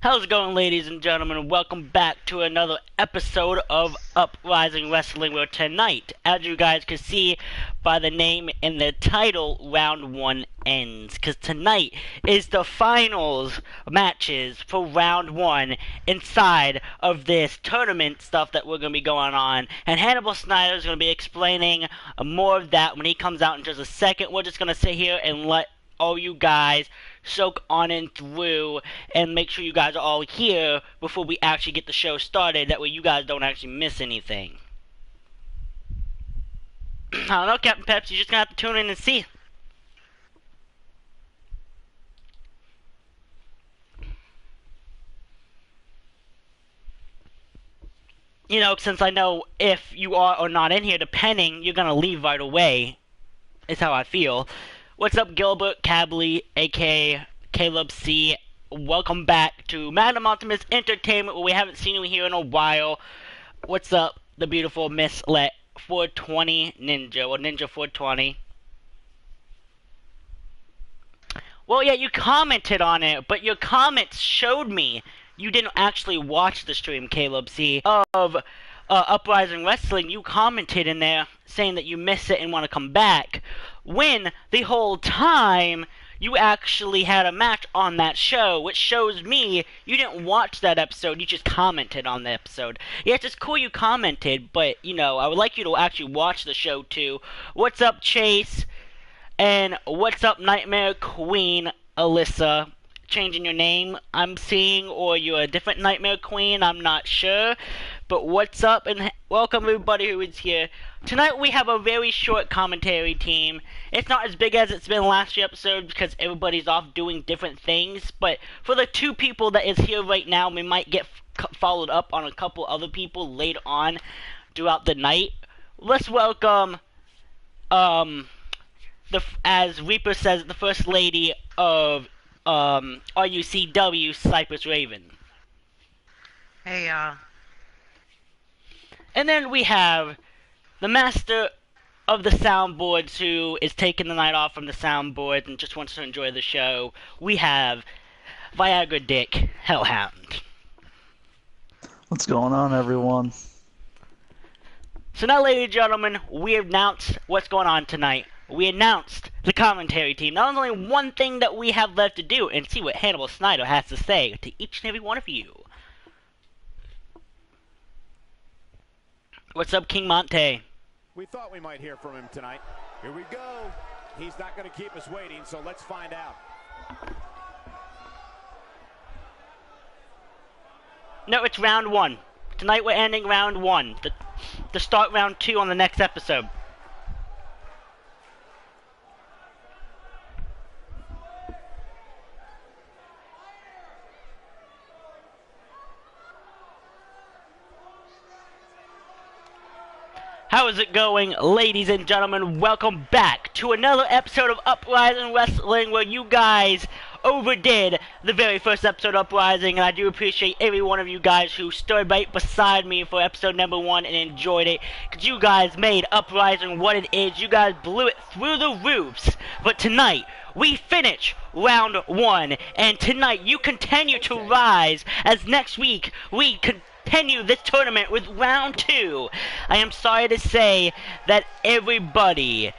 How's it going, ladies and gentlemen? Welcome back to another episode of Uprising Wrestling, where tonight, as you guys can see by the name and the title, Round 1 ends. Because tonight is the finals matches for Round 1 inside of this tournament stuff that we're going to be going on. And Hannibal Snyder is going to be explaining more of that when he comes out in just a second. We're just going to sit here and let all you guys soak on and through and make sure you guys are all here before we actually get the show started. That way you guys don't actually miss anything. I don't know, Captain Peps, you're just gonna have to tune in and see. You know, since I know if you are or not in here, depending, you're gonna leave right away. Is how I feel. What's up, Gilbert Cabley, aka Caleb C? Welcome back to Madam Optimus Entertainment, where we haven't seen you here in a while. What's up, the beautiful Miss Let 420 Ninja, or Ninja 420? Well, yeah, you commented on it, but your comments showed me you didn't actually watch the stream, Caleb C, of Uprising Wrestling. You commented in there saying that you missed it and want to come back, when the whole time you actually had a match on that show, which shows me you didn't watch that episode, you just commented on the episode. Yes, it's cool you commented, but, you know, I would like you to actually watch the show too. What's up, Chase? And what's up, Nightmare Queen Alyssa? Changing your name, I'm seeing, or you're a different Nightmare Queen, I'm not sure. But what's up, and welcome everybody who is here. Tonight we have a very short commentary team. It's not as big as it's been last few episodes because everybody's off doing different things. But for the two people that is here right now, we might get followed up on a couple other people later on throughout the night. Let's welcome, as Reaper says, the First Lady of RUCW, Cypress Raven. Hey, And then we have the master of the soundboards, who is taking the night off from the soundboards and just wants to enjoy the show. We have Viagra Dick Hellhound. What's going on, everyone? So now, ladies and gentlemen, we announced what's going on tonight. We announced the commentary team. Now, there's only one thing that we have left to do, and see what Hannibal Snyder has to say to each and every one of you. What's up, King Monte? We thought we might hear from him tonight. Here we go. He's not going to keep us waiting, so let's find out. No, it's round 1. Tonight we're ending round 1. To start round 2 on the next episode. How is it going, ladies and gentlemen? Welcome back to another episode of Uprising Wrestling, where you guys overdid the very first episode of Uprising, and I do appreciate every one of you guys who stood right beside me for episode number 1 and enjoyed it, because you guys made Uprising what it is. You guys blew it through the roofs. But tonight, we finish round 1, and tonight you continue to rise, as next week we continue this tournament with round 2. I am sorry to say that everybody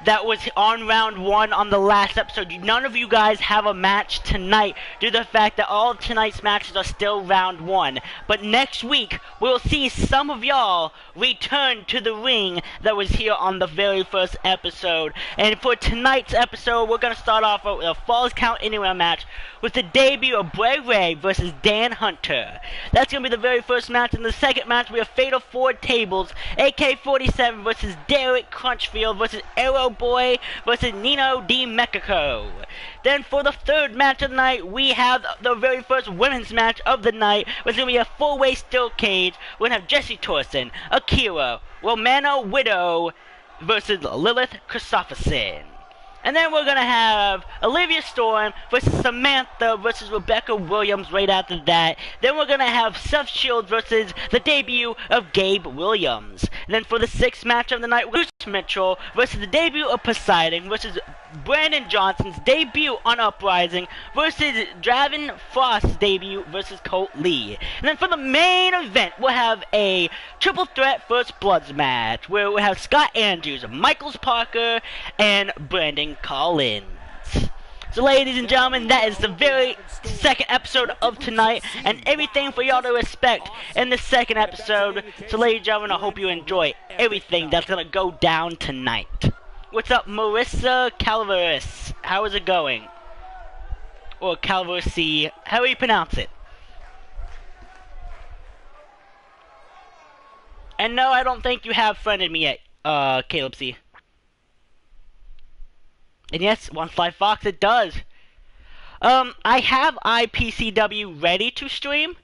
that was on round 1 on the last episode, none of you guys have a match tonight due to the fact that all of tonight's matches are still round 1. But next week, we'll see some of y'all return to the ring that was here on the very first episode. And for tonight's episode, we're going to start off with a Falls Count Anywhere match with the debut of Bray Ray versus Dan Hunter. That's going to be the very first match. In the second match, we have Fatal 4 Tables, AK-47 versus Derek Crunchfield versus Arrow Boy versus Nino Di Mexico. Then for the third match of the night, we have the very first women's match of the night, which is going to be a 4-way steel cage. We're going to have Jesse Torsen, Akira, Romano Widow versus Lilith Christopherson. And then we're going to have Olivia Storm versus Samantha versus Rebecca Williams right after that. Then we're going to have Seth Shields versus the debut of Gabe Williams. And then for the 6th match of the night, Bruce Mitchell versus the debut of Poseidon versus Brandon Johnson's debut on Uprising versus Draven Frost's debut versus Colt Lee. And then for the main event, we'll have a triple threat First Bloods match where we'll have Scott Andrews, Michaels Parker, and Brandon Collins. So ladies and gentlemen, that is the very 2nd episode of tonight and everything for y'all to respect in the 2nd episode. So ladies and gentlemen, I hope you enjoy everything that's going to go down tonight. What's up, Marissa Calvaris? How is it going? Or Calvarisi, how do you pronounce it? And no, I don't think you have friended me yet, Caleb C. And yes, One Fly Fox, it does. I have IPCW ready to stream.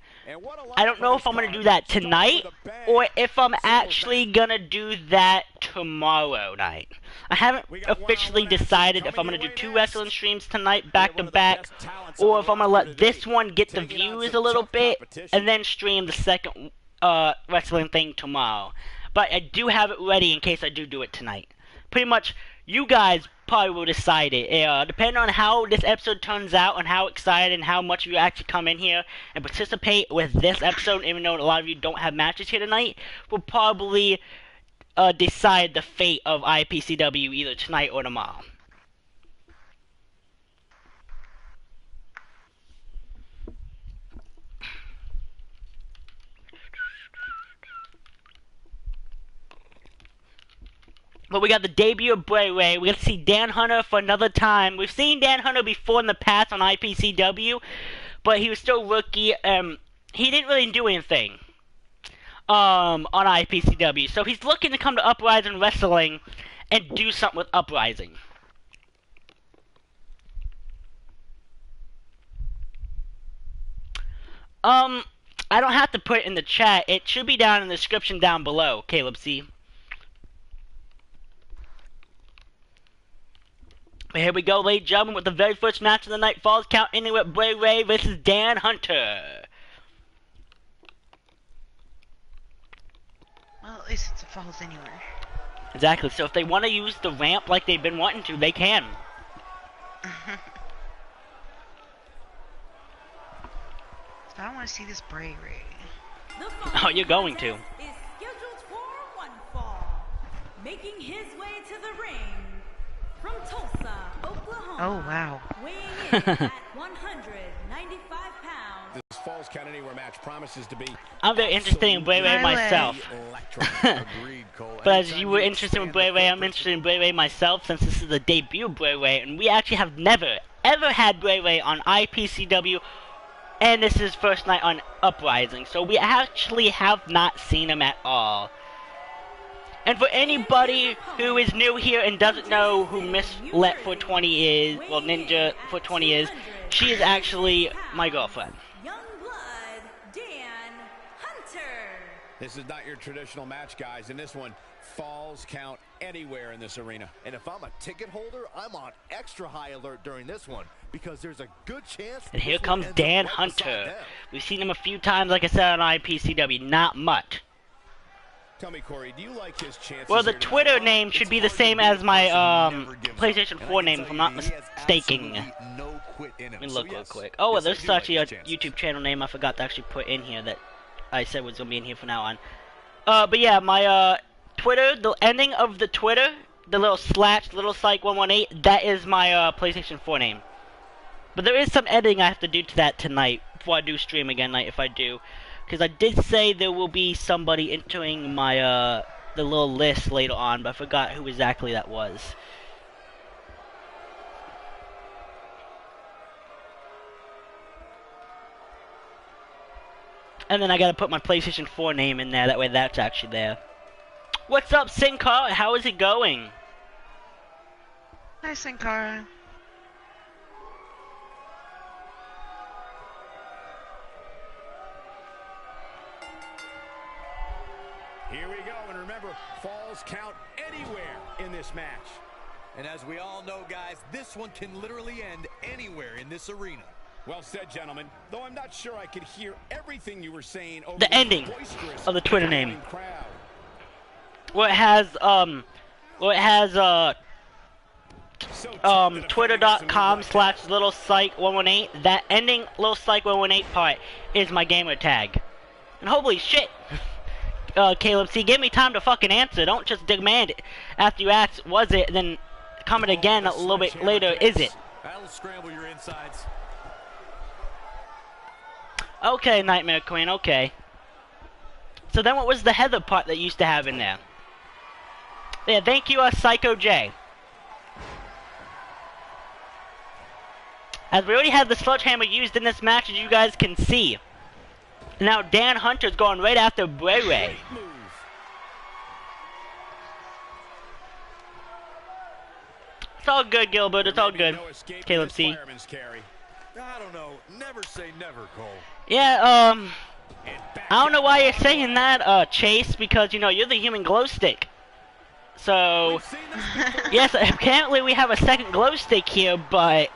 I don't know if I'm going to do that tonight, or if I'm actually going to do that tomorrow night. I haven't officially decided if I'm going to do 2 wrestling streams tonight, back to back, or if I'm going to let this one get the views a little bit, and then stream the 2nd wrestling thing tomorrow. But I do have it ready in case I do it tonight. Pretty much, you guys probably will decide it. Depending on how this episode turns out and how excited and how much of you actually come in here and participate with this episode, even though a lot of you don't have matches here tonight, will probably decide the fate of IPCW either tonight or tomorrow. But we got the debut of Bray Wyatt. We got to see Dan Hunter for another time. We've seen Dan Hunter before in the past on IPCW, but he was still rookie. He didn't really do anything on IPCW. So he's looking to come to Uprising Wrestling and do something with Uprising. I don't have to put it in the chat. It should be down in the description down below, Caleb C. But here we go, ladies and gentlemen, with the very first match of the night. Falls Count Anywhere, Bray Wyatt versus Dan Hunter. Well, at least it's a Falls Anywhere. Exactly, so if they want to use the ramp like they've been wanting to, they can. I don't want to see this Bray Wyatt. Oh, you're going to. Is scheduled for one fall. Making his way to the ring from Tulsa, Oklahoma. Oh, wow. Weighing in at 195 pounds. This Falls Count Anywhere match promises to be. I'm very interested in Bray Wyatt myself. But as you were interested in Bray Wyatt, I'm interested in Bray Wyatt myself, since this is the debut of Bray Wyatt, and we actually have never, ever had Bray Wyatt on IPCW, and this is his first night on Uprising, so we actually have not seen him at all. And for anybody who is new here and doesn't know who Miss Let for 20 is, well, Ninja for 20 is, she is actually my girlfriend. Young blood, Dan Hunter. This is not your traditional match, guys. In this one, Falls count anywhere in this arena. And if I'm a ticket holder, I'm on extra high alert during this one, because there's a good chance. And here comes Dan Hunter. We've seen him a few times, like I said, on IPCW, not much. Tell me, Corey, do you like his chances? Well, the Twitter name should be the same as my PlayStation 4 name, if I'm not mistaken. Let me look real quick. Oh, well, there's actually a YouTube channel name I forgot to actually put in here that I said was going to be in here from now on. But yeah, my Twitter, the ending of the Twitter, the little slash, little psych 118, that is my PlayStation 4 name. But there is some editing I have to do to that tonight before I do stream again, if I do. Because I did say there will be somebody entering my, the little list later on, but I forgot who exactly that was. And then I gotta put my PlayStation 4 name in there, that way that's actually there. What's up, Sin Cara? How is it going? Hi, Sin Cara. Here we go, and remember, Falls count anywhere in this match. And as we all know, guys, this one can literally end anywhere in this arena. Well said, gentlemen. Though I'm not sure I could hear everything you were saying over The ending boisterous of the Twitter name. crowd. Where it has twitter.com/littlespike118. That ending little spike 118 part is my gamer tag. And holy shit, Caleb C, give me time to fucking answer. Don't just demand it after you ask was it, then comment again a little bit later, is it? That'll scramble your insides. Okay, Nightmare Queen, okay. So then what was the Heather part that you used to have in there? Yeah, thank you, Psycho J. As we already had the sledgehammer used in this match, as you guys can see. Now Dan Hunter's going right after Bray Ray. It's all good, Gilbert. It's all good. Caleb C. I don't know. Never say never, Cole. Yeah, I don't know why you're saying that, Chase, because, you know, you're the human glow stick. So, yes, apparently we have a second glow stick here, but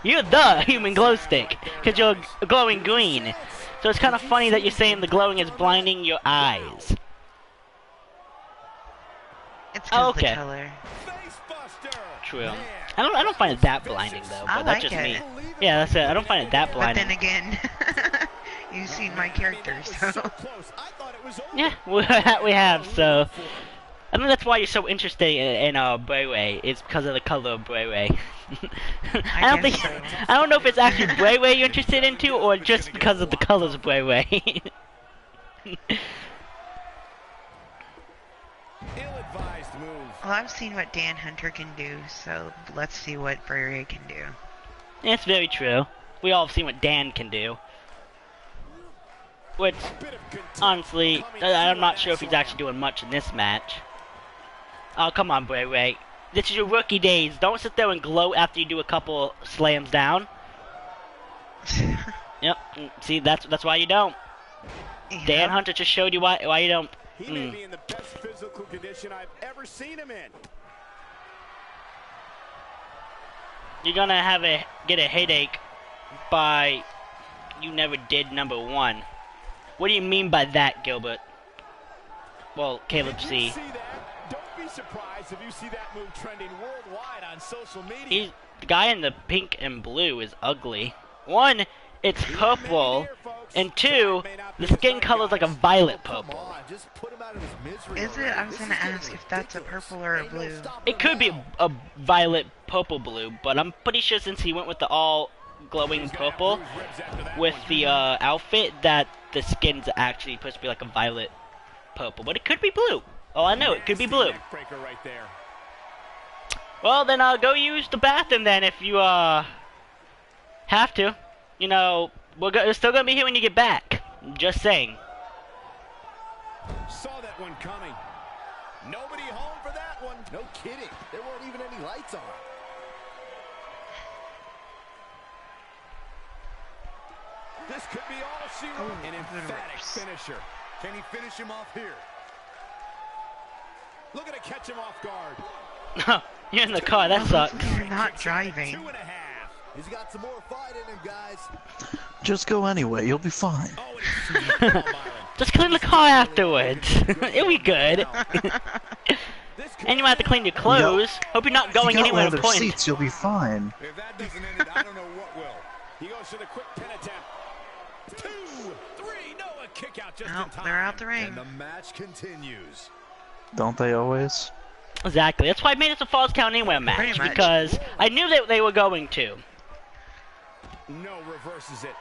you're the human glow stick, because you're glowing green. So it's kind of funny that you're saying the glowing is blinding your eyes. It's 'cause Okay. the color. True. I don't find it that blinding though, but I that's like just me. it. Yeah, that's it. I don't find it that But blinding. then again, you've seen my character, so. Yeah, we have. So I think that's why you're so interested in Bray Ray. It's because of the color of Bray Ray. I don't think. guess so. I don't know if it's actually Bray Ray you're interested into, or just because of the colors of Bray Ray. Ill-advised move. Well, I've seen what Dan Hunter can do, so let's see what Bray Ray can do. It's very true. We all have seen what Dan can do. Which, honestly, I'm not sure if he's actually doing much in this match. Oh, come on, Bray Ray. This is your rookie days. Don't sit there and gloat after you do a couple slams down. Yep. See, that's why you don't. Yeah. Dan Hunter just showed you why you don't. He may be in the best physical condition I've ever seen him in. You're gonna get a headache by you never did #1. What do you mean by that, Gilbert? Well, Caleb C. Don't be surprised if you see that move trending worldwide on social media. The guy in the pink and blue is ugly. One, it's purple, and two, the skin color is like a violet purple. Is it? I was gonna ask if that's a purple or a blue. It could be a violet purple blue, but I'm pretty sure since he went with the all glowing purple with the outfit that the skin's actually supposed to be like a violet purple, but it could be blue. Oh, I know, it could be blue. Well, then go use the bathroom then if you have to. You know, we're still gonna be here when you get back. Just saying. Saw that one coming. Nobody home for that one. No kidding. There weren't even any lights on. This could be all she wrote. An emphatic finisher. Can he finish him off here? Looking to catch him off guard. You're in the car, that sucks. You're not driving. 2.5. He's got some more fight in him, guys. Just go anyway, you'll be fine. Oh, Just clean the car afterwards. It'll be good. And you might have to clean your clothes. Hope you're not going you got anywhere leather important. seats, you'll be fine. If that doesn't end it, I don't know what will. He goes for the quick pin attempt. 2, 3, no, a kick out just in Oh, time. they're out the ring. And the match continues. Don't they always? Exactly. That's why I made it a Falls Count Anywhere match, Pretty much. because I knew that they were going to. No, reverses it.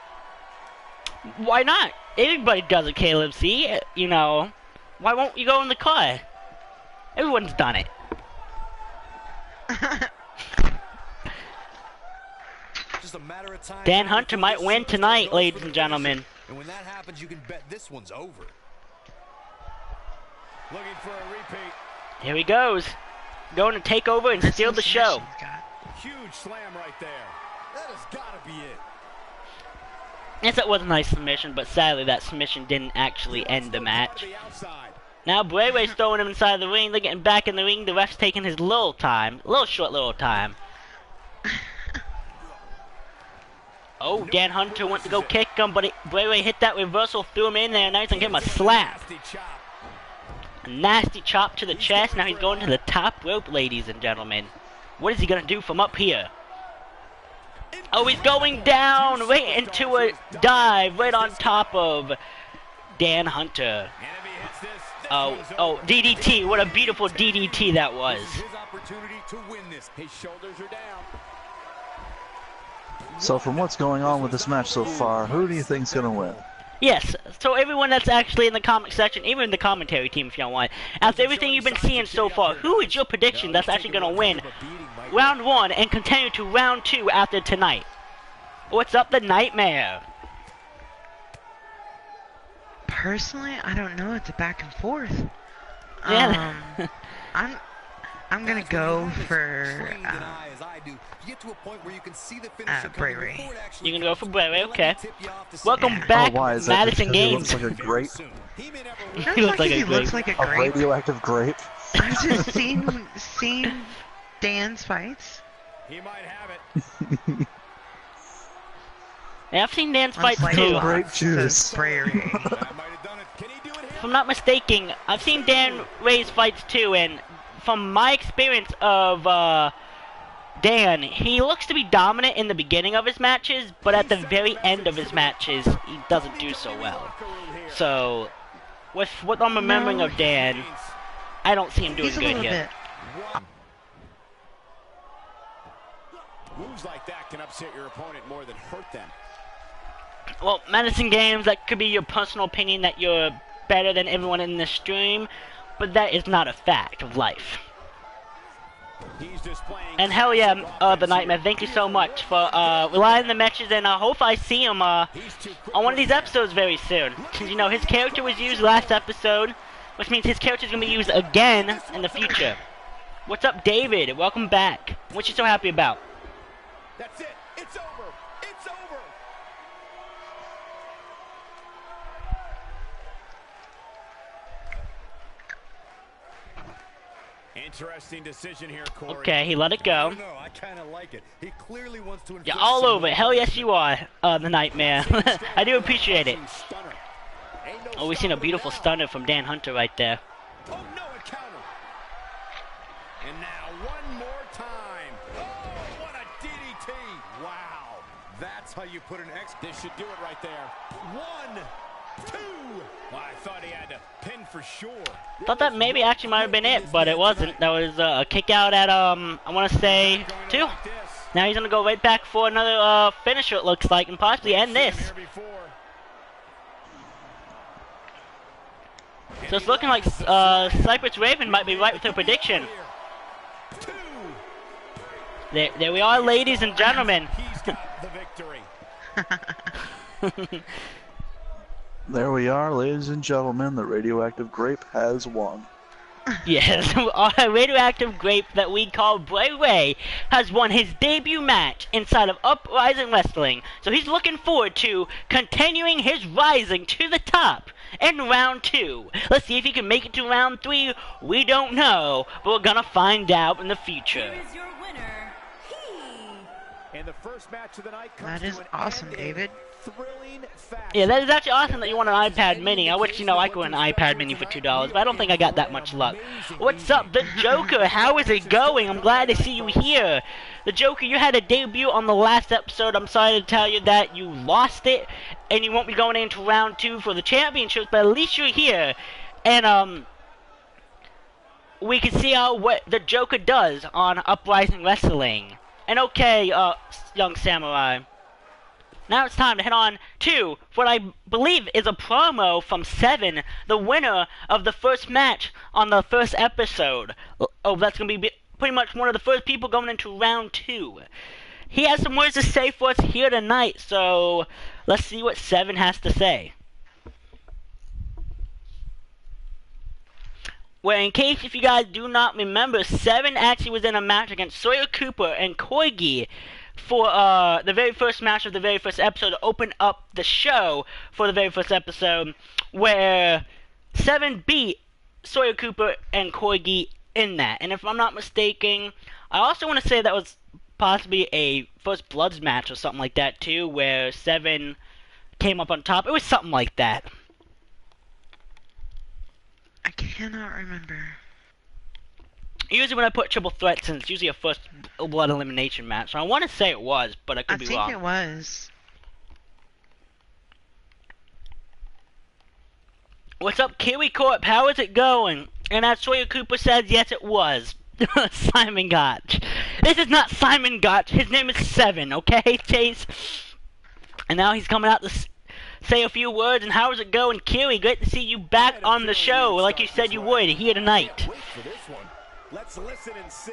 Why not? Everybody does it, Caleb C. You know, why won't you go in the car? Everyone's done it. Just a matter of time. Dan Hunter might win tonight, ladies and gentlemen. And when that happens, you can bet this one's over. Looking for a repeat. Here he goes. Going to take over and steal the show. Huge slam right there. That has got to be it. Yes, that was a nice submission, but sadly that submission didn't actually end the match. To the outside. Now Bray Way's throwing him inside the ring. They're getting back in the ring. The ref's taking his little time. Short little time. Oh, Dan Hunter went to go kick him, but Bray Wayne hit that reversal, threw him in there, and now he's going to give him a slap. A nasty chop to the chest. Now he's going to the top rope, ladies and gentlemen. What is he going to do from up here? Oh, he's going down right into a dive right on top of Dan Hunter. Oh, DDT. What a beautiful DDT that was. His shoulders are down. So from what's going on with this match so far, who do you think's gonna win? Yes, so everyone that's actually in the comment section, even the commentary team if you don't want, after everything you've been seeing so far, who is your prediction that's actually going to win round 1 and continue to round 2 after tonight? What's up, the Nightmare? Personally, I don't know. It's a back and forth. Yeah. I'm gonna go for Bray Wyatt. You're gonna go for Bray Wyatt, okay. Welcome back, why is that? Madison Gaines. Gaines. He looks like a grape. He looks like he a grape. looks like a A grape. radioactive grape. I've just seen Dan's fights. He might have it. Yeah, I've seen Dan's fights Like too. lots Grape of juice. Bray Wyatt. That might have done it. Can he do it here? If I'm not mistaken, I've seen Dan Ray's fights too, and from my experience of Dan, he looks to be dominant in the beginning of his matches, but at the very end of his matches, he doesn't do so well. So, with what I'm remembering of Dan, I don't see him doing He's a good little here. bit. Moves like that can upset your opponent more than hurt them. Well, Madison Games, that could be your personal opinion that you're better than everyone in this stream, but that is not a fact of life. He's displaying And hell yeah, the Nightmare, thank you so much for relying on the matches, and I hope I see him on one of these episodes very soon. Because, you know, his character was used last episode, which means his character is going to be used again in the future. What's up, David? Welcome back. What you so happy about? That's it. It's over. It's over. Interesting decision here, Corey. Okay, he let it go. No, I kind of like it. He clearly wants to. You're all over it. Hell yes you are, the Nightmare. I do appreciate it. Oh, we've seen a beautiful stunner from Dan Hunter right there. Oh no, a counter. And now one more time. Oh, what a DDT. Wow. That's how you put an X. This should do it right there. 1, 2. Well, I thought he had to pin for sure. Thought that maybe actually might have been it, but it wasn't. That was a kick out at, I want to say, 2. Now he's going to go right back for another finisher, it looks like, and possibly end this. So it's looking like Cypress Raven might be right with her prediction. There we are, ladies and gentlemen. He's got the victory. There we are, ladies and gentlemen. The radioactive grape has won. Yes, our radioactive grape that we call Bray Wyatt has won his debut match inside of Uprising Wrestling. So he's looking forward to continuing his rising to the top in round 2. Let's see if he can make it to round 3. We don't know, but we're gonna find out in the future. Here is your winner, he. And the first match of the night comes That is to an awesome, end in David. thrilling fashion. Yeah, that is actually awesome that you want an iPad mini. I wish, you know, I could win an iPad mini for $2, but I don't think I got that much luck. What's up, the Joker? How is it going? I'm glad to see you here. The Joker, you had a debut on the last episode. I'm sorry to tell you that you lost it, and you won't be going into round 2 for the championships, but at least you're here. And, we can see what the Joker does on Uprising Wrestling. And okay, young samurai. Now it's time to head on to what I believe is a promo from Seven, the winner of the first match on the first episode. Oh, that's going to be pretty much one of the first people going into round 2. He has some words to say for us here tonight, so let's see what Seven has to say. Well, in case if you guys do not remember, Seven actually was in a match against Sawyer Cooper and Koigi for the very first match of the very first episode to open up the show for the very first episode, where Seven beat Sawyer Cooper and Corgi in that. And if I'm not mistaken, I also want to say that was possibly a First Bloods match or something like that too, where Seven came up on top. It was something like that. I cannot remember. Usually when I put triple threats in, it's usually a First Blood elimination match. So I want to say it was, but I could be wrong. I think it was. What's up, Kiwi Corp? How is it going? And as Sawyer Cooper says, yes, it was. Simon Gotch. This is not Simon Gotch. His name is Seven, okay, Chase? And now he's coming out to say a few words. And how is it going, Kiwi? Great to see you back on the show, like you said you would, here tonight. Let's listen and see.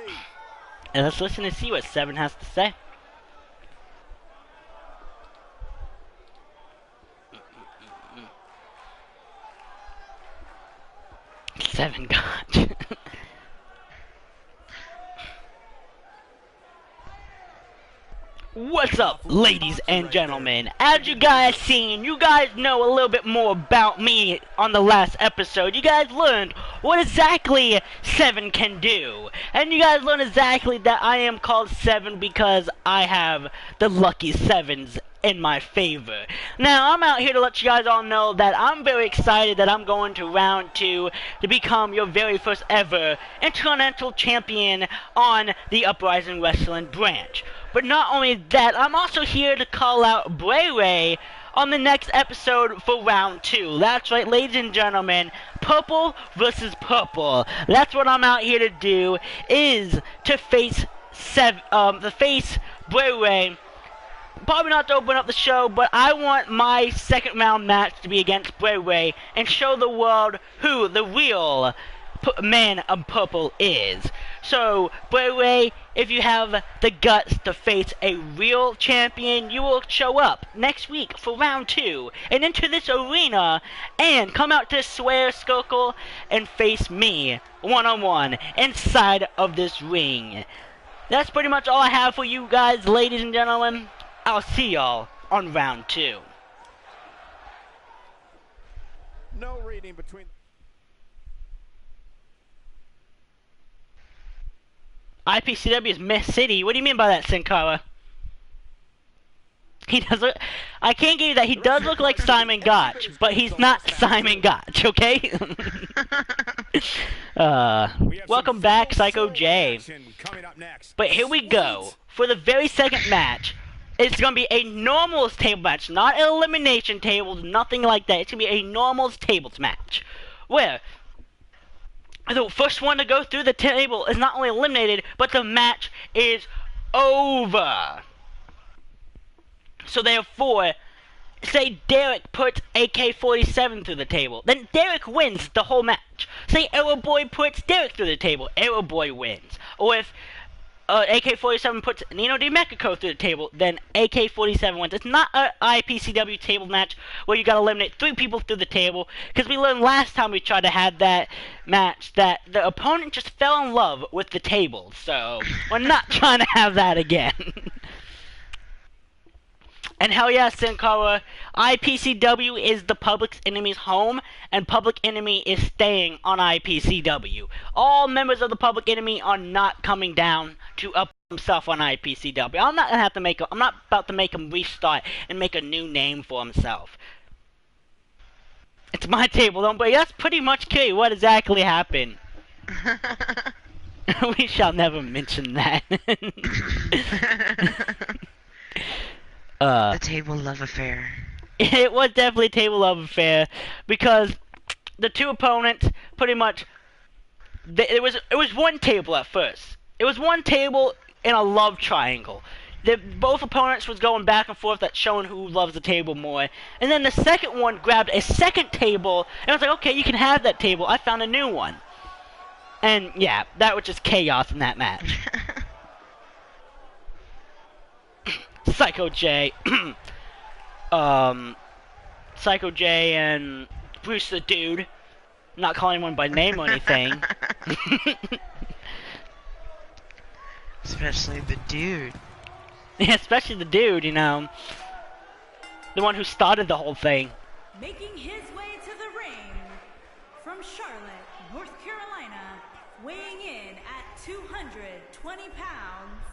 And let's listen and see what Seven has to say. Seven Gotch. What's up, ladies and gentlemen? As you guys seen, you guys know a little bit more about me on the last episode. You guys learned what exactly Seven can do. And you guys learned exactly that I am called Seven because I have the lucky sevens in my favor. Now, I'm out here to let you guys all know that I'm very excited that I'm going to round 2 to become your very first ever Intercontinental Champion on the Uprising Wrestling branch. But not only that, I'm also here to call out Bray Ray on the next episode for round 2. That's right, ladies and gentlemen, purple versus purple. That's what I'm out here to do, is to face Bray Ray. Probably not to open up the show, but I want my second round match to be against Bray Ray and show the world who the real man of purple is. So, Bray Ray, if you have the guts to face a real champion, you will show up next week for round 2 and enter this arena and come out to Swear Circle and face me one-on-one inside of this ring. That's pretty much all I have for you guys, ladies and gentlemen. I'll see y'all on round 2. No reading between. IPCW is Miss City. What do you mean by that, Sin Cara? He does look. I can't give you that. He does look like Simon Gotch, but he's not Simon Gotch, okay? Welcome back, Psycho J. But here we go. For the very second match, it's going to be a normals table match, not an elimination tables, nothing like that. It's going to be a normals tables match, where the first one to go through the table is not only eliminated, but the match is over. So therefore, say Derek puts AK-47 through the table, then Derek wins the whole match. Say Arrow Boy puts Derek through the table, Arrow Boy wins. Or if AK-47 puts Nino DiMexico through the table, then AK-47 wins. It's not an IPCW table match where you gotta eliminate 3 people through the table, because we learned last time we tried to have that match that the opponent just fell in love with the table. So we're not trying to have that again. And hell yeah, Sin Cara, IPCW is the Public Enemy's home, and Public Enemy is staying on IPCW. All members of the Public Enemy are not coming down to up himself on IPCW. I'm not about to make him restart and make a new name for himself. It's my table, don't worry. That's pretty much key. What exactly happened? We shall never mention that. The table love affair. It was definitely a table love affair, because the two opponents pretty much it was one table at first. It was one table in a love triangle. Both opponents was going back and forth at showing who loves the table more. And then the second one grabbed a second table and I was like, okay, you can have that table. I found a new one. And yeah, that was just chaos in that match. Psycho J, Psycho J and Bruce the Dude. I'm not calling one by name or anything. Especially the dude. Yeah, especially the dude, you know. The one who started the whole thing. Making his way to the ring from Charlotte, North weighing in at 220 pounds,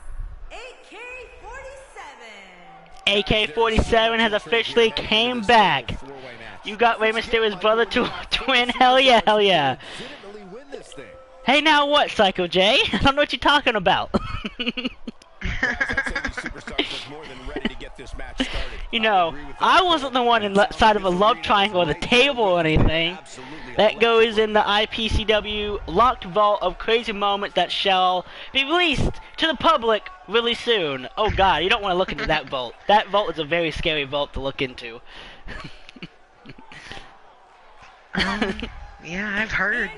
AK-47 has officially came back. You got Rey Mysterio's brother to twin. Hell yeah, hell yeah. Hey, now what, Psycho J? I don't know what you're talking about. You know, I wasn't the one inside of a love triangle or the table or anything. That goes in the IPCW locked vault of crazy moments that shall be released to the public really soon. Oh god, you don't want to look into that vault. That vault is a very scary vault to look into. Yeah, I've heard.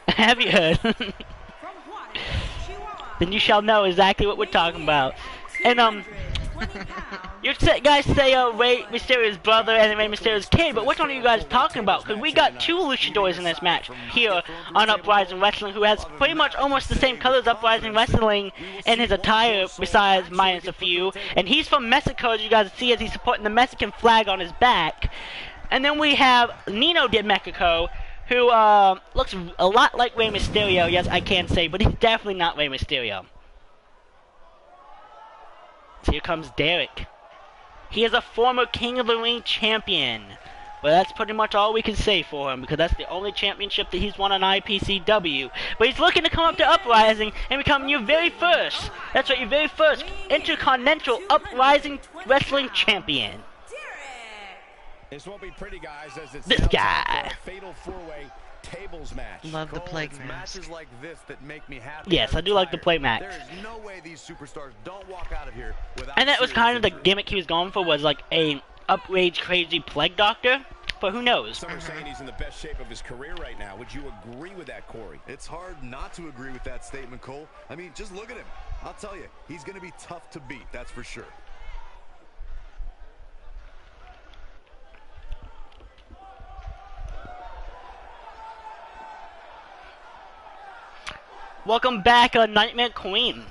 Have you heard? Then you shall know exactly what we're talking about. And you guys say Rey Mysterio's brother and Rey Mysterio's kid, but which one are you guys talking about? Because we got two luchadors in this match here on Uprising Wrestling, who has pretty much almost the same colors Uprising Wrestling in his attire, besides minus a few. And he's from Mexico, as you guys see, as he's supporting the Mexican flag on his back. And then we have Nino de Mexico, who looks a lot like Rey Mysterio. Yes, I can say, but he's definitely not Rey Mysterio. So here comes Derek. He is a former King of the Ring champion. But that's pretty much all we can say for him, because that's the only championship that he's won on IPCW. But he's looking to come up to Uprising and become your very first, that's right, your very first Intercontinental Uprising Wrestling Champion. This won't be pretty, guys, as it's this guy. Fatal four-way tables match. Love the plague mask. Matches like this that make me happy. Yes, I do like the plague mask. There is no way these superstars don't walk out of here without. And that was kind of the gimmick he was going for, was like a upgrade crazy plague doctor. But who knows? Some are saying he's in the best shape of his career right now. Would you agree with that, Corey? It's hard not to agree with that statement, Cole. I mean, just look at him. I'll tell you, he's going to be tough to beat, that's for sure. Welcome back, Nightmare Queen.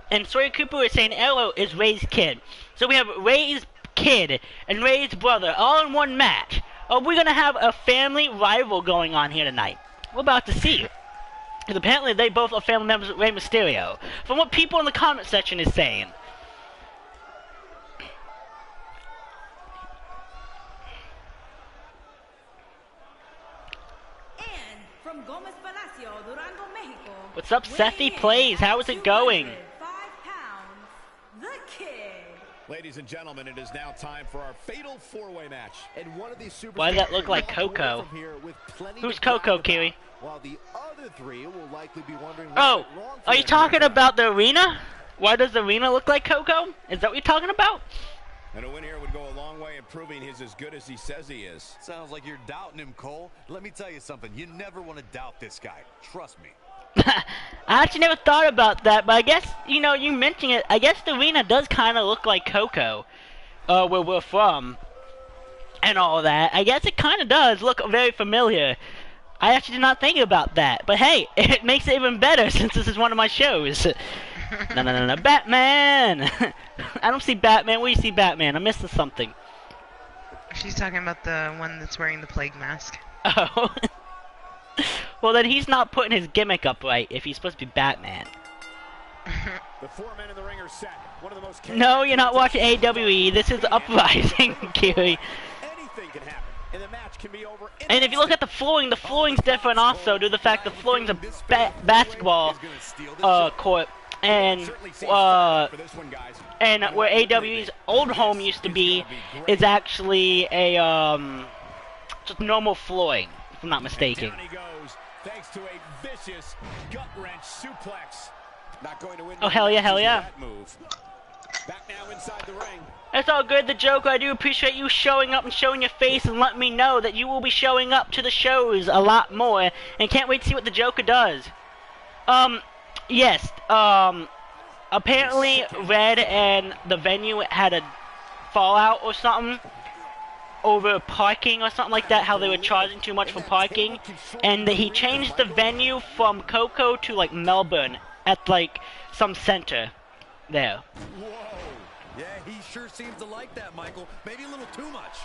And Sawyer Cooper is saying Arrow is Ray's kid. So we have Ray's kid and Ray's brother all in one match. Are we going to have a family rival going on here tonight? We're about to see. Because apparently they both are family members of Rey Mysterio. From what people in the comment section is saying. What's up, Sethy Plays? How is it going? Ladies and gentlemen, it is now time for our fatal four-way match. And one of these superstars. Why does that look like Coco? Who's Coco, Kiwi? While the other three will likely be wondering. Oh, are you talking about the arena? Why does the arena look like Coco? Is that what you're talking about? And a win here would go a long way in proving he's as good as he says he is. Sounds like you're doubting him, Cole. Let me tell you something. You never want to doubt this guy. Trust me. I actually never thought about that, but I guess, you know, you mentioning it, I guess the arena does kind of look like Coco, where we're from, and all that. I guess it kind of does look very familiar. I actually did not think about that, but hey, it makes it even better since this is one of my shows. No, Batman! I don't see Batman. Where do you see Batman? I'm missing something. She's talking about the one that's wearing the plague mask. Oh. Well, then he's not putting his gimmick up right if he's supposed to be Batman. The four men in the ring are set. One of the most no, you're not watching AWE. This is Uprising, Kiwi. Anything can happen, and the match can be over. And if you look at the flooring's different also due to the fact the flooring's a basketball court. And where AWE's old home used to be is actually a just normal flooring, if I'm not mistaken. Down he goes, thanks to a vicious gut wrench suplex. Not going to win. Oh hell yeah, hell yeah! Back now inside the ring. It's all good, the Joker. I do appreciate you showing up and showing your face and letting me know that you will be showing up to the shows a lot more, and can't wait to see what the Joker does. Yes. Apparently Red and the venue had a fallout or something over parking or something like that, how they were charging too much for parking, and he changed the venue from Coco to like Melbourne at like some center there. Whoa. Yeah, he sure seems to like that, Michael. Maybe a little too much.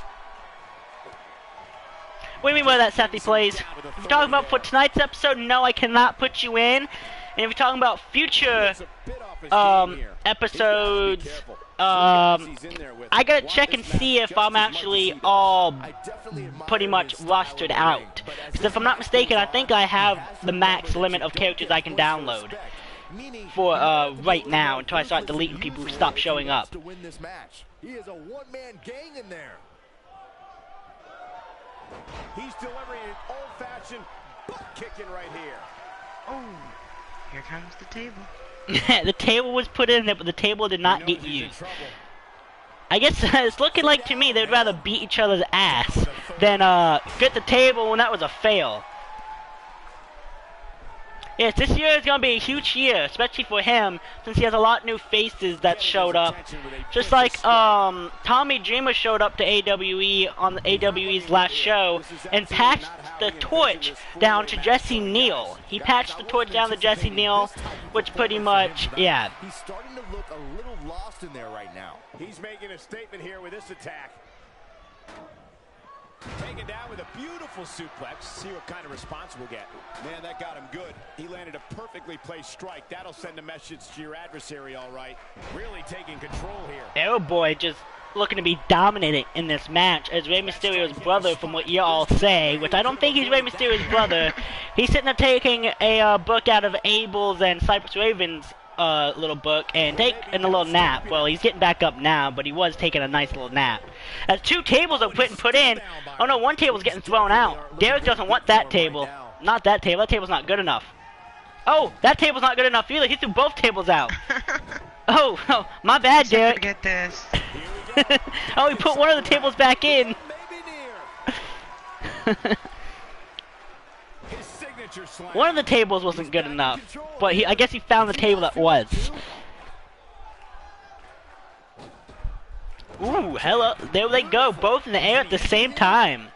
What do you mean by that, Seth plays? If you're talking about for tonight's episode, no, I cannot put you in. And if you're talking about future episodes, I gotta check and see if I'm actually all pretty much rostered out. Because if I'm not mistaken, I think I have the max limit of characters I can download for right now until I start deleting people who stop showing up. He is a one-man gang in there. He's delivering an old-fashioned butt kicking right here. Oh, here comes the table. The table was put in there, but the table did not get used. I guess it's looking like to me they'd rather beat each other's ass than get the table when that was a fail. Yes, this year is going to be a huge year, especially for him, since he has a lot of new faces that showed up. Just like Tommy Dreamer showed up to AWE on the AWE's last show and patched the torch down to Jesse Neal. He patched the torch down to Jesse Neal, which pretty much, yeah. He's starting to look a little lost in there right now. He's making a statement here with this attack. Taken down with a beautiful suplex. See what kind of response we'll get. Man, that got him good. He landed a perfectly placed strike. That'll send a message to your adversary, all right. Really taking control here. Oh boy, just looking to be dominating in this match as Rey Mysterio's brother, from what y'all say, which I don't think he's Rey Mysterio's brother. He's sitting there taking a book out of Abel's and Cypress Raven's little book and taking a little nap. Well, he's getting back up now, but he was taking a nice little nap. As two tables are put in. Oh no, one table's getting thrown out. Derek doesn't want that table. Not that table. That table's not good enough. Oh, that table's not good enough either. He threw both tables out. Oh, my bad, Derek. Forget this. Oh, he put one of the tables back in. One of the tables wasn't good enough, but I guess he found the table that was. Ooh, hello. There they go, both in the air at the same time.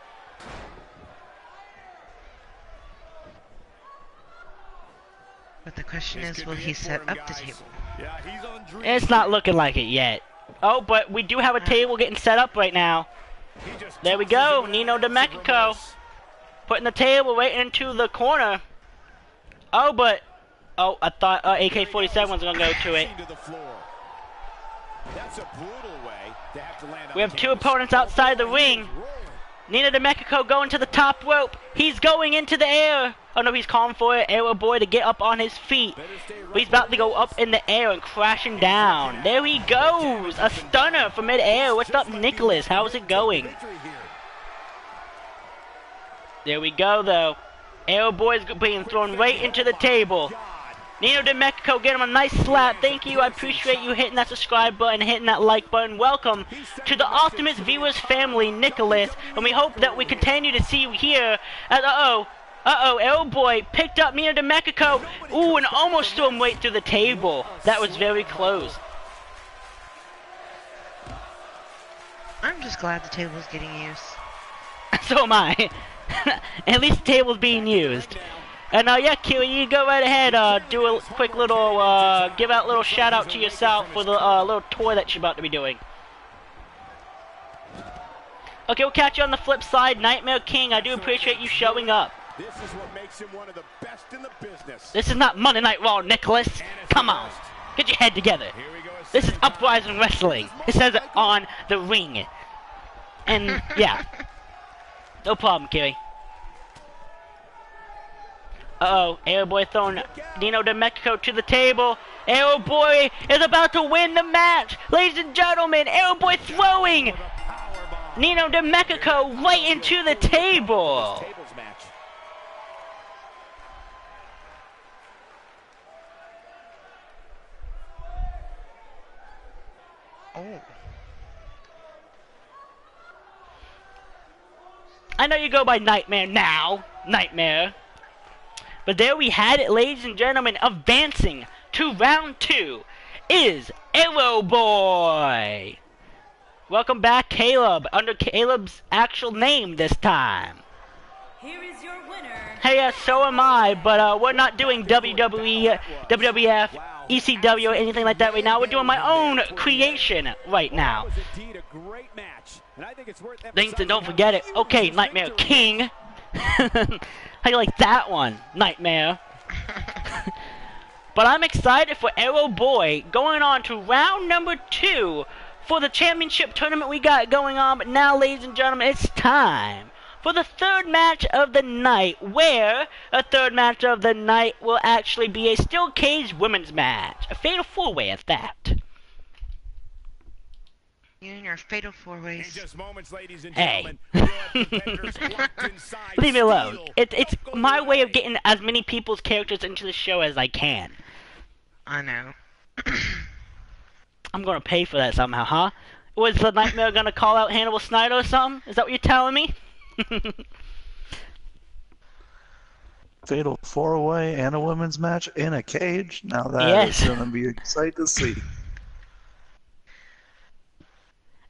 But the question is, will he set up the table? It's not looking like it yet. Oh, but we do have a table getting set up right now. There we go, Nino de Mexico. Putting the table right into the corner. Oh, but... Oh, I thought AK-47 was going to go to it. We have two opponents outside the ring. Nino de Mexico going to the top rope. He's going into the air. Oh no, he's calling for an Arrow Boy to get up on his feet. But he's about to go up in the air and crashing down. There he goes. A stunner from mid-air. What's up, Nicholas? How's it going? There we go, though. Arrow Boy's being thrown right into the table. Nino de Mexico, get him a nice slap. Thank you. I appreciate you hitting that subscribe button, hitting that like button. Welcome to the Optimus Viewers family, Nicholas. And we hope that we continue to see you here. Arrow Boy picked up Nino de Mexico. Ooh, and almost threw him right through the table. That was very close. I'm just glad the table's getting used. So am I. At least the table's being used. And yeah, Kiwi, you go right ahead. Do a quick little, give out a little shout out to yourself for the little tour that you're about to be doing. Okay, we'll catch you on the flip side. Nightmare King, I do appreciate you showing up. This is what makes him one of the best in the business. This is not Monday Night Raw, Nicholas. Come on, get your head together. This is Uprising Wrestling. It says it on the ring. And yeah, no problem, Kiwi. Uh-oh, Arrow Boy throwing Nino de Mexico to the table. Arrow Boy is about to win the match. Ladies and gentlemen, Arrow Boy throwing Nino de Mexico right into the table. Oh. I know you go by Nightmare now, Nightmare. But there we had it, ladies and gentlemen. Advancing to round 2 is Arrow Boy. Welcome back, Caleb. Under Caleb's actual name this time. Here is your winner. Hey, so am I, but we're not doing WWE, WWF, ECW, or anything like that right now. We're doing my own creation right now. That was indeed a great match. match. And I think it's worth Thanks, and don't forget it. Okay, Nightmare King. How do you like that one, Nightmare? But I'm excited for Arrow Boy going on to round number 2 for the championship tournament we got going on. But now, ladies and gentlemen, it's time for the third match of the night, where a third match of the night will actually be a steel cage women's match. A fatal 4-way at that. You and your fatal In 4-ways. just moments, ladies and Hey. gentlemen, we'll have competitors locked inside Leave me alone. steel. It's Go my way of away. getting as many people's characters into the show as I can. I know. I'm gonna pay for that somehow, huh? Was the Nightmare gonna call out Hannibal Snyder or something? Is that what you're telling me? Fatal 4-way and a women's match in a cage. Now that Yes. is going to be a sight to see.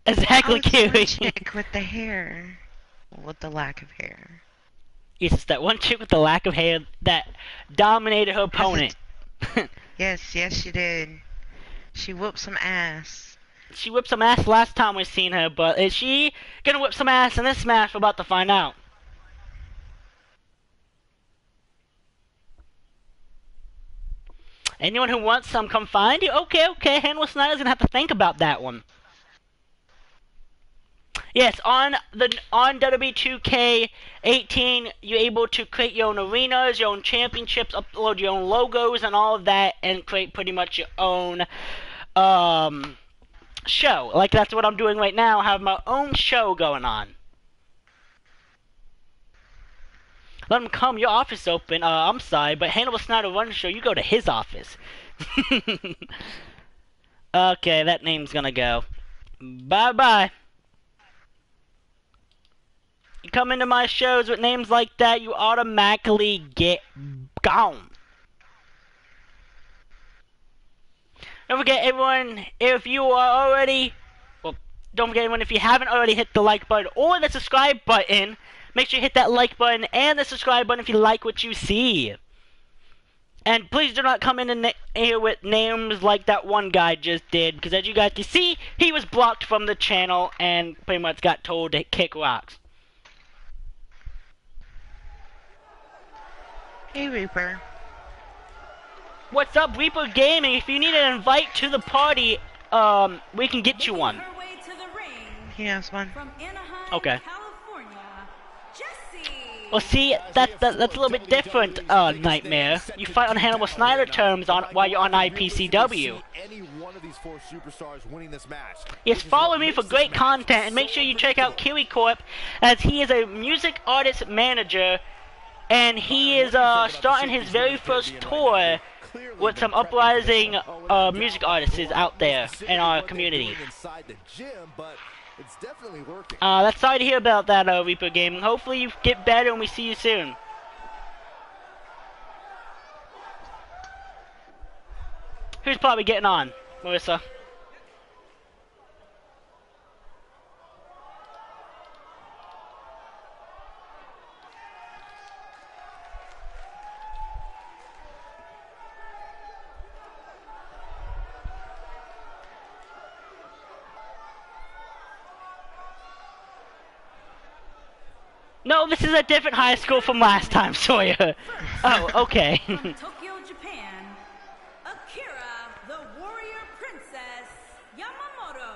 Exactly, Oh, it's the one Kiwi. chick with the hair. With the lack of hair. Yes, it's that one chick with the lack of hair that dominated her opponent. Yes, she did. She whooped some ass. She whipped some ass last time we seen her, but is she gonna whip some ass in this match? We're about to find out. Anyone who wants some, come find you. Okay. Hannibal Snyder's gonna have to think about that one. Yes, on WWE 2K18, you're able to create your own arenas, your own championships, upload your own logos, and all of that, and create pretty much your own show. Like that's what I'm doing right now. I have my own show going on. Let him come. Your office is open. I'm sorry, but Hannibal Snyder runs the show. You go to his office. Okay, that name's gonna go. Bye-bye. You come into my shows with names like that, you automatically get gone. Don't forget, everyone, if you are already... Well, don't forget, everyone, if you haven't already hit the like button or the subscribe button, make sure you hit that like button and the subscribe button if you like what you see. And please do not come in here with names like that one guy just did, because as you guys can see, he was blocked from the channel and pretty much got told to kick rocks. Hey, Reaper. What's up, Reaper Gaming? If you need an invite to the party, we can get you one. Her way to the ring He has one. from Anaheim, Okay. California, Jessie. Well, see, that's a little bit different, Nightmare. You fight on Hannibal Snyder terms while you're on IPCW. Any one of these 4 superstars winning this match. Yes, follow me for great content, and make sure you check out Kiwi Corp, as he is a music artist manager, and he is starting his very first tour with some uprising music artists out there in our community. It's definitely working. That's sorry to hear about that, Reaper Gaming. Hopefully you get better and we see you soon. Who's probably getting on, Marissa? No, this is a different high school from last time, Sawyer. Oh, okay. From Tokyo, Japan, Akira, the warrior princess, Yamamoto.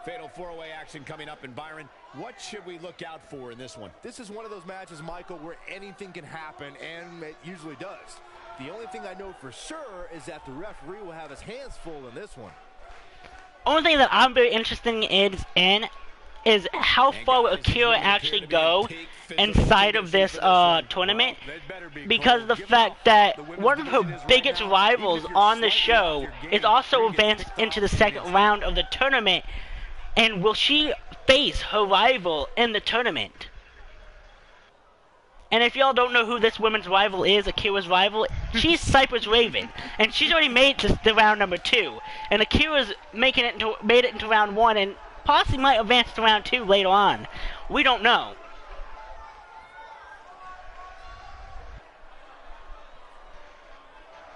Fatal 4-way action coming up in Byron. What should we look out for in this one? This is one of those matches, Michael, where anything can happen, and it usually does. The only thing I know for sure is that the referee will have his hands full in this one. Only thing that I'm very interested in is how far will Akira actually go inside of this tournament, because of the fact that one of her biggest rivals on the show is also advanced into the second round of the tournament, and will she face her rival in the tournament? And if y'all don't know who this women's rival is, Akira's rival, she's Cypress Raven, and she's already made it to round number 2, and Akira's made it into round 1, and possibly might advance to round 2 later on. We don't know.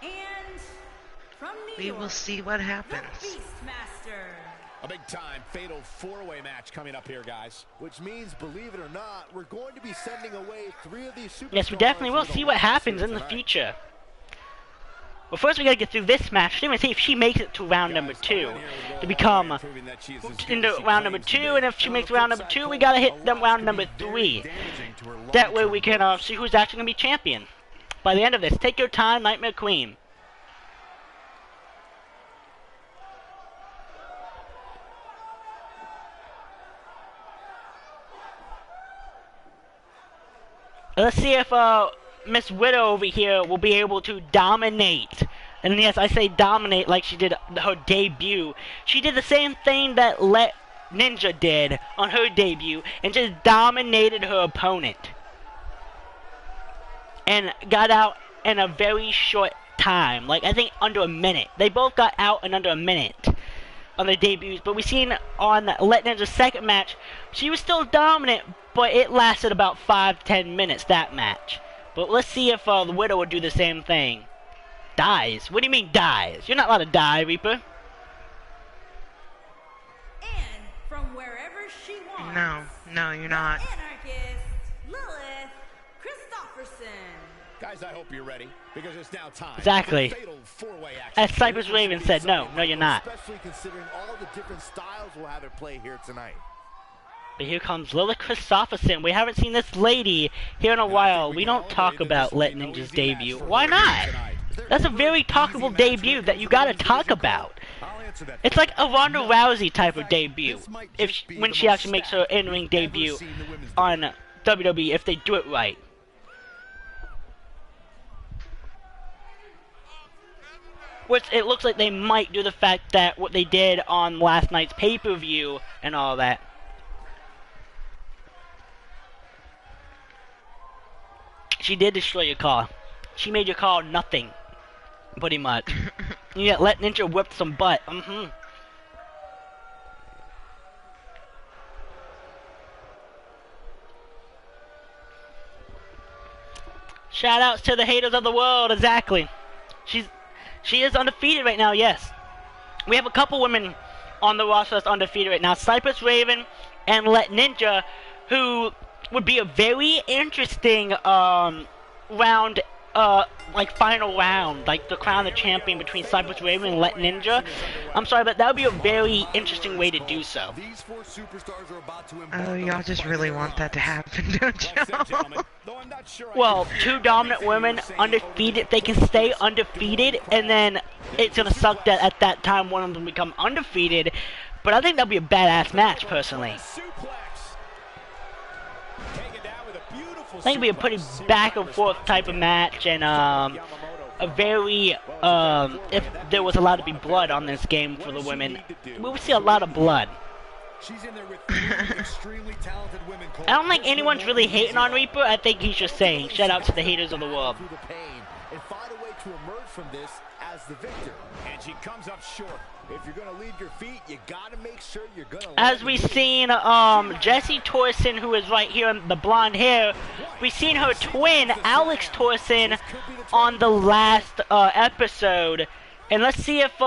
And from New We York, will see what the happens. Beastmaster. A big-time fatal four-way match coming up here, guys. Which means, believe it or not, we're going to be sending away 3 of these superstars. Yes, we definitely will see what happens in the future. Well, first we gotta get through this match. We're gonna see if she makes it to round number 2 to become into round number 2, and if she makes round number 2, we gotta hit them round number 3. That way we can see who's actually gonna be champion by the end of this. Take your time, Nightmare Queen. Let's see if Miss Widow over here will be able to dominate. And yes, I say dominate like she did her debut. She did the same thing that Let Ninja did on her debut and just dominated her opponent. And got out in a very short time. Like, I think under a minute. They both got out in under a minute on their debuts. But we seen on Let Ninja's second match, she was still dominant, but it lasted about 5-10 minutes, that match. But let's see if the Widow would do the same thing. Dies? What do you mean dies? You're not allowed to die, Reaper. And from wherever she wants. No, you're not. Anarchist Lilith Christopherson. Guys, I hope you're ready, because it's now time. Exactly. Fatal four-way action. As Cypress Raven said, no, you're not. Especially considering all the different styles we'll have at play here tonight. But here comes Lilith Christopherson. We haven't seen this lady here in a while. We don't talk about Let Ninja's debut. Why not? That's a very talkable debut that you gotta talk about. It's like a Ronda Rousey type of debut. When she actually makes her in-ring debut on WWE, if they do it right. Which it looks like they might do the fact that what they did on last night's pay-per-view and all that. She did destroy your car. She made your car nothing. Pretty much. Yeah, Let Ninja whip some butt. Shout outs to the haters of the world, exactly. She is undefeated right now, yes. We have a couple women on the roster that's undefeated right now. Cypress Raven and Let Ninja, who would be a very interesting round, like final round, like to crown the champion between Cypress Raven and Let Ninja. I'm sorry, but that would be a very interesting way to do so. Oh, y'all just really want that to happen, don't y'all? Well, 2 dominant women, undefeated. They can stay undefeated, and then it's gonna suck that at that time one of them become undefeated. But I think that'd be a badass match, personally. I think it'd be a pretty back and forth type of match, and a very if there was allowed to be blood on this game for the women, we would see a lot of blood. I don't think anyone's really hating on Reaper. I think he's just saying, shout out to the haters of the world. And find a way to emerge from this as the victor. And she comes up short. If you're gonna leave your feet, you gotta make sure you're gonna. As we've seen, Jessie Torson, who is right here in the blonde hair, we've seen her twin, Alex Torson, on the last episode, and let's see if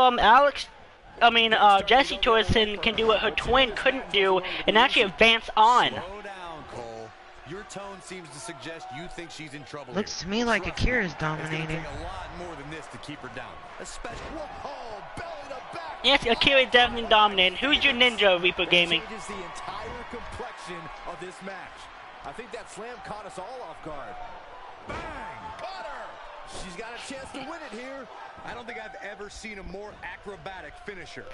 Jessie Torson can do what her twin couldn't do and actually advance on. Slow down, Cole. Your tone seems to suggest you think she's in trouble. Looks to me like Akira's dominating. It's gonna take a lot more than this to keep her down. Especially, whoa, belly to back. Yes, Akira definitely dominating. Who's your ninja, Reaper Gaming? Changes the entire complexion of this match. I think that slam caught us all off guard. Bang! Caught her! She's got a chance to win it here. I don't think I've ever seen a more acrobatic finisher.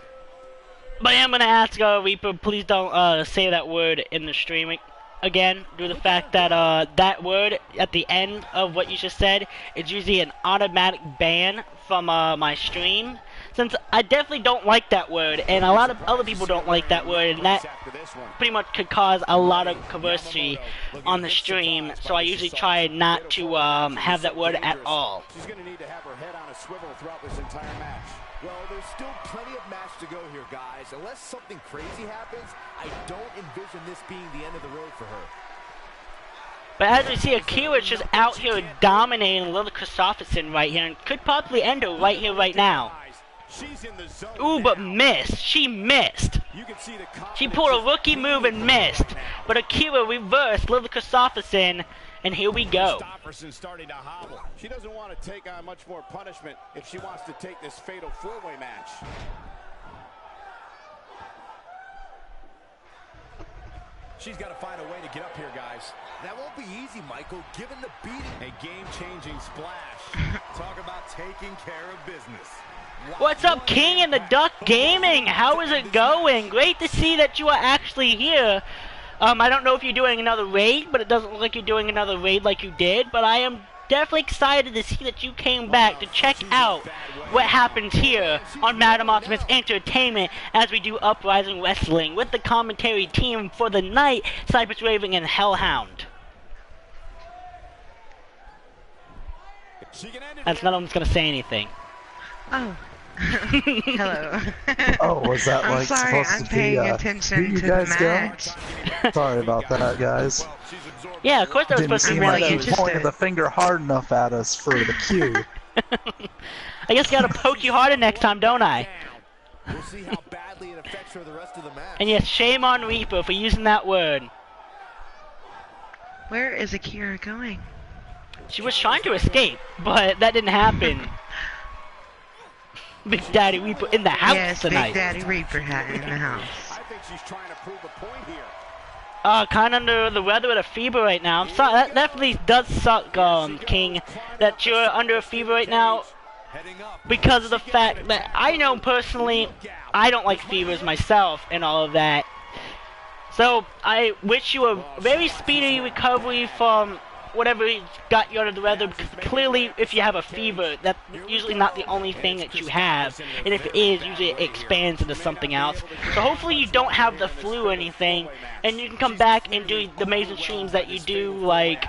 But I am going to ask Reaper, please don't say that word in the streaming again, due to the fact that that word at the end of what you just said is usually an automatic ban from my stream. Since I definitely don't like that word, and a lot of other people don't like that word, and that pretty much could cause a lot of controversy on the stream, so I usually try not to have that word at all. She's going to need to have her head on a swivel throughout this entire match. Well, there's still plenty of match to go here, guys. Unless something crazy happens, I don't envision this being the end of the road for her. But as we see, Akira's just out here dominating Lilith Christopherson right here, and could possibly end her right here, right now. She's in the zone. Ooh, but missed. She missed. You can see the She pulled a rookie move and missed, but Akira reversed Lily Christopherson, and here we go. Christopherson starting to hobble. She doesn't want to take on much more punishment if she wants to take this fatal four-way match. She's got to find a way to get up here, guys. That won't be easy, Michael, given the beating. A game-changing splash. Talk about taking care of business. What's up, King and the Duck Gaming? How is it going? Great to see that you are actually here. I don't know if you're doing another raid, but it doesn't look like you're doing another raid like you did. But I am definitely excited to see that you came back to check out what happens here on Madam Optimus Entertainment as we do Uprising Wrestling with the commentary team for the night, Cypress Raving and Hellhound. That's none of them's gonna say anything. Oh. Hello. Oh, was that I'm like sorry, supposed I'm to paying be attention to the match. Sorry about that, guys. Yeah, of course that was Didn't supposed to seem be one like of you those. pointed the finger hard enough at us for the cue. I guess I gotta poke you harder next time, don't I? We'll see how badly it affects her the rest of the match. And yes, shame on Reaper for using that word. Where is Akira going? She was trying to escape, but that didn't happen. Big Daddy Reaper in the house yes, tonight. Big Daddy Reaper hat in the house. I think she's trying to prove a point here. Kind of under the weather with a fever right now. I'm sorry, that definitely does suck, King, that you're under a fever right now. Because of the fact that I know personally, I don't like fevers myself and all of that. So, I wish you a very speedy recovery from whatever got you out of the weather, because clearly if you have a fever, that's usually not the only thing that you have, and if it is, usually it expands into something else. So hopefully you don't have the flu or anything, and you can come back and do the amazing streams that you do, like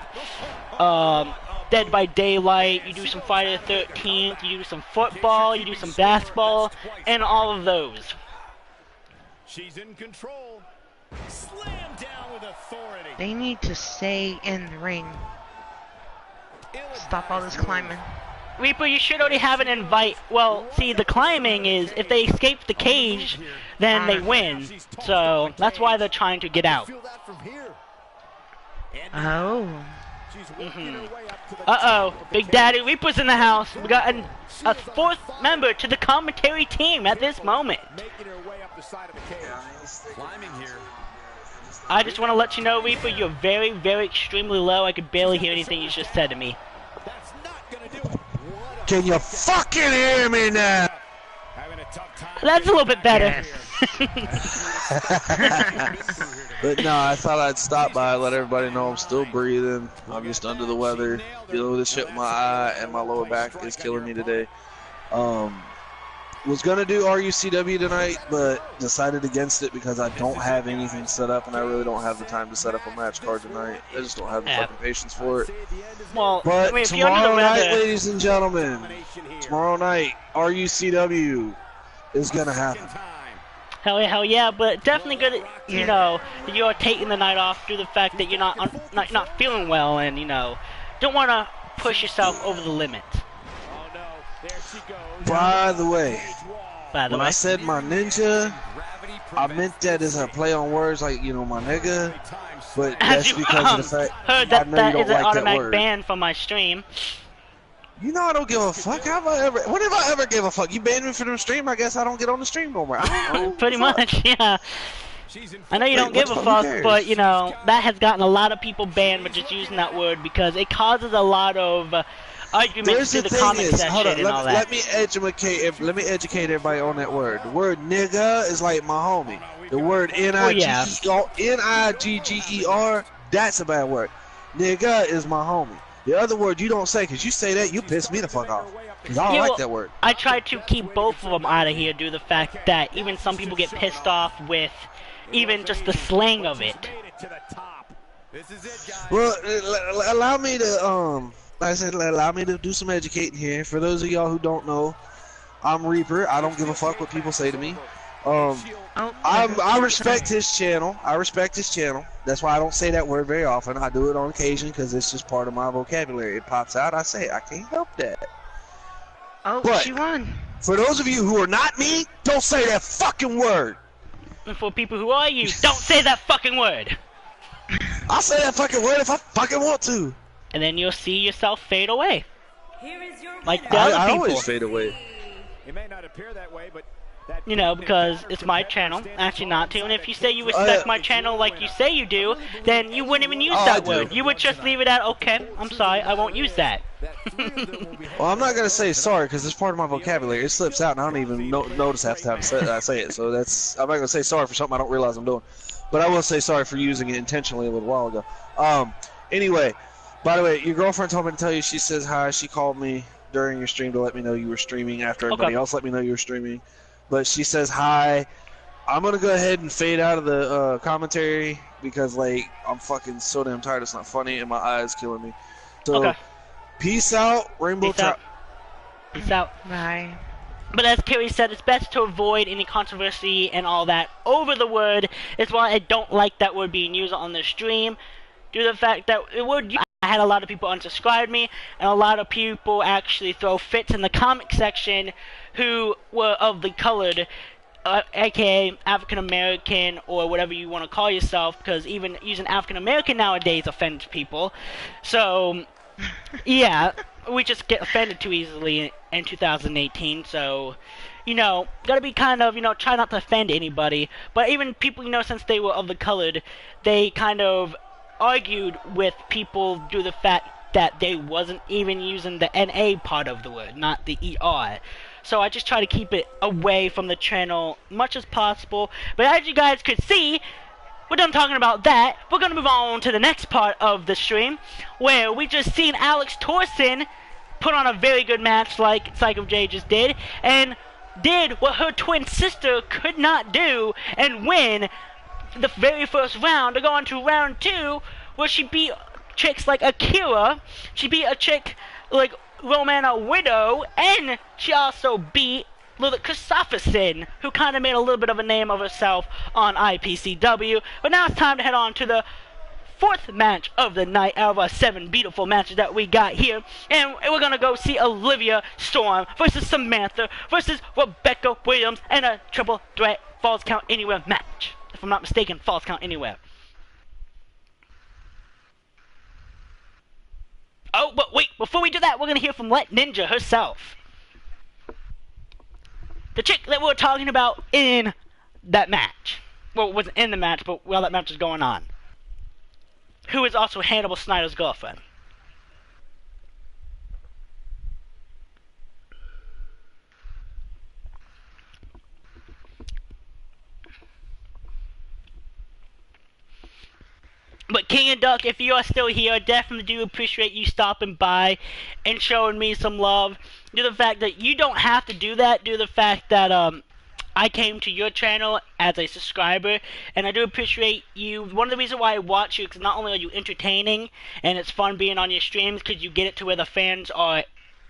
Dead by Daylight, you do some Friday the 13th, you do some football, you do some basketball, and all of those. She's in control. Slam down with authority. They need to stay in the ring. Stop all this climbing. Reaper, you should already have an invite. Well, see, the climbing is, if they escape the cage, then they win. So, that's why they're trying to get out. Oh. Uh-oh, Big Daddy Reaper's in the house. We got a fourth member to the commentary team at this moment. I just want to let you know, Reaper, you're very, very extremely low. I could barely hear anything you just said to me. Can you fucking hear me now? That's a little bit better. But no, I thought I'd stop by, let everybody know I'm still breathing. I'm just under the weather, dealing with this shit in my eye, and my lower back is killing me today. Was gonna do RUCW tonight, but decided against it because I don't have anything set up, and I really don't have the time to set up a match card tonight. I just don't have the fucking patience for it. Well, But I mean, if you're under the tomorrow night, weather, ladies and gentlemen, tomorrow night, RUCW is gonna happen. hell yeah, but definitely good, you know, that you're taking the night off due to the fact that you're not feeling well, and, you know, don't want to push yourself over the limit. By the way, when I said my ninja, I meant that as a play on words like, you know, my nigga, but that's because of the fact heard that I know that you is don't an like that automatic word. ban from my stream. You know I don't give a fuck. When have I ever give a fuck? You banned me from the stream, I guess I don't get on the stream no more. I don't know. Pretty much, yeah. I know you don't give a fuck, but, you know, that has gotten a lot of people banned for just using that word because it causes a lot of arguments through the comment section and all that. Let me educate everybody on that word. The word nigga is like my homie. The word N-I-G-G-E-R, that's a bad word. Nigga is my homie. The other word you don't say, because you say that, you piss me the fuck off. Because I don't like that word. I try to keep both of them out of here due to the fact that even some people get pissed off with even just the slang of it. Well, allow me to, like I said, allow me to do some educating here. For those of y'all who don't know, I'm Reaper. I don't give a fuck what people say to me. I respect his channel. That's why I don't say that word very often. I do it on occasion because it's just part of my vocabulary. It pops out, I say it. I can't help that. Oh, but she won. For those of you who are not me, don't say that fucking word. And for people who are you, don't say that fucking word. I'll say that fucking word if I fucking want to. And then you'll see yourself fade away. Here is your Like winner. the other I people. always fade away. It may not appear that way, but that You know, because it's my channel. Actually not to. And if you say you respect my channel like you say you do, then you wouldn't even use Oh, I that do. word. You would just leave it at, okay, I'm sorry, I won't use that. Well, I'm not gonna say sorry because it's part of my vocabulary. It slips out, and I don't even notice half the time I say it. So I'm not gonna say sorry for something I don't realize I'm doing. But I will say sorry for using it intentionally a little while ago. Anyway, by the way, your girlfriend told me to tell you she says hi. She called me during your stream to let me know you were streaming after everybody else let me know you were streaming. But she says hi. I'm gonna go ahead and fade out of the commentary because like I'm fucking so damn tired. It's not funny, and my eyes killing me. So, peace out, Rainbow Trout. Peace out. Bye. But as Kerry said, it's best to avoid any controversy and all that over the word. It's why I don't like that word being used on the stream, due to the fact that it would. I had a lot of people unsubscribe me, and a lot of people actually throw fits in the comment section who were of the colored, aka African American or whatever you want to call yourself, because even using African American nowadays offends people. So, yeah, we just get offended too easily in 2018. So, you know, gotta be kind of, you know, try not to offend anybody. But even people, you know, since they were of the colored, they kind of argued with people due to the fact that they wasn't even using the NA part of the word, not the ER. So I just try to keep it away from the channel much as possible. But as you guys could see, we're done talking about that. We're gonna move on to the next part of the stream, where we just seen Alex Torsen put on a very good match like Psycho J just did, and did what her twin sister could not do and win the very first round to go on to round 2, where she beat chicks like Akira, she beat a chick like Romana Widow, and she also beat Lilith Christopherson, who kind of made a little bit of a name of herself on IPCW. But now it's time to head on to the 4th match of the night out of our 7 beautiful matches that we got here. And we're going to go see Olivia Storm versus Samantha versus Rebecca Williams in a triple threat Falls Count Anywhere match. If I'm not mistaken, Falls Count Anywhere. Oh, but wait, before we do that, we're going to hear from Let Ninja herself. The chick that we were talking about in that match. Well, it wasn't in the match, but while that match was going on. Who is also Hannibal Snyder's girlfriend. But King and Duck, if you are still here, I definitely do appreciate you stopping by and showing me some love. Due to the fact that you don't have to do that, due to the fact that I came to your channel as a subscriber, and I do appreciate you. One of the reasons why I watch you is not only are you entertaining, and it's fun being on your streams, because you get it to where the fans are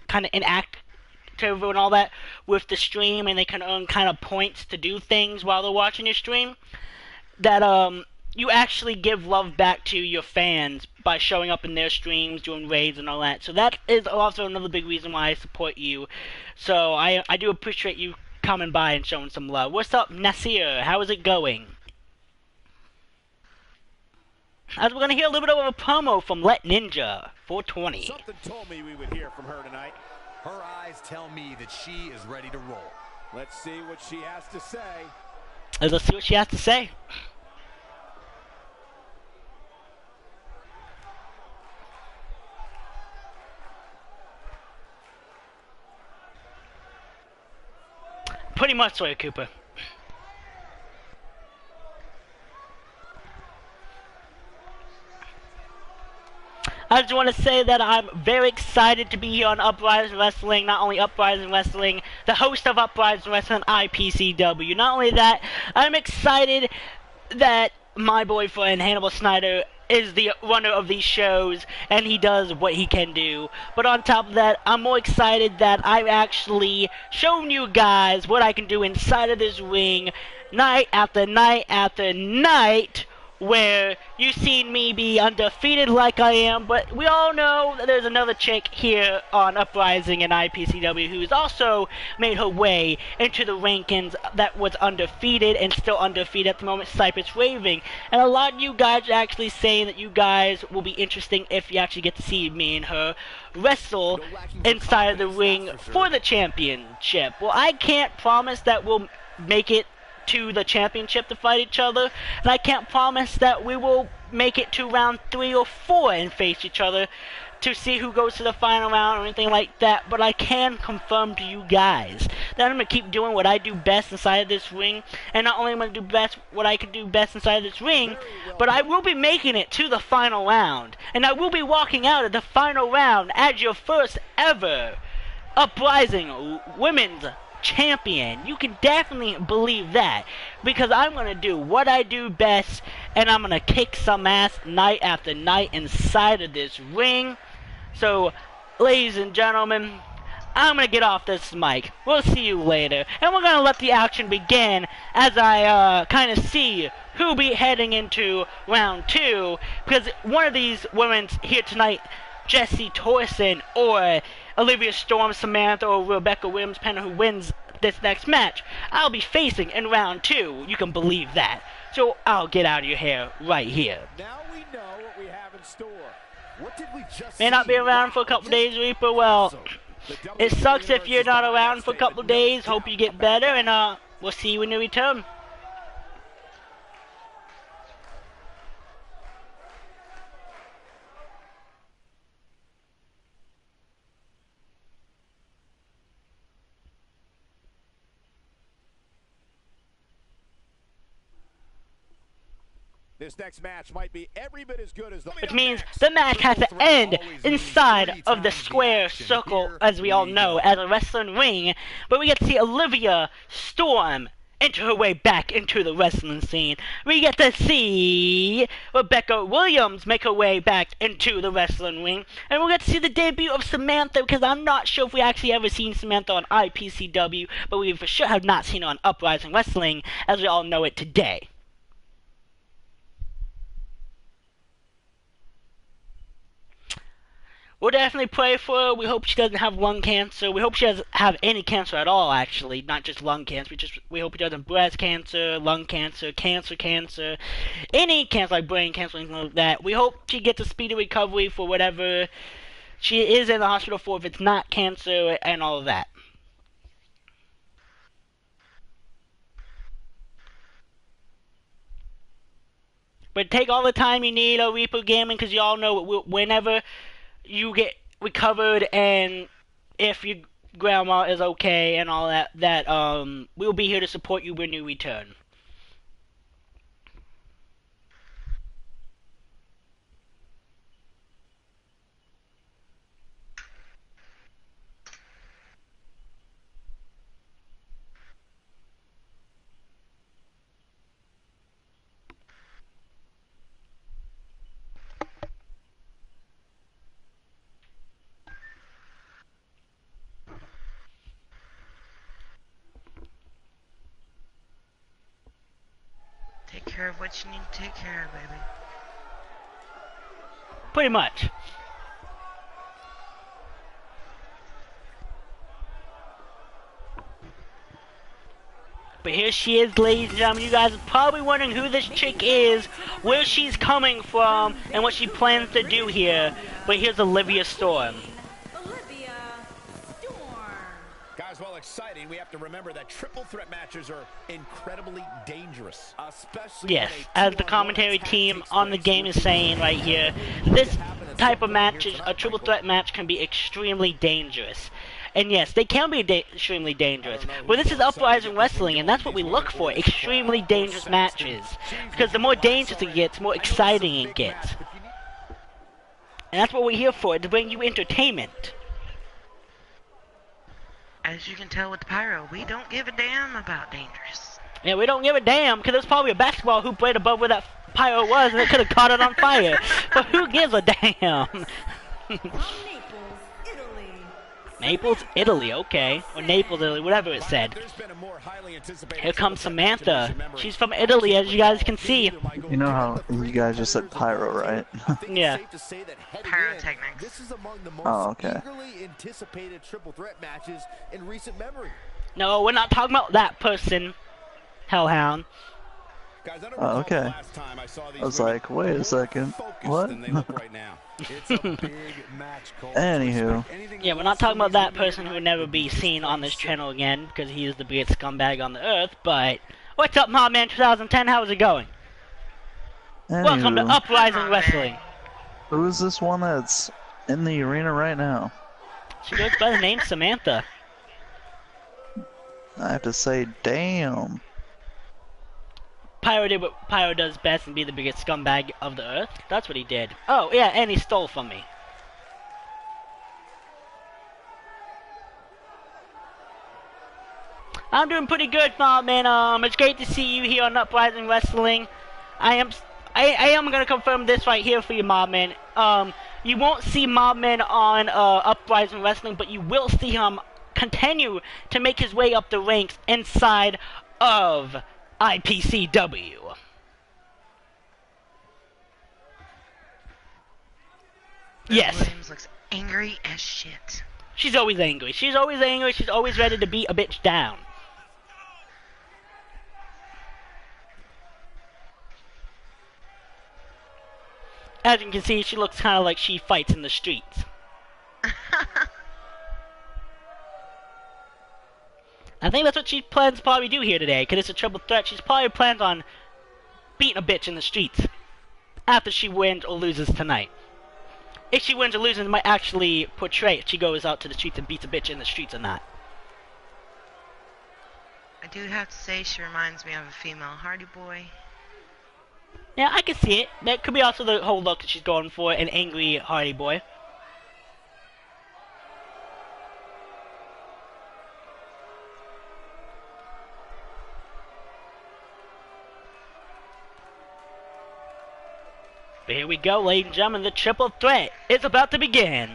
kind of inactive and all that with the stream, and they can earn kind of points to do things while they're watching your stream, that you actually give love back to your fans by showing up in their streams, doing raids and all that. So that is also another big reason why I support you. So I do appreciate you coming by and showing some love. What's up, Nasir? How is it going? As we're going to hear a little bit of a promo from Let Ninja 420. Something told me we would hear from her tonight. Her eyes tell me that she is ready to roll. Let's see what she has to say. Let's see what she has to say. Pretty much, Sawyer Cooper. I just want to say that I'm very excited to be here on Uprising Wrestling. Not only Uprising Wrestling, the host of Uprising Wrestling, IPCW. Not only that, I'm excited that my boyfriend, Hannibal Snyder, is the runner of these shows, and he does what he can do. But on top of that, I'm more excited that I've actually shown you guys what I can do inside of this ring, night after night after night, where you've seen me be undefeated like I am, but we all know that there's another chick here on Uprising and IPCW who's also made her way into the rankings that was undefeated and still undefeated at the moment, Cypress Raving. And a lot of you guys are actually saying that you guys will be interesting if you actually get to see me and her wrestle inside of the ring for the championship. Well, I can't promise that we'll make it to the championship to fight each other, and I can't promise that we will make it to round 3 or 4 and face each other to see who goes to the final round or anything like that, but I can confirm to you guys that I'm going to keep doing what I do best inside of this ring, and not only am I going to do best what I can do best inside of this ring, but I will be making it to the final round, and I will be walking out of the final round as your first ever Uprising Women's Champion. You can definitely believe that, because I'm going to do what I do best, and I'm going to kick some ass night after night inside of this ring. So, ladies and gentlemen, I'm going to get off this mic. We'll see you later, and we're going to let the action begin as I kind of see who'll be heading into round 2, because one of these women's here tonight, Jessie Torson or Olivia Storm, Samantha, or Rebecca Williams, depending on who wins this next match, I'll be facing in round 2. You can believe that. So I'll get out of your hair right here. Now we know what we have in store. What did we just May not be around for a couple days, Reaper. Well, it sucks if you're not around for a couple days. Hope you get better, and we'll see you when you return. This next match might be every bit as good as the... Which means the match has to end inside of the square circle, as we all know, as a wrestling ring. But we get to see Olivia Storm enter her way back into the wrestling scene. We get to see Rebecca Williams make her way back into the wrestling ring. And we'll get to see the debut of Samantha, because I'm not sure if we actually ever seen Samantha on IPCW, but we for sure have not seen her on Uprising Wrestling, as we all know it today. We'll definitely pray for her. We hope she doesn't have lung cancer. We hope she doesn't have any cancer at all, actually. Not just lung cancer. We hope she doesn't have breast cancer, lung cancer, cancer, any cancer like brain cancer, anything like that. We hope she gets a speedy recovery for whatever she is in the hospital for, if it's not cancer and all of that. But take all the time you need, Reaper Gaming, because you all know whenever you get recovered, and if your grandma is okay and all that, we'll be here to support you when you return. Take care of what you need to take care of, baby. Pretty much. But here she is, ladies and gentlemen. You guys are probably wondering who this chick is, where she's coming from, and what she plans to do here. But here's Olivia Storm. Olivia Storm. Guys, while exciting, we have to remember that triple threat matches are incredibly dangerous. Especially Yes, as the commentary team on the game is saying right here, this type of matches, a triple threat match, can be extremely dangerous. And yes, they can be extremely dangerous. But this is Uprising Wrestling, and that's what we look for, extremely dangerous matches. Because the more dangerous it gets, the more exciting it gets. And that's what we're here for, to bring you entertainment. As you can tell with the pyro, we don't give a damn about dangerous. Yeah, we don't give a damn, because there's probably a basketball hoop right above where that pyro was, and it could have caught it on fire. But who gives a damn? From Naples, Italy, Naples, Italy, okay. Or Naples, Italy, whatever it said. Here comes Samantha. She's from Italy, as you guys can see. You know how you guys just said pyro, right? Yeah. Pyrotechnics. Oh, okay. No, we're not talking about that person, Hellhound. Oh, okay. I was like, wait a second. What? Anywho. Yeah, we're not talking about that person who will never be seen on this channel again because he is the biggest scumbag on the earth, but what's up, Mob Man 2010? How's it going? Welcome to Anywho, Uprising Wrestling. who is this one that's in the arena right now? She goes by the name Samantha. I have to say, damn. Pyro did what Pyro does best and be the biggest scumbag of the earth. That's what he did. Oh, yeah, and he stole from me. I'm doing pretty good, Mob Man. It's great to see you here on Uprising Wrestling. I am gonna confirm this right here for you, Mob Man. You won't see Mob Man on Uprising Wrestling, but you will see him continue to make his way up the ranks inside of IPCW. Yes. Williams looks angry as shit. She's always angry. She's always angry. She's always ready to beat a bitch down. As you can see, she looks kind of like she fights in the streets. I think that's what she plans to probably do here today, because it's a triple threat. She's probably plans on beating a bitch in the streets after she wins or loses tonight. If she wins or loses, it might actually portray if she goes out to the streets and beats a bitch in the streets or not. I do have to say she reminds me of a female Hardy Boy. Yeah, I can see it. That could be also the whole look that she's going for, an angry Hardy Boy. But here we go, ladies and gentlemen, the triple threat is about to begin.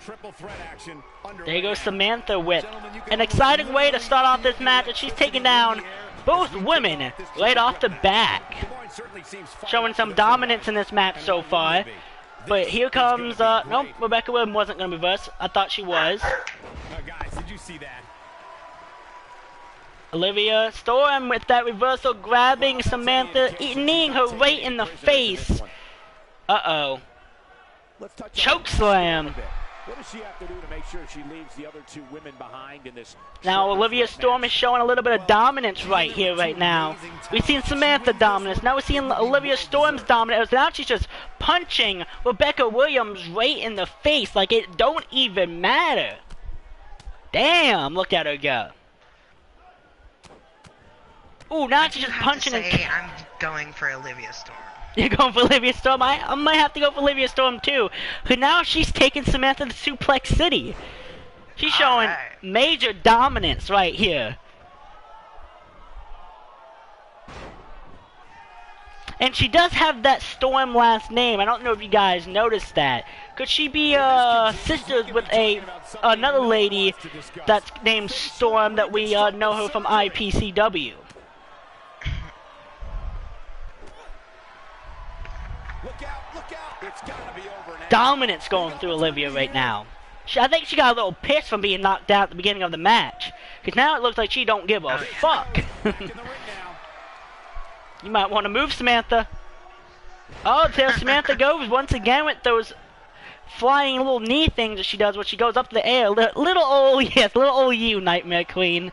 Triple threat action There goes Samantha with an exciting way to start off this match, and she's taking down both women right off the back. Showing some dominance in this match so far. But here comes, nope, Rebecca Williams wasn't going to reverse. I thought she was. Guys, did you see that? Olivia Storm with that reversal, grabbing Samantha, kneeing her right in the face. Uh-oh. Choke slam. What does she have to do to make sure she leaves the other two women behind in this? Now Olivia Storm is showing a little bit of dominance right here, right now. We've seen Samantha dominance. Now we're seeing Olivia Storm's dominance. Now she's just punching Rebecca Williams right in the face like it don't even matter. Damn, look at her go. Ooh, now she's just punching and... I'm going for Olivia Storm. You're going for Olivia Storm? I might have to go for Olivia Storm too. But now she's taking Samantha to Suplex City. She's showing major dominance right here. And she does have that Storm last name. I don't know if you guys noticed that. Could she be sisters with another lady that's named Storm that we know her from IPCW? Dominance going through Olivia right now. I think she got a little pissed from being knocked out at the beginning of the match. Because now it looks like she don't give a fuck. You might want to move, Samantha. Oh, there Samantha goes once again with those flying little knee things that she does when she goes up to the air. Little old you, Nightmare Queen.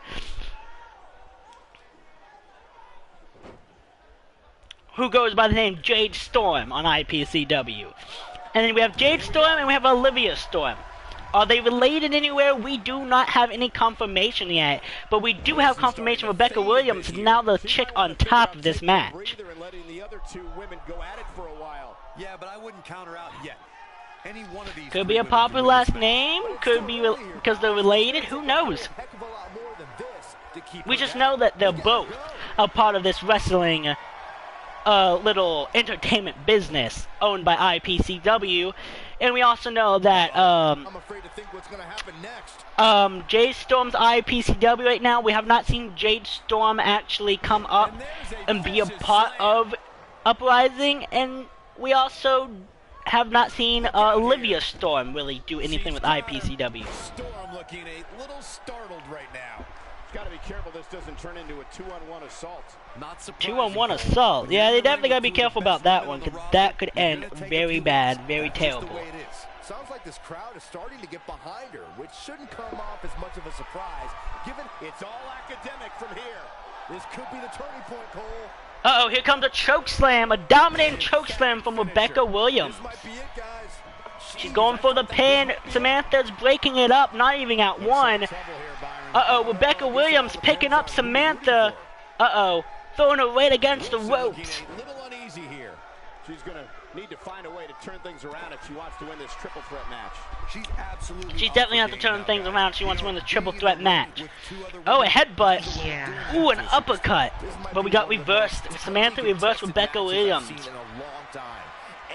Who goes by the name Jade Storm on IPCW. And then we have Jade Storm and we have Olivia Storm. Are they related anywhere? We do not have any confirmation yet. But we do have confirmation Rebecca Williams is now the chick on top of this match. Yeah, but I wouldn't counter out yet. Any one of these could be a popular last name. Could be because they're related. Who knows? We just know that they're both a part of this wrestling little entertainment business owned by IPCW, and we also know that I'm afraid to think what's going to happen next. Jade Storm's IPCW right now. We have not seen Jade Storm actually come up and be a part of Uprising, and we also have not seen Olivia Storm really do anything with IPCW. Storm looking a little startled right now. Got to be careful this doesn't turn into a 2-on-1 assault. Not surprising. 2-on-1 assault. Yeah, they definitely gotta be careful about that one, because that could end very bad, very terrible. Sounds like this crowd is starting to get behind her, which shouldn't come off as much of a surprise, given It's all academic from here. this could be the turning point, Cole. Uh-oh, here comes a choke slam, a dominating choke slam from Rebecca Williams. This might be it, guys. She's going for the pin. Samantha's breaking it up, not even at one. Uh-oh, Rebecca Williams picking up Samantha. Uh-oh, throwing her right against the ropes. A little uneasy here. She's going to need to find a way to turn things around if she wants to win this triple threat match. She's definitely has to turn things around if she wants to win the triple threat match. Oh, a headbutt. Yeah. Ooh, an uppercut. But we got reversed. Samantha reversed Rebecca Williams. In a long time.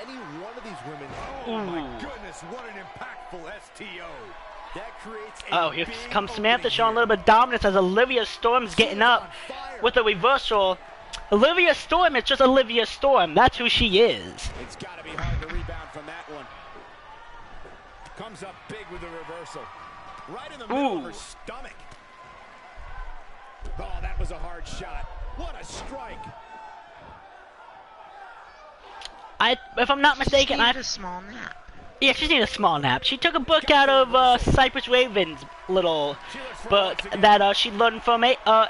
Any one of these women. Ooh. Goodness, what an impactful STO. That creates Oh, here comes Samantha showing a little bit of dominance as Olivia Storm's getting up with a reversal. Olivia Storm is just Olivia Storm. That's who she is. It's got to be hard to rebound from that one. Comes up big with the reversal. Right in the middle of her stomach. Oh, that was a hard shot. What a strike. If I'm not mistaken, She needed a small nap. Yeah, she needed a small nap. She took a book out of Cypress Raven's little book that she learned from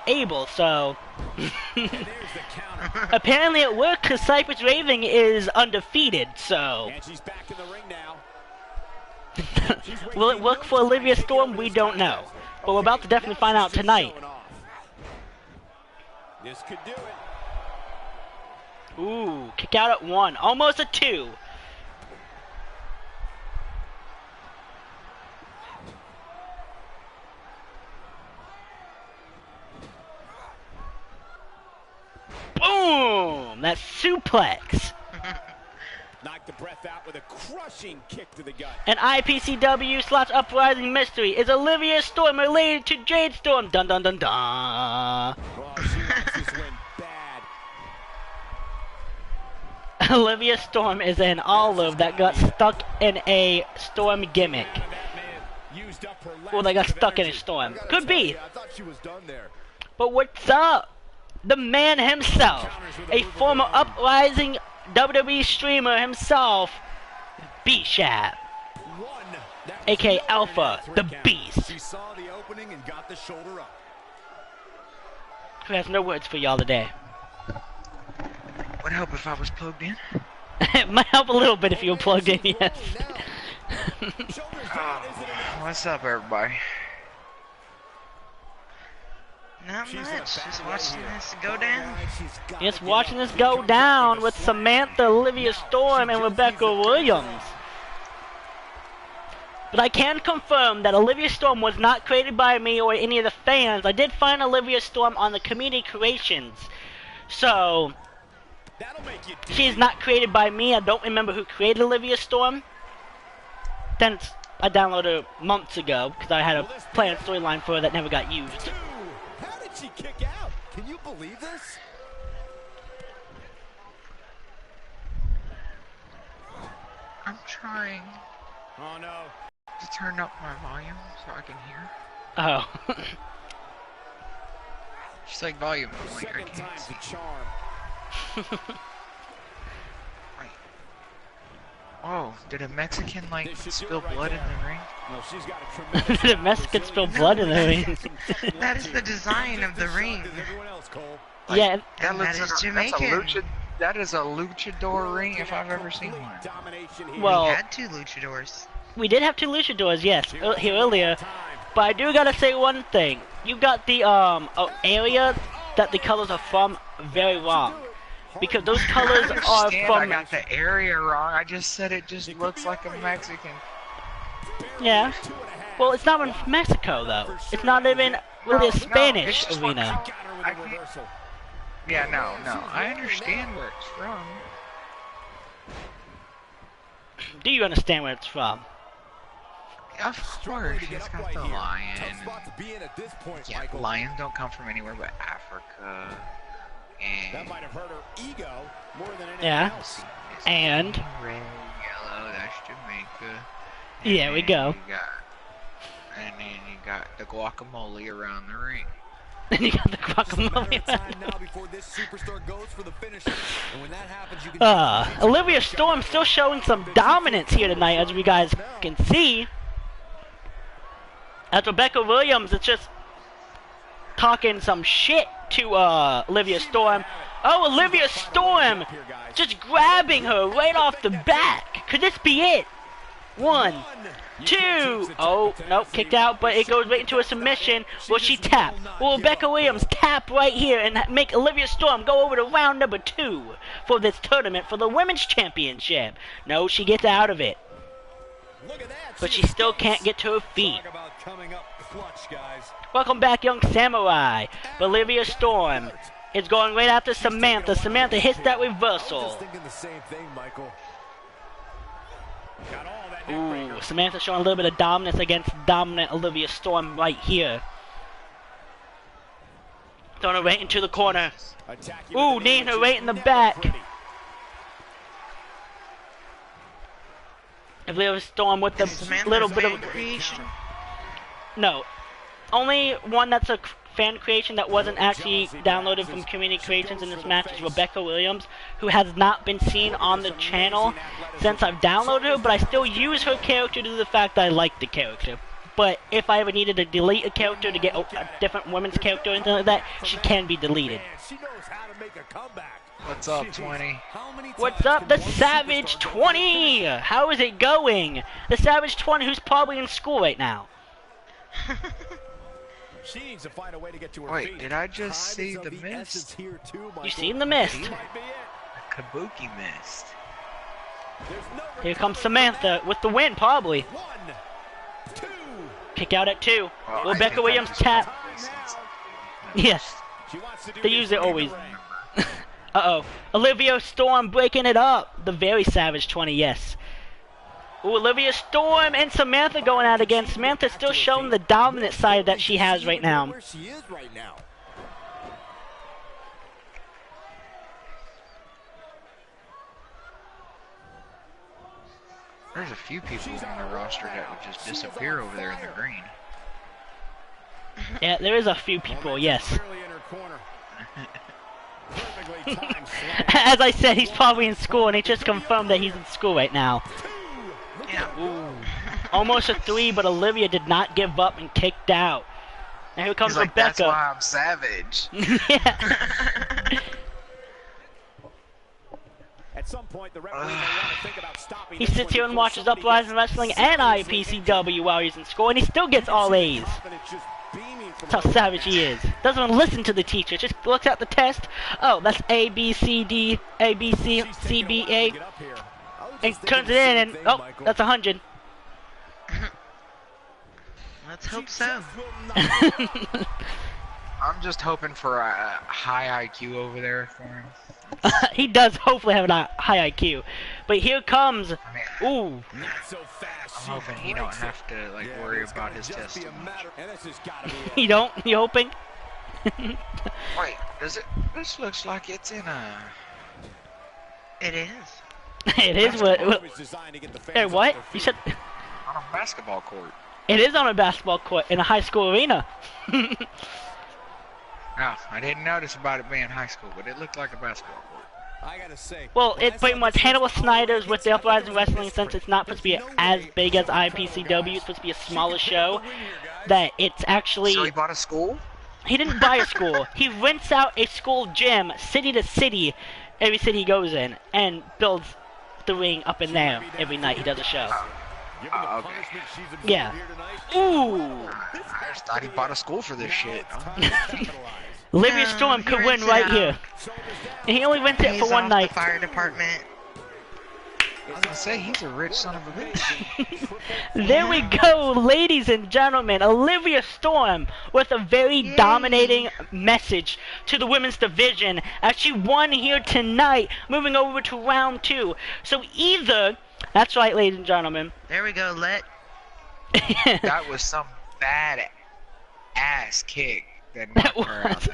Abel, so... Apparently it worked because Cypress Raven is undefeated, so... And she's back in the ring now. Will it work for Olivia Storm? We don't know. But we're about to definitely find out tonight. This could do it. Ooh, kick out at 1. Almost a 2. Boom! That suplex. Knocked the breath out with a crushing kick to the gut. An IPCW/Uprising mystery. Is Olivia Storm related to Jade Storm? Dun dun dun dun. Oh, she wants this win bad. Olivia Storm is an olive that got stuck in a storm gimmick. Well, they got stuck in a storm. Could be. I thought she was done there. But what's up? The man himself, a former Uprising WWE streamer himself, B-Shap, aka Alpha, the Beast. She saw the opening and got the shoulder up. Who has no words for y'all today. Would help if I was plugged in. It might help a little bit if you were plugged in, yes. What's up, everybody? Not much. Just watching this go down. Just watching this go down with Samantha, Olivia Storm, and Rebecca Williams. But I can confirm that Olivia Storm was not created by me or any of the fans. I did find Olivia Storm on the community creations. So, she is not created by me. I don't remember who created Olivia Storm. Since I downloaded her months ago, because I had a planned storyline for her that never got used. How did she kick out? Can you believe this? I'm trying Oh no. to turn up my volume so I can hear. Oh. She's like volume. I'm like, I Second can't time's see. a charm. Right. Oh, did a Mexican like They should do spill it right blood there. in the ring? No, she's got a tremendous The Mexican spilled blood in the ring. That is the design of the ring. Everyone else, Cole. Yeah, And that is That's a Jamaican. that is a luchador ring if I've ever seen one. Domination here. well, We had 2 luchadors. we did have 2 luchadors, yes, here earlier. But I do gotta say one thing. You got the area that the colors are from very wrong. Because those colors are I from... got the area wrong. I just said it just looks like a Mexican. Yeah. Well, it's not in Mexico, though. It's not even really a Spanish it's just arena. Got her with a reversal. Yeah, no. I understand where it's from. Do you understand where it's from? Of course, it's got the lion. Yeah, lions don't come from anywhere but Africa. And That might have hurt her ego more than anything Yeah. else. And red, yellow, that's Jamaica. There we go. And then you got the guacamole around the ring. then you got the guacamole. Olivia Storm still showing some dominance here tonight, as we guys can see. As Rebecca Williams is just talking some shit to Olivia Storm. Oh, Olivia Storm just grabbing her right off the back. Could this be it? 1, 2. Oh, nope, kicked out, but it goes right into a submission. Will she tap? Will Rebecca Williams tap right here and make Olivia Storm go over to round number 2 for this tournament for the Women's Championship? No, she gets out of it. But she still can't get to her feet. Welcome back, Young Samurai. Olivia Storm is going right after Samantha. Samantha hits that reversal. Ooh, Samantha showing a little bit of dominance against dominant Olivia Storm right here. Throwing her right into the corner. Ooh, kneeing her right in the back. Olivia Storm with the little bit of... creation. No. Only one that's a fan creation that wasn't actually downloaded from Community Creations in this match is Rebecca Williams, who has not been seen on the channel since I've downloaded her, but I still use her character due to the fact that I like the character. But if I ever needed to delete a character to get a different women's character or anything like that, she can be deleted. What's up, 20? What's up, the Savage 20? How is it going? The Savage 20, who's probably in school right now. She needs to find a way to get to her Wait, feet. did I just see the mist? You seen the mist? Kabuki mist. Here comes Samantha with the win, probably. 1, 2. Kick out at 2. Well, Rebecca Williams tap. Yes, She wants to do they this use it right in always. the ring. Uh-oh. Olivia Storm breaking it up. The very Savage 20, yes. Ooh, Olivia Storm and Samantha going out again. Samantha still showing the dominant side that she has right now. Where she is right now. There's a few people on the roster that would just disappear over there in the green. Yeah, there is a few people, yes. Clearly in her corner. Perfectly timed slam. As I said, he's probably in school, and he just confirmed that he's in school right now. Yeah. Almost a 3, but Olivia did not give up and kicked out. And here comes He's like, that's Rebecca. why I'm savage. Yeah. At some point, the referee may want to think about stopping He this sits one here and before watches somebody Uprising gets Wrestling sick and of this IPCW while he's in school, and he still gets all A's. confidence just beaming from That's how her. savage he is. Doesn't even listen to the teacher, just looks at the test. Oh, that's A, B, C, D, A, B, C, She's C, taking a B, while to A, get up here. I was and just thinking turns the it in, same and thing, oh, Michael. that's 100. Let's hope so. I'm just hoping for a high IQ over there for him. He does hopefully have a high IQ. But here comes, I mean, ooh, Not so fast. I'm hoping he don't have to like worry about his test too much. And this has got to be it. you don't? You hoping? Wait, does it? This looks like it's in a. It is. It is what, It was designed to get the fans hey, off what? their You feet. said, On a basketball court. it is on a basketball court in a high school arena. No, I didn't notice about it being high school, but it looked like a basketball court. I gotta say, Well, when I it's pretty saw much this Hannibal match, Snyder's with the it's Uprising nothing Wrestling, since it's not supposed to be There's no as way big as she's gonna trouble IPCW, guys. it's supposed to be a She smaller could take show, the win here, guys. that it's actually, So he bought a school? he didn't buy a school, he rents out a school gym, city to city, every city he goes in, and builds the ring up in there every night he does a show. Given the okay. punishment she's absorbed Yeah. here tonight, Ooh! I just thought he bought a school for this now shit. it's time to capitalize. Olivia No, Storm he could win rents it right out. here. Shoulders down. And he only rents it Pays for one off night. the fire department. I was gonna say, he's a rich son of a bitch. There we go, ladies and gentlemen. Olivia Storm with a very dominating message to the women's division as she won here tonight, moving over to round 2. So either, that's right, ladies and gentlemen. There we go, That was some bad ass kick that knocked her out, though.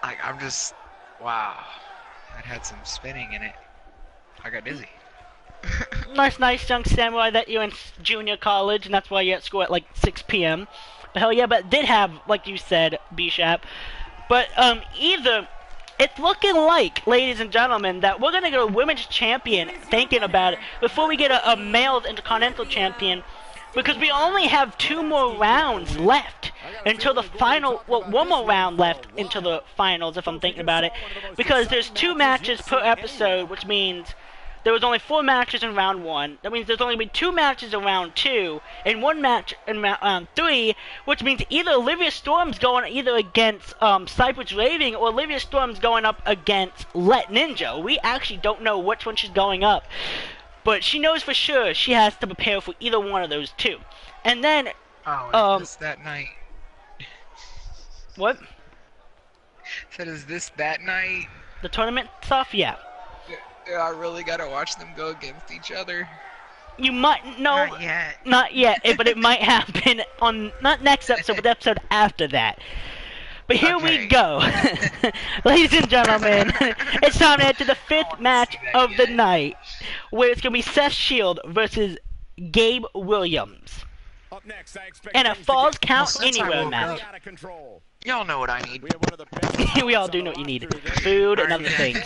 Like, I'm just, wow. That had some spinning in it. I got dizzy. Nice young samurai that you're in junior college, and that's why you're at school at like 6 p.m. But hell yeah, but it did have, like you said, B-Shap. But either, it's looking like, ladies and gentlemen, that we're gonna get a women's champion, thinking about it, before we get a male intercontinental champion, because we only have 2 more rounds left until the final, well, 1 more round left into the finals, if I'm thinking about it, because there's 2 matches per episode, which means there was only 4 matches in round 1. That means there's only been 2 matches in round 2, and 1 match in round 3, which means either Olivia Storm's going either against Cypress Raving, or Olivia Storm's going up against Let Ninja. We actually don't know which one she's going up. But she knows for sure she has to prepare for either one of those 2. And then, is this that night? What? Said, is this that night? The tournament stuff? Yeah. I really gotta watch them go against each other. You might, no. Not yet, but it might happen on, not next episode, but the episode after that. But here we go. Ladies and gentlemen, it's time to head to the 5th match of the night, where it's going to be Seth Shield versus Gabe Williams. Up next, I expect and a Falls Count Anywhere match. Y'all know what I need. We all do know what you need. Food and other things.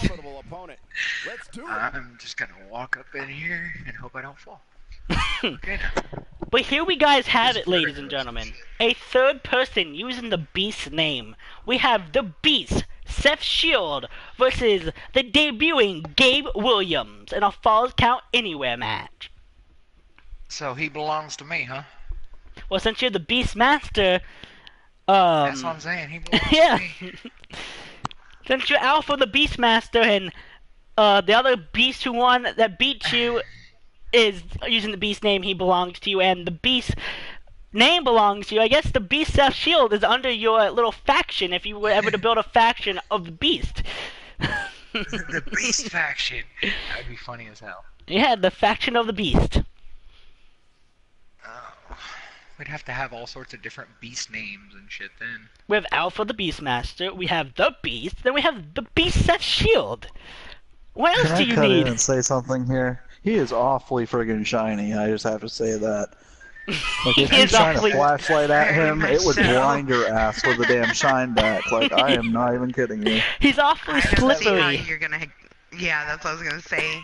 I'm just going to walk up in here and hope I don't fall. Okay, now. But here we guys have it, ladies and gentlemen. A 3rd person using the Beast's name. We have the Beast, Seth Shield, versus the debuting Gabe Williams in a Falls Count Anywhere match. So he belongs to me, huh? Well, since you're the Beast Master, that's what I'm saying, he belongs to me. Since you're Alpha the Beast Master and the other Beast who won that beat you is using the Beast name, he belongs to you, and the Beast name belongs to you. I guess the Beast Seth Shield is under your little faction if you were ever to build a faction of the Beast. The Beast faction. That'd be funny as hell. Yeah, the faction of the Beast. Oh, we'd have to have all sorts of different Beast names and shit then. We have Alpha the Beast Master, we have the Beast, then we have the Beast Seth Shield. What else do you need? Can I cut in and say something here? He is awfully friggin' shiny, I just have to say that. Like, if you shine a flashlight at him, it would blind your ass with a damn shine back. Like, I am not even kidding you. He's awfully slippery. You're gonna, yeah, that's what I was gonna say.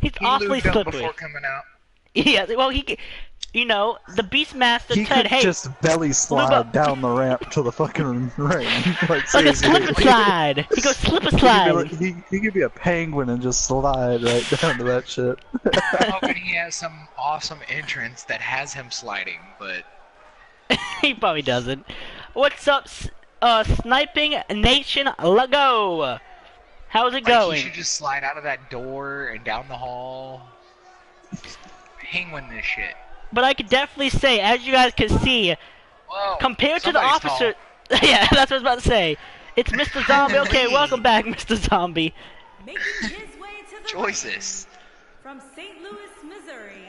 He's awfully slippery. Before coming out. Yeah, well, you know, the Beastmaster said, hey, he could just belly slide down the ramp to the fucking ring. Like a slip slide. He goes slip a slide. He could be a penguin and just slide right down to that shit. I'm hoping he has some awesome entrance that has him sliding, but he probably doesn't. What's up, Sniping Nation? Let go. How's it going? He should just slide out of that door and down the hall. Penguin this shit. But I could definitely say, as you guys can see, compared to the officer... Yeah, that's what I was about to say. It's Mr. Zombie. Okay, welcome back, Mr. Zombie. Making his way to the choices. From St. Louis, Missouri,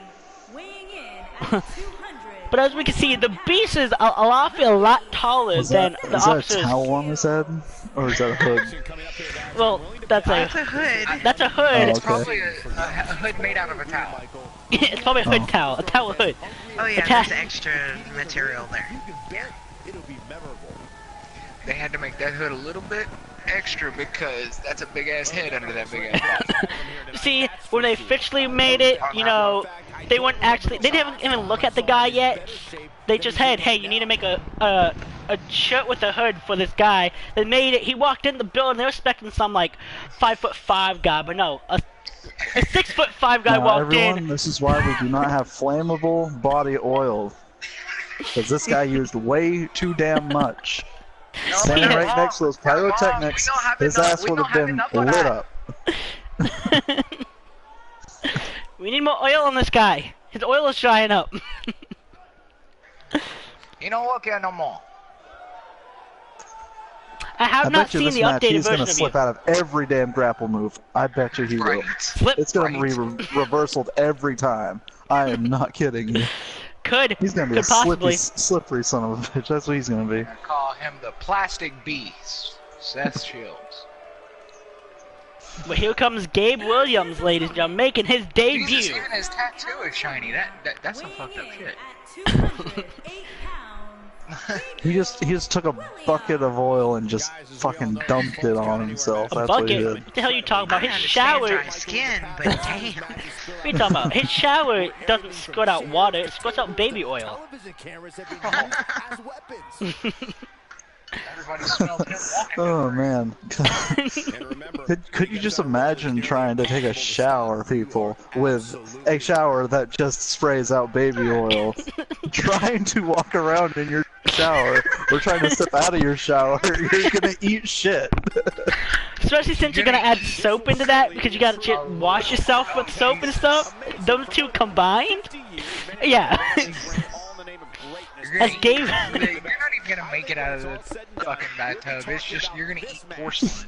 weighing in at 200. But as we can see, the Beast is a lot taller than the officers. Is that a towel on his head? Or is that a hood? Well, that's a hood. That's a hood. Oh, okay. It's probably a hood made out of a towel. It's probably a hood towel. A towel hood. Oh yeah, there's extra material there. Yeah. It'll be memorable. They had to make that hood a little bit extra because that's a big ass head under that big ass body. See, when they officially made it, you know, they didn't even look at the guy yet. They just said, hey, you need to make a shirt with a hood for this guy. They made it. He walked in the building. They were expecting some like 5'5" guy, but no, a 6'5" guy walked in. This is why we do not have flammable body oil, because this guy used way too damn much. Standing right next to those pyrotechnics, his ass would have been lit up. We need more oil on this guy. His oil is drying up. You don't work here no more. I have not seen the updated he's version gonna of slip you. out of every damn grapple move. I bet you he will. Slip. It's gonna be reversaled every time. I am not kidding you. He's gonna be a slippery son of a bitch. That's what he's gonna be. I call him the Plastic Beast, Seth Shields. But here comes Gabe Williams, ladies and gentlemen, making his debut. Jesus, even his tattoo is shiny. That's some fucked up shit. He just took a bucket of oil and just fucking dumped it on himself. That's what he did. What the hell are you talking about? His shower. Dry skin, but damn. What are you talking about? His shower doesn't squirt out water; it squirts out baby oil. Television cameras have been used as weapons. Everybody smelled him walking. Oh man. Could you just imagine trying to take a shower, people, with a shower that just sprays out baby oil? Trying to walk around in your shower or trying to step out of your shower, you're gonna eat shit. Especially since you're gonna add soap into that because you gotta wash yourself with soap and stuff. Those two combined? Yeah. As Gabe. You're not even gonna make it out of the fucking bathtub. It's just you're gonna eat porcelain.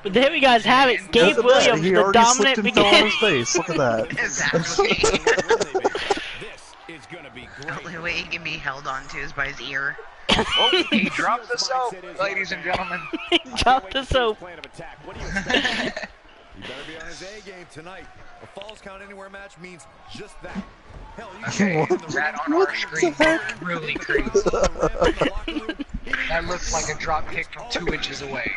But there we guys have it. Gabe Williams, the dominant beginning. Look at that. The only way he can be held on to is by his ear. Oh, he dropped the soap, ladies and gentlemen. He dropped the soap. He better be on his A game tonight. A falls count anywhere match means just that. Hell, you Okay, that on our screen looked really crazy. That looked like a drop kick from 2 inches away.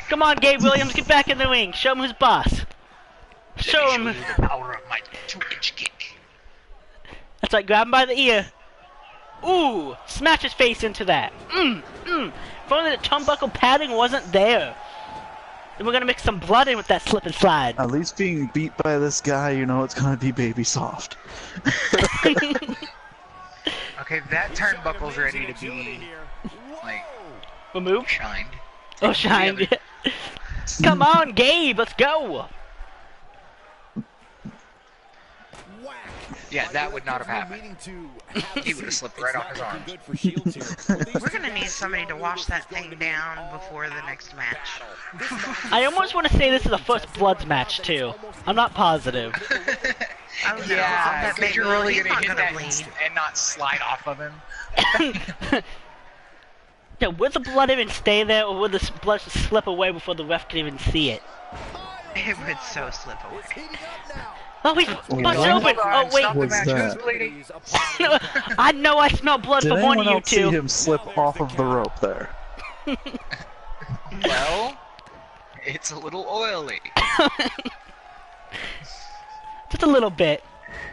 Come on, Gabe Williams, get back in the ring. Show him who's boss. Show him. The power of my 2-inch kick. That's right, grab him by the ear. Ooh, smash his face into that. If only the turnbuckle padding wasn't there. Then we're gonna mix some blood in with that slip and slide. At least being beat by this guy, you know it's gonna be baby soft. Okay, that turnbuckle's ready to be, like, removed? Shined. Oh, shined. Come on, Gabe, let's go. Yeah, that would not have happened. He would have slipped right off his arms. We're gonna need somebody to wash that thing down before the next match. I almost want to say this is a First Bloods match, too. I'm not positive. Oh, no. Yeah, because you're really He's gonna not hit gonna that bleed. and not slide off of him. Yeah, would the blood even stay there, or would the blood slip away before the ref can even see it? It would so slip away. Oh, he's busted open! Oh, wait. What's that? I know I smell blood Did from one of anyone you else see two. him slip off of the rope there? Well, it's a little oily. Just a little bit.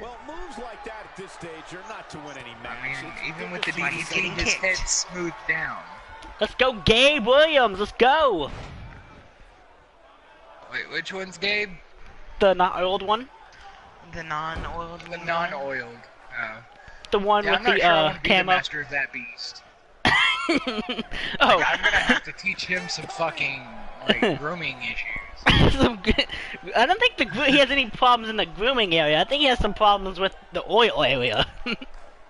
Well, moves like that at this stage are not to win any match. I mean, even with the why he's DDT, getting his kicked. head smoothed down. Let's go, Gabe Williams. Let's go. Wait, which one's Gabe? The not oiled one. The non-oiled The one. non-oiled. The one Yeah, with I'm not the sure I want to be the camo. master of that beast. Oh. Like, I'm gonna have to teach him some fucking like grooming issues. I don't think he has any problems in the grooming area. I think he has some problems with the oil area.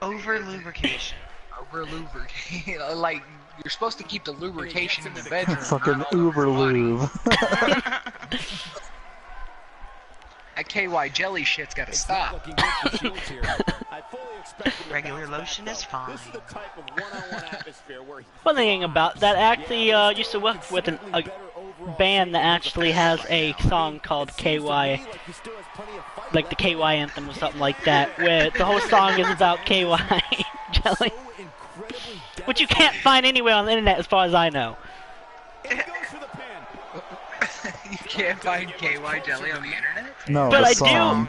Over lubrication. Over lubricate. Like you're supposed to keep the lubrication in the bedroom. Fucking not all over uber your body. lube. That KY jelly shit's gotta stop. Regular lotion is fine. One thing about that, I actually used to work with a band that actually has a song called KY, like the KY anthem or something like that, where the whole song is about KY jelly, which you can't find anywhere on the internet as far as I know. You can't find KY jelly on the internet? No, But the I song.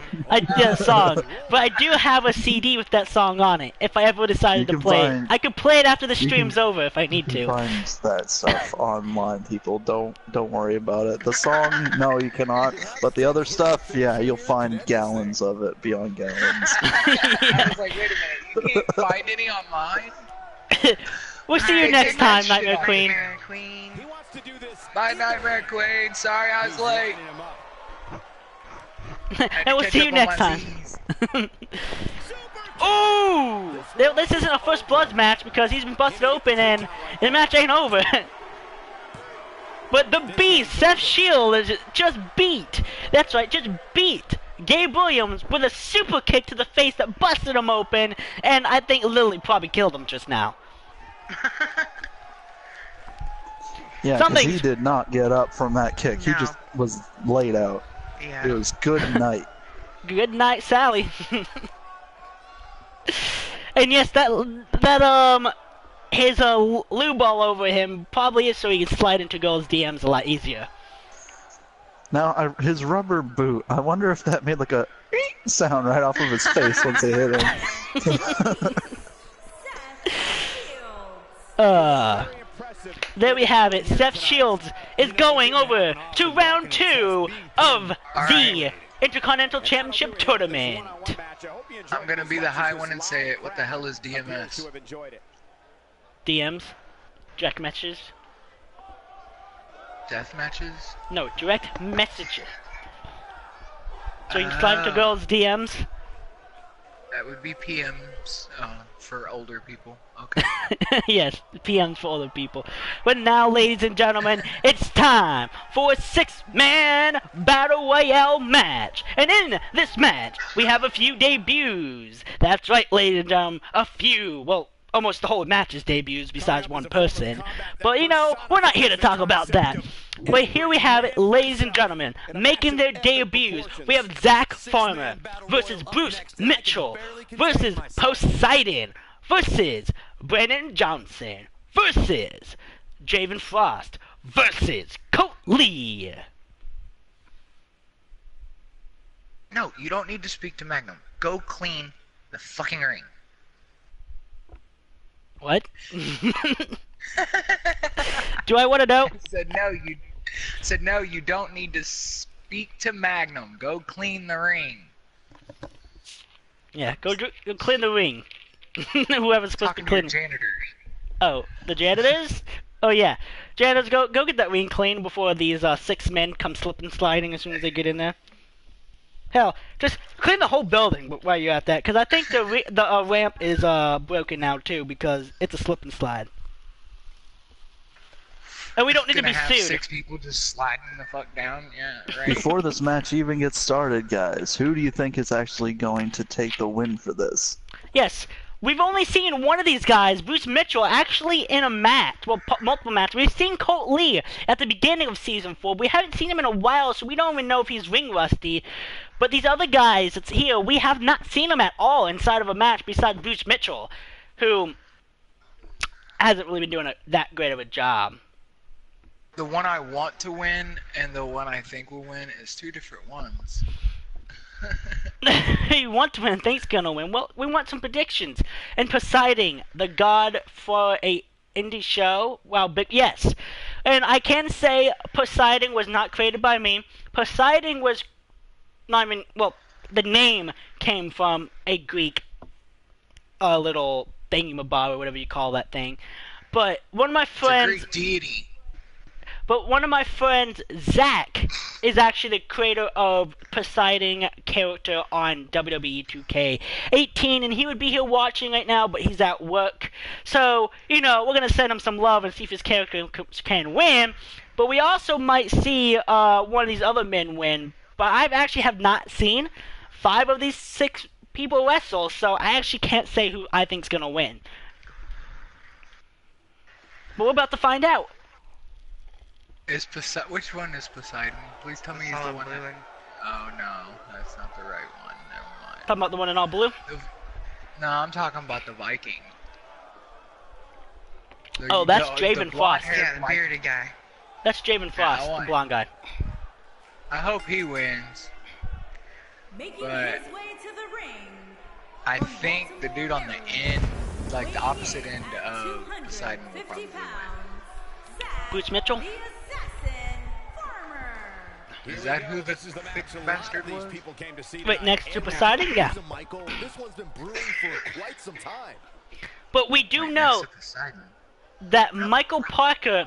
yeah, song. But I do have a CD with that song on it. If I ever decided to play it, I could play it after the stream's over if I need You to. can find that stuff online, people. Don't worry about it. The song, no, you cannot. But the other stuff, yeah, you'll find gallons of it, beyond gallons. I was like, wait a minute, you can't find any online? We'll see you next time, Nightmare Queen. Nightmare Queen. Bye, Nightmare Queen. Sorry I was late. And we'll see you next time. Ooh! This isn't a First Blood match because he's been busted open and the match ain't over. But the Beast, Seth Shield, is just beat. That's right, just beat Gabe Williams with a super kick to the face that busted him open, and I think Lily probably killed him just now. Yeah, because he did not get up from that kick. He just was laid out. Yeah. It was good night. Good night, Sally. And yes, his lube ball over him probably is so he can slide into girls' DMs a lot easier. Now, his rubber boot, I wonder if that made like a sound right off of his face once it hit him. There we have it. Seth Shields is going over to round 2 of the Intercontinental Championship Tournament. I'm gonna be the high one and say it. What the hell is DMS? DMs? Direct messages? Death matches? No, direct messages. So you can slide into girls' DMs? That would be PMs for older people. Okay. Yes, PMs for older people. But now, ladies and gentlemen, it's time for a 6-man Battle Royale match. And in this match, we have a few debuts. That's right, ladies and gentlemen, a few. Well, almost the whole match is debuts besides one person. But, you know, we're not here to talk about that. But here we have it, ladies and gentlemen, making their debuts. We have Zach Farmer versus Bruce Mitchell versus Poseidon versus Brandon Johnson versus Javen Frost versus Colt Lee. No, you don't need to speak to Magnum. Go clean the fucking ring. What? Do I want to know? Said no, you don't need to speak to Magnum. Go clean the ring. Yeah, go clean the ring. Whoever's supposed to clean. Janitors. Oh, the janitors? Oh yeah, janitors, go get that ring clean before these 6 men come slipping sliding as soon as they get in there. Hell, just clean the whole building while you're at that, because I think the ramp is broken now too because it's a slip and slide. And we don't need to be sued. 6 people just sliding the fuck down. Yeah, right. Before this match even gets started, guys, who do you think is actually going to take the win for this? Yes, we've only seen one of these guys, Bruce Mitchell, actually in a match. Well, multiple matches. We've seen Colt Lee at the beginning of Season 4. We haven't seen him in a while, so we don't even know if he's ring rusty. But these other guys that's here, we have not seen them at all inside of a match besides Bruce Mitchell, who hasn't really been doing that great of a job. The one I want to win and the one I think will win is 2 different ones. You want to win and think's gonna win. Well, we want some predictions. And Poseidon, the god for a indie show, well, yes. And I can say Poseidon was not created by me. Poseidon was not even, well, the name came from a Greek little thingamabob or whatever you call that thing. But one of my friends... It's a Greek deity. But one of my friends, Zach, is actually the creator of Poseidon character on WWE 2K18, and he would be here watching right now, but he's at work. So, you know, we're going to send him some love and see if his character can win. But we also might see one of these other men win. But I actually have not seen 5 of these 6 people wrestle, so I actually can't say who I think's going to win. But we're about to find out. Which one is Poseidon? Please tell me he's the one that... Oh no, that's not the right one. Never mind. Talking about the one in all blue? No, I'm talking about the Viking. Oh, that's Javen Frost. Yeah, the bearded guy. That's Javen Frost, the blonde guy. I hope he wins. Making But his way to the ring. I think the dude on the end, like the opposite end of Poseidon, will probably win. Bruce Mitchell? The Assassin Farmer. Is that who the thick bastard was? Right next to Poseidon? Yeah. Michael, this one's been brewing for quite some time. But we do Right know next to Poseidon. that Michael Parker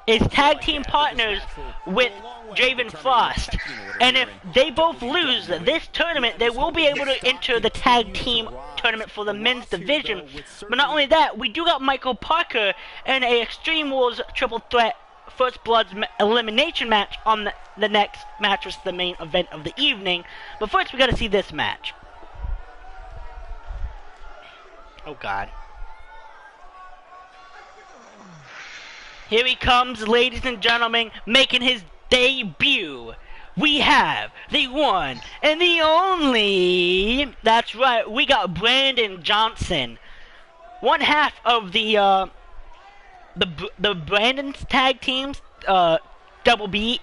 is tag team partners with Draven Frost. And if they both lose this tournament, they will be able to enter the tag team tournament for the men's division. But not only that, we do got Michael Parker in a Extreme Rules triple threat First Blood's elimination match on the next match, which is the main event of the evening. But first, we got to see this match. Oh God. Here he comes, ladies and gentlemen, making his debut. We have the one and the only. That's right, we got Brandon Johnson, one half of the Brandon's tag teams, double B's.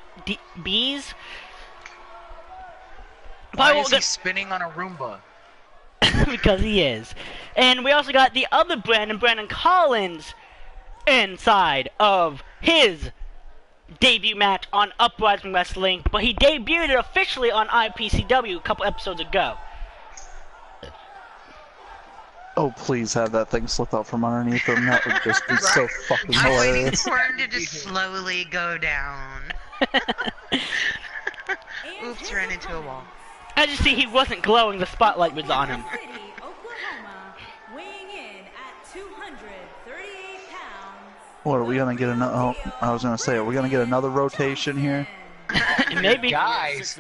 Why is he spinning on a Roomba? Because he is. And we also got the other Brandon Collins, inside of his debut match on Uprising Wrestling, but he debuted it officially on IPCW a couple episodes ago. Oh, please have that thing slip out from underneath him. That would just be so fucking I'm waiting hilarious. for him to just slowly go down. Oops, ran into a wall. As you see, he wasn't glowing, the spotlight was on him. City, Oklahoma, weighing in at 238 pounds. What, are we gonna get another? Oh, I was gonna say, are we gonna get another rotation here? Maybe. Guys,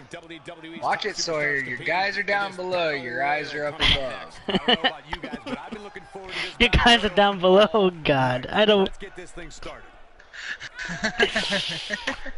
watch it, Sawyer. Your guys are down below. Your eyes are up above. I don't know about you guys, but I've been looking forward to this. You guys are down below. Oh God, I don't. Let's get this thing started.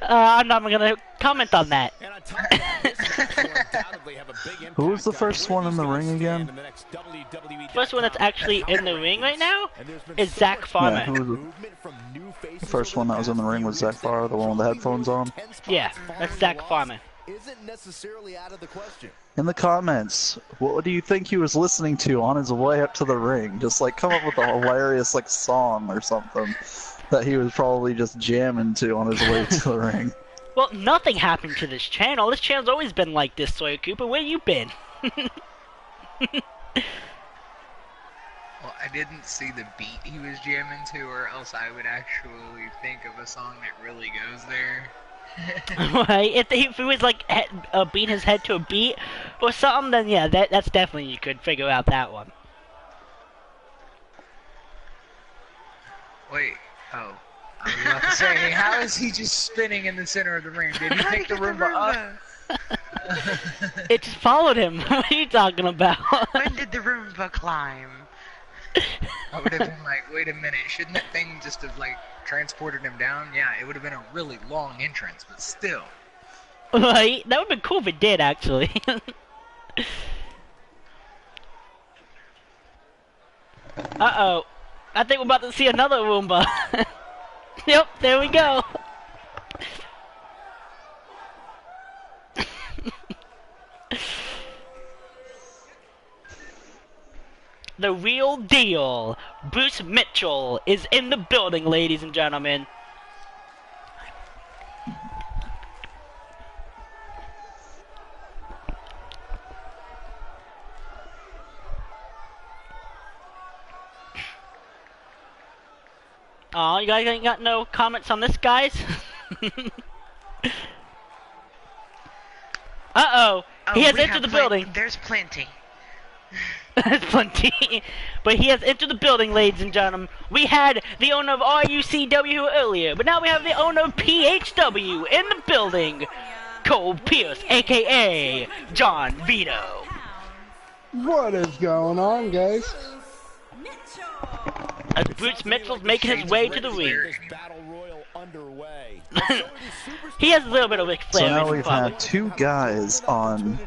I'm not gonna comment on that. And on top of that, this match will undoubtedly have a big impact Who was the on first where one in he's the gonna ring stand again? in the next WWE First one that's actually in the ring right now And there's been is so Zach much Farmer. Yeah, who was movement from new faces the first over one the that was in the past ring few was Zach years. Farmer, the one with the headphones on? Yeah, that's Zach Farmer. Isn't necessarily out of the question. In the comments, what do you think he was listening to on his way up to the ring? Just like come up with a hilarious like song or something that he was probably just jamming to on his way to the ring. Well, nothing happened to this channel. This channel's always been like this, Sawyer Cooper. Where you been? Well, I didn't see the beat he was jamming to, or else I would actually think of a song that really goes there. Right? If he was like beating his head to a beat or something, then yeah, that's definitely you could figure out that one. Wait, oh. I was about to say, how is he just spinning in the center of the ring? Did he How'd pick the get the Roomba up? Roomba? It just followed him. What are you talking about? When did the Roomba climb? I would have been like, wait a minute, shouldn't that thing just have like transported him down? Yeah, it would have been a really long entrance, but still. Right? That would have been cool if it did, actually. Uh-oh. I think we're about to see another Roomba. Yep, there we go. The real deal. Bruce Mitchell is in the building, ladies and gentlemen. Oh, you guys ain't got no comments on this, guys? Uh-oh. He has entered the building. There's plenty. There's plenty. But he has entered the building, ladies and gentlemen. We had the owner of RUCW earlier, but now we have the owner of PHW in the building. Cole Pierce, a.k.a. John Vito. What is going on, guys? As Bruce Mitchell's making his way to the ring. He has a little bit of Ric Flair. So now we've had two guys on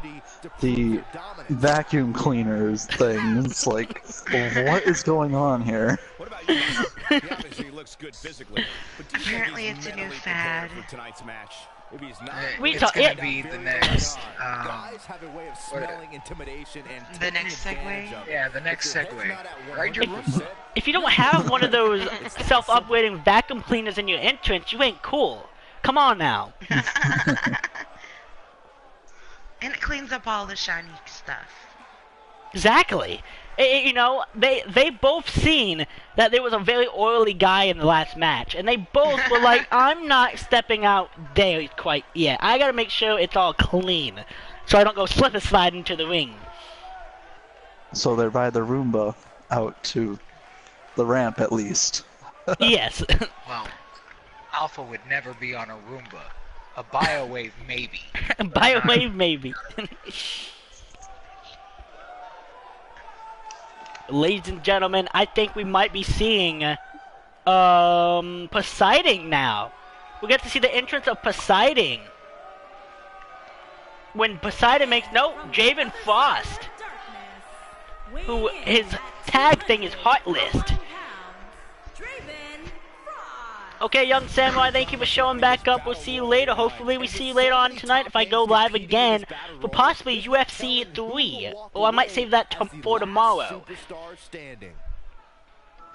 the vacuum cleaners thing. It's like, what is going on here? Apparently it's a new fad. If he's not, It's gonna be the next. guys have a way of smelling intimidation and The next segue? Yeah, the next segue. Ride your Roomba. If you don't have one of those self-operating vacuum cleaners in your entrance, you ain't cool. Come on now. And it cleans up all the shiny stuff. Exactly. You know, they both seen that there was a very oily guy in the last match, and they both were like, I'm not stepping out there quite yet. I gotta make sure it's all clean, so I don't go slip and slide into the ring. So they ride the Roomba out to the ramp at least. Yes. Well, Alpha would never be on a Roomba. A Biowave maybe. Biowave maybe. Ladies and gentlemen, I think we might be seeing Poseidon now. We get to see the entrance of Poseidon. When Poseidon makes Javen Frost, who his tag thing is Heartless. Okay, young samurai, thank you for showing back up. We'll see you later. Hopefully we see you later on tonight if I go live again for possibly UFC 3. Or I might save that for tomorrow.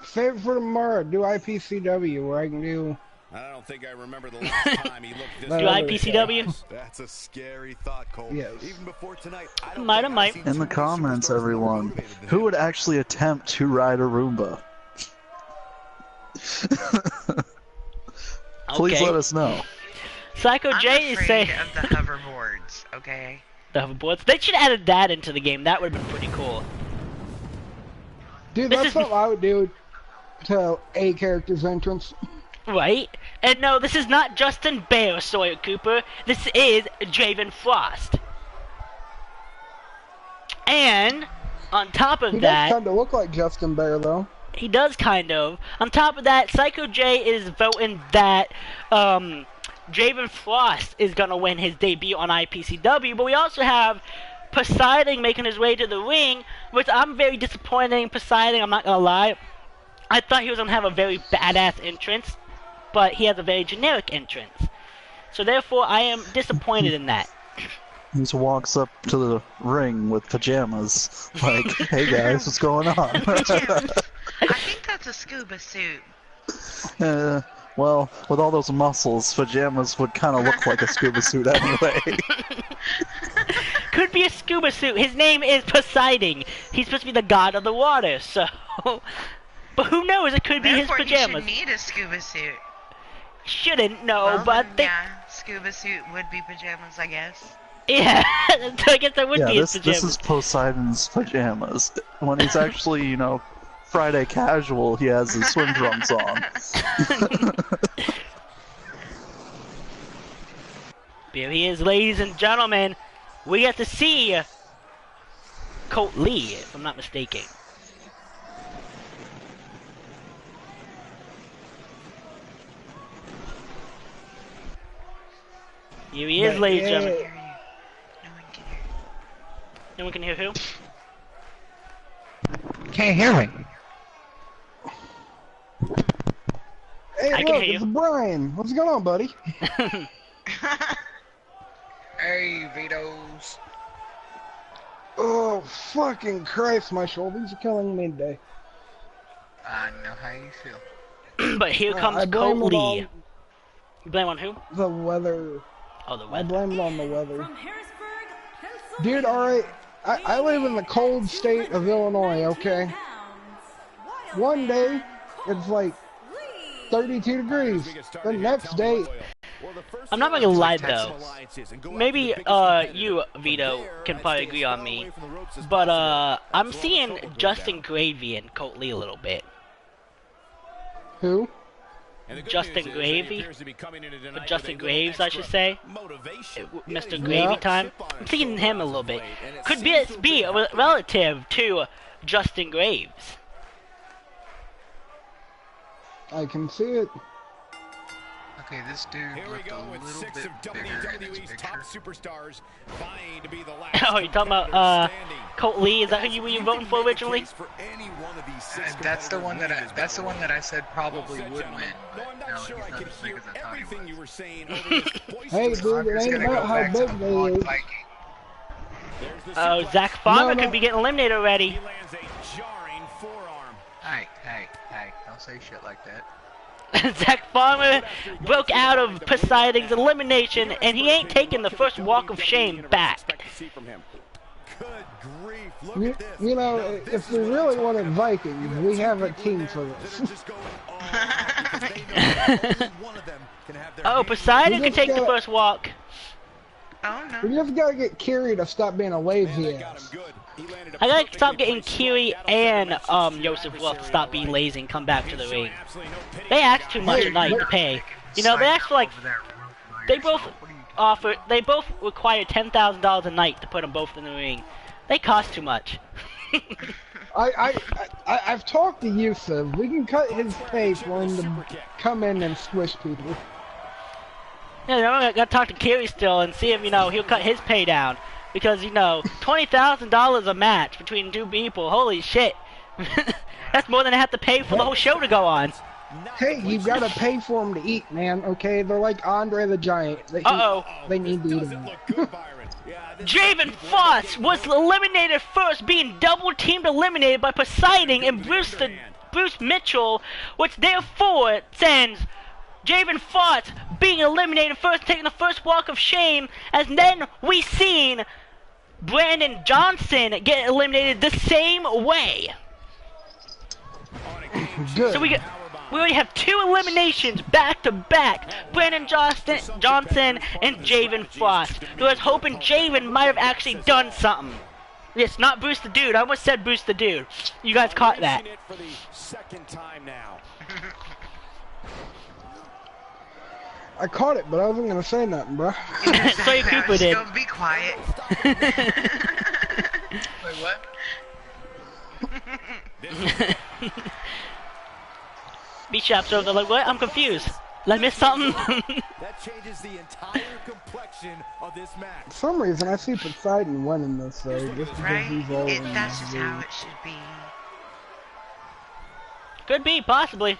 Save it for tomorrow. Do IPCW where I can do... I don't think I remember the last time he looked this Do IPCW? That's a scary thought, Cole. Yes. Even before tonight, I don't Might. think I've seen In the too many comments, superstars everyone, motivated than who him. would actually attempt to ride a Roomba? Please Okay. let us know. Psycho I'm J is afraid saying of the hoverboards, okay? the hoverboards. They should have added that into the game. That would have been pretty cool. Dude, This that's is- something I would do to a character's entrance. Right? And no, this is not Justin Bear, Sawyer Cooper. This is Javen Frost. And on top of He that, does kind of look like Justin Bear, though. he does kind of. On top of that, Psycho J is voting that Javen Frost is gonna win his debut on IPCW, but we also have Poseidon making his way to the ring, which I'm very disappointed in Poseidon, I'm not gonna lie. I thought he was gonna have a very badass entrance, but he has a very generic entrance. So therefore, I am disappointed in that. He just walks up to the ring with pajamas, like, hey guys, what's going on? I think that's a scuba suit. Well, with all those muscles, pajamas would kind of look like a scuba suit anyway. Could be a scuba suit. His name is Poseidon. He's supposed to be the god of the water, so... But who knows? It could be his Therefore, pajamas. he should need a scuba suit. Shouldn't, no, Well, but then, they... yeah, scuba suit would be pajamas, I guess. Yeah, so I guess that would Yeah, be his this pajamas. is Poseidon's pajamas. When he's actually, you know, Friday casual, he has his swim trunks on. Here he is, ladies and gentlemen. We get to see Colt Lee, if I'm not mistaken. Here he is, ladies and gentlemen. No one can hear. No one can hear who? Can't hear me. Hey, I can look, hear it's you. Brian. What's going on, buddy? Hey, Vito's. Oh, fucking Christ, my shoulders are killing me today. I know how you feel. But here comes I Colt blame it Lee. on You blame on who? the weather. Oh, the I weather. blame it on the weather. From Harrisburg, Pennsylvania. Dude, alright, I live in the cold state of Illinois, okay? One day, it's like 32 degrees. The next day, I'm not gonna lie though. Maybe you, Vito, can probably agree on me. But I'm seeing Justin Gravy and Colt Lee a little bit. who? Justin Gravy? Or Justin Graves, I should say. Mr. Gravy Time. I'm seeing him a little bit. Could be a relative to Justin Graves. I can see it. Okay, this dude Here we looked go a with little 6 bit of bigger in his WWE's picture. top superstars vying to be the last. Oh, you talking about Colt Lee? Is that who you were voting for originally? That's the one that I said probably would win. No, I'm not sure I could hear everything you were saying over this Hey, dude, it ain't about how big they is. Oh, Zach Farmer No. could be getting eliminated already. He lands a jarring forearm. Hey, don't say shit like that. Zach Farmer broke out of Poseidon's elimination, and he ain't taking the first walk of shame back. Good grief, look at this. You know, if we really wanted Vikings, we have a team for this. Oh, Poseidon We can just take the got- first walk. Oh We no. just gotta get Kiri to stop being a lazy ass. I gotta stop getting Kiri and Joseph Wolf to stop being lazy and come back to the ring. They ask too much a night to pay. You know, they ask for like they both require $10,000 a night to put them both in the ring. They cost too much. I've talked to Yusuf. We can cut his pay for him to come in and squish people. Yeah, I gotta talk to Kiri still and see if, you know, he'll cut his pay down. Because, you know, $20,000 a match between two people, holy shit. That's more than I have to pay for the whole show to go on. Hey, you gotta pay for them to eat, man, okay? They're like Andre the Giant. They need to eat them. Javen Foss was eliminated first, being double-teamed eliminated by Poseidon and Bruce Mitchell, which therefore sends Javen Foss being eliminated first, taking the first walk of shame, as then we seen Brandon Johnson get eliminated the same way. Good. So we already have 2 eliminations back to back. Brandon Johnson and Javen Foss. Who was hoping Javen might have actually done something. Yes, not Bruce the Dude. I almost said Bruce the Dude. You guys caught that. For the second time now. I caught it, but I wasn't gonna say nothing, bro. Sorry, Cooper did. Don't be quiet. Wait, what? B-Shop's over there like, what? I'm confused. Did I miss something? That changes the entire complexion of this match. For some reason, I see Poseidon winning this, though, just because Right? he's over. That's just how it should be. Could be, possibly.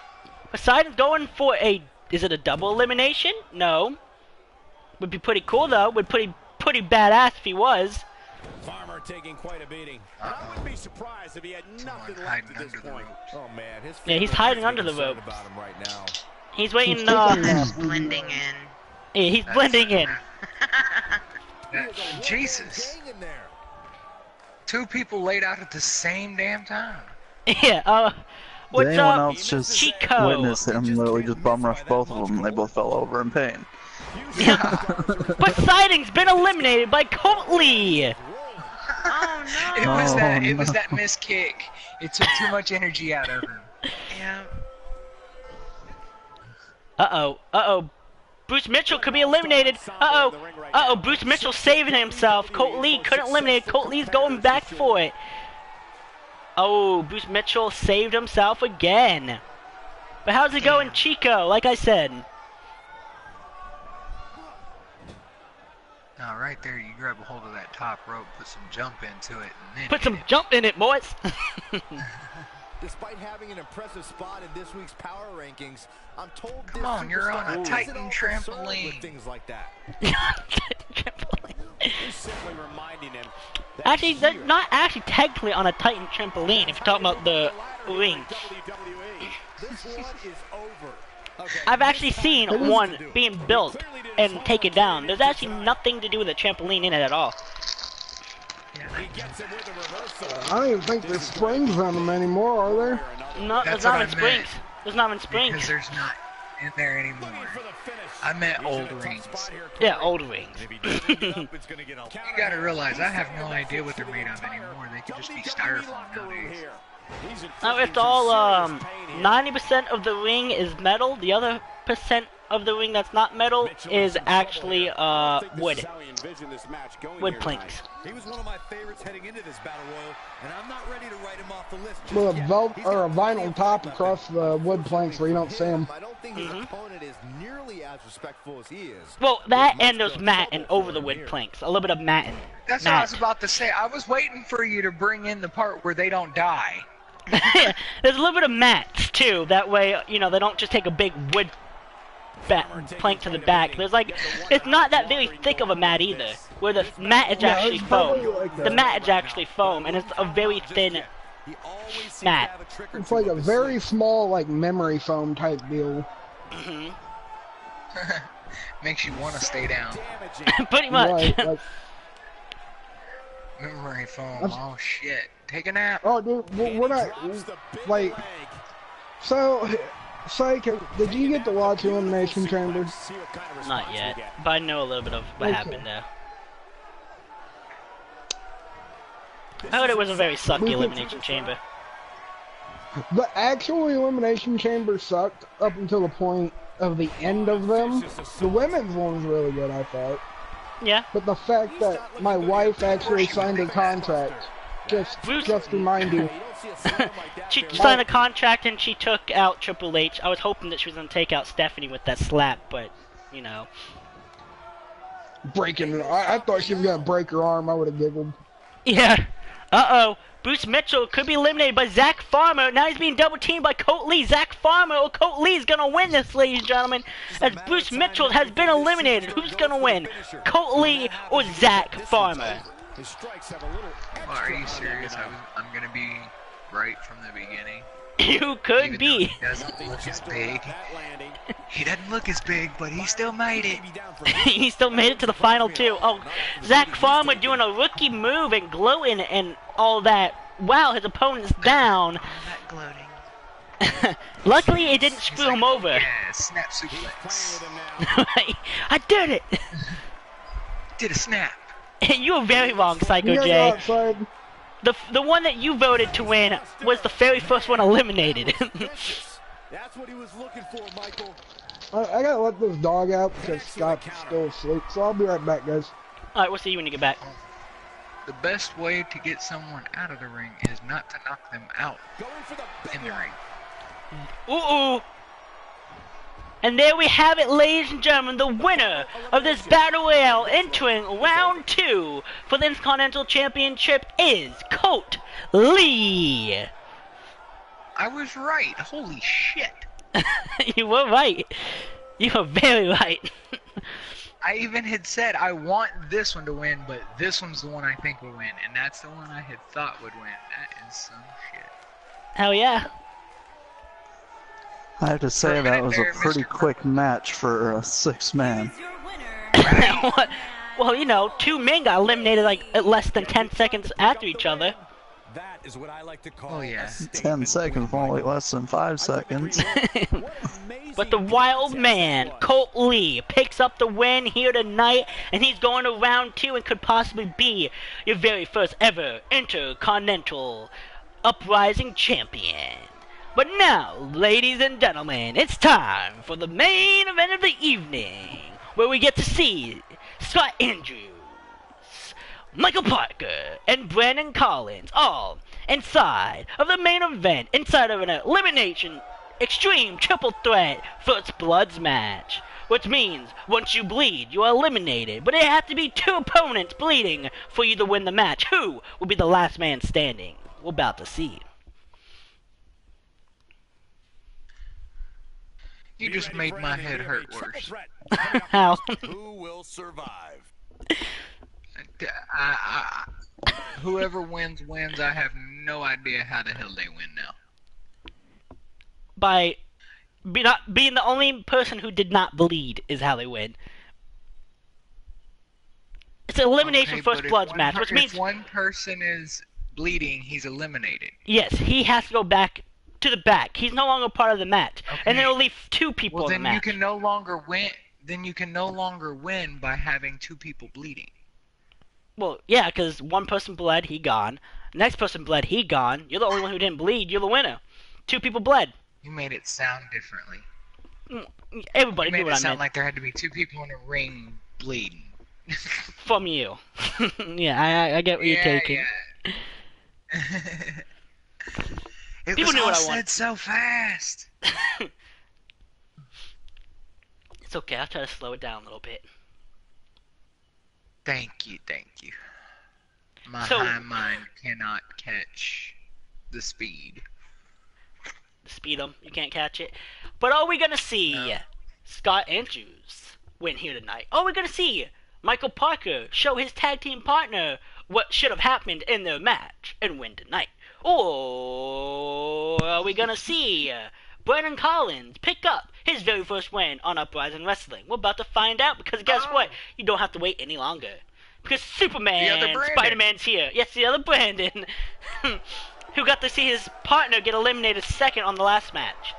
Poseidon's going for a... Is it a double elimination? No. Would be pretty cool, though. Would pretty badass if he was. Farmer taking quite a beating. And I wouldn't be surprised if he had nothing left at this point. Oh man, Yeah, he's hiding under the rope. About him right now. He's waiting, He's blending in. yeah, he's blending in. Jesus. 2 people laid out at the same damn time. Yeah, Did what's anyone up, else just Chico? witness him literally just bum rush both of them and they both fell over in pain? Poseidon's been eliminated by Colt Lee. Oh It no. was that missed kick. It took too much energy out of him. Yeah. Uh-oh. Bruce Mitchell could be eliminated. Uh-oh. Bruce Mitchell saving himself. Colt Lee couldn't eliminate. Colt Lee's going back for it. Oh, Bruce Mitchell saved himself again. But how's it going, Chico? Like I said. Now, right there, you grab a hold of that top rope, put some jump into it, and then Put some jump in it, boys. Despite having an impressive spot in this week's power rankings, I'm told Come on, you're on a Titan with trampoline. things like that. He's simply reminding him that Actually, they're not actually technically on a Titan trampoline if you're talking about the ring. WWE. This one is over. Okay, I've actually seen one being built and taken down. There's actually nothing to do with the trampoline in it at all. He gets it with a reversal. I don't even think there's springs on them anymore, are there? No, there's That's not what even I meant. springs. There's not even springs. Because there's not in there anymore. I meant old rings. Yeah, old rings. You gotta realize, I have no idea what they're made of anymore. They could just be styrofoam nowadays. No, it's all 90% of the ring is metal. The other percent of the ring that's not metal is actually wood. Planks. He was one of my favorites heading into this battle royal, and I'm not ready to write him off the list. With a vinyl top across the wood planks where you don't see them. I don't think his opponent is nearly as respectful as he is. Well, that and those mat and over the wood planks. A little bit of matting. That's what I was about to say. I was waiting for you to bring in the part where they don't die. There's a little bit of mats too. That way, you know, they don't just take a big wood plank to the back. There's like, it's not that very thick of a mat either. Where the mat is actually foam. The mat is actually foam, and it's a very thin mat. It's like a very small, like, memory foam type deal. Makes you want to stay down. Pretty much. Right, like, memory foam. Oh shit. Take a nap. oh, dude, we're not, like, so, Psych, did you get to watch Elimination Chamber? Not yet, but I know a little bit of what happened there. I heard it was a very sucky Elimination Chamber. The actual Elimination Chamber sucked up until the point of the end of them. The women's one was really good, I thought. Yeah. But the fact that my wife actually signed a contract, just remind you. She signed a contract and she took out Triple H. I was hoping that she was going to take out Stephanie with that slap, but, you know. Breaking it. I thought she was going to break her arm. I would have giggled. Yeah. Uh-oh. Bruce Mitchell could be eliminated by Zach Farmer. Now he's being double-teamed by Colt Lee. Zach Farmer or Colt Lee is going to win this, ladies and gentlemen. As Bruce Mitchell has been eliminated. Who's going to win? Colt Lee or Zach Farmer? Well, are you serious? I'm going to be right from the beginning. You could Even be. He doesn't look as big. He doesn't look as big, but he still made it. He still made it to the final two. Oh, Zach Farmer doing a rookie move and gloating and all that. Wow, his opponent's down. All that gloating. Luckily, it didn't screw him over. Yeah, snap suplex. I did it. Did a snap. You were very wrong, Psycho You guys J. are outside. The one that you voted to win was the very first one eliminated. That's what he was looking for, Michael. I gotta let this dog out because Scott's still asleep, so I'll be right back, guys. Alright, we'll see you when you get back. The best way to get someone out of the ring is not to knock them out in the ring. Ooh. And there we have it, ladies and gentlemen, the winner of this Battle Royale entering round 2 for the Intercontinental Championship is Colt Lee. I was right. Holy shit. You were right. You were very right. I even had said I want this one to win, but this one's the one I think will win, and that's the one I had thought would win. That is some shit. Hell yeah. I have to say that was a pretty quick match for a 6-man. Well, you know, 2 men got eliminated like at less than 10 seconds after each other. That is what I like to call 10 seconds, only less than 5 seconds. But the wild man, Colt Lee, picks up the win here tonight, and he's going to round 2 and could possibly be your very first ever Intercontinental Uprising Champion. But now, ladies and gentlemen, it's time for the main event of the evening, where we get to see Scott Andrews, Michael Parker, and Brandon Collins, all inside of the main event, inside of an elimination extreme triple threat first bloods match. Which means, once you bleed, you are eliminated, but it has to be 2 opponents bleeding for you to win the match. Who will be the last man standing? We're about to see. You just made my head hurt worse. How? Who will survive? Whoever wins, wins. I have no idea how the hell they win now. By not being the only person who did not bleed is how they win. It's an elimination first bloods match, which means if one person is bleeding, he's eliminated. Yes, he has to go back to the back. He's no longer part of the match, and then it'll leave 2 people in the match. Well, then you can no longer win. Then you can no longer win by having 2 people bleeding. Well, yeah, because one person bled, he gone. Next person bled, he gone. You're the only one who didn't bleed. You're the winner. 2 people bled. You made it sound differently. Everybody knew made what it I sound meant. like there had to be 2 people in a ring bleeding. From you. Yeah, I get what you're taking. Yeah. It People was knew all what I said wanted. so fast. It's okay, I'll try to slow it down a little bit. Thank you, thank you. My So- high mind cannot catch the speed. Speed 'em, you can't catch it. But are we gonna see No. Scott Andrews win here tonight? Are we gonna see Michael Parker show his tag team partner what should have happened in their match and win tonight? Or are we gonna see Brandon Collins pick up his very first win on Uprising Wrestling? We're about to find out, because guess what? You don't have to wait any longer. Because Superman, Spider-Man's here. Yes, the other Brandon. Who got to see his partner get eliminated second on the last match.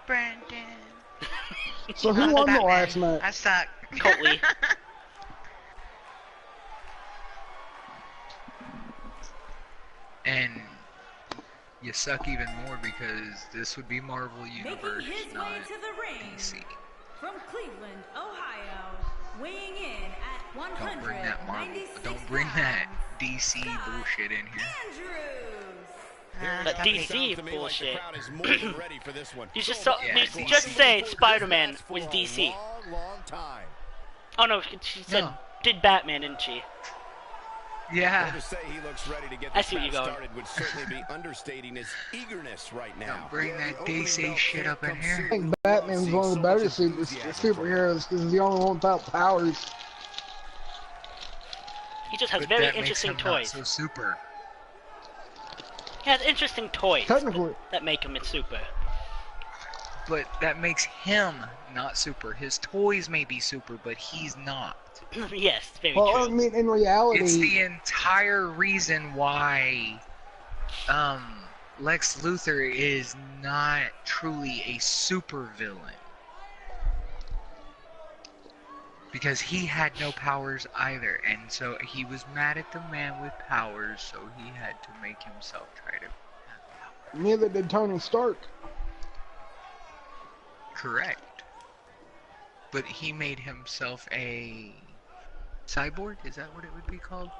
Brandon. So who won the last I match? suck. Coltley. And you suck even more because this would be Marvel Universe, Making his not way to the ring DC. from Cleveland, Ohio, weighing in at 196 Don't bring that Marvel. Don't bring that DC bullshit in here. But Stop DC it. To me, like the bullshit. crowd is more than ready for this one. You just DC. just say Spider-Man was DC. Long time. Oh no, she said No. did Batman, didn't she? Yeah. To say he looks ready to get I this see where match you're going. started would certainly be understating his eagerness right now. Don't bring that the opening DC bell shit can't up in come here. soon. I think Batman's one of the better superheroes because he's the only one without powers. He just has But very that makes interesting him toys. not so super. He has interesting toys Technically. that make him super. But that makes him not super. His toys may be super, but he's not. Yes, very Well, I true. mean, in reality, It's the entire reason why Lex Luthor is not truly a super villain. Because he had no powers either, and so he was mad at the man with powers, so he had to make himself try to have power. neither did Tony Stark. Correct. But he made himself a cyborg? Is that what it would be called?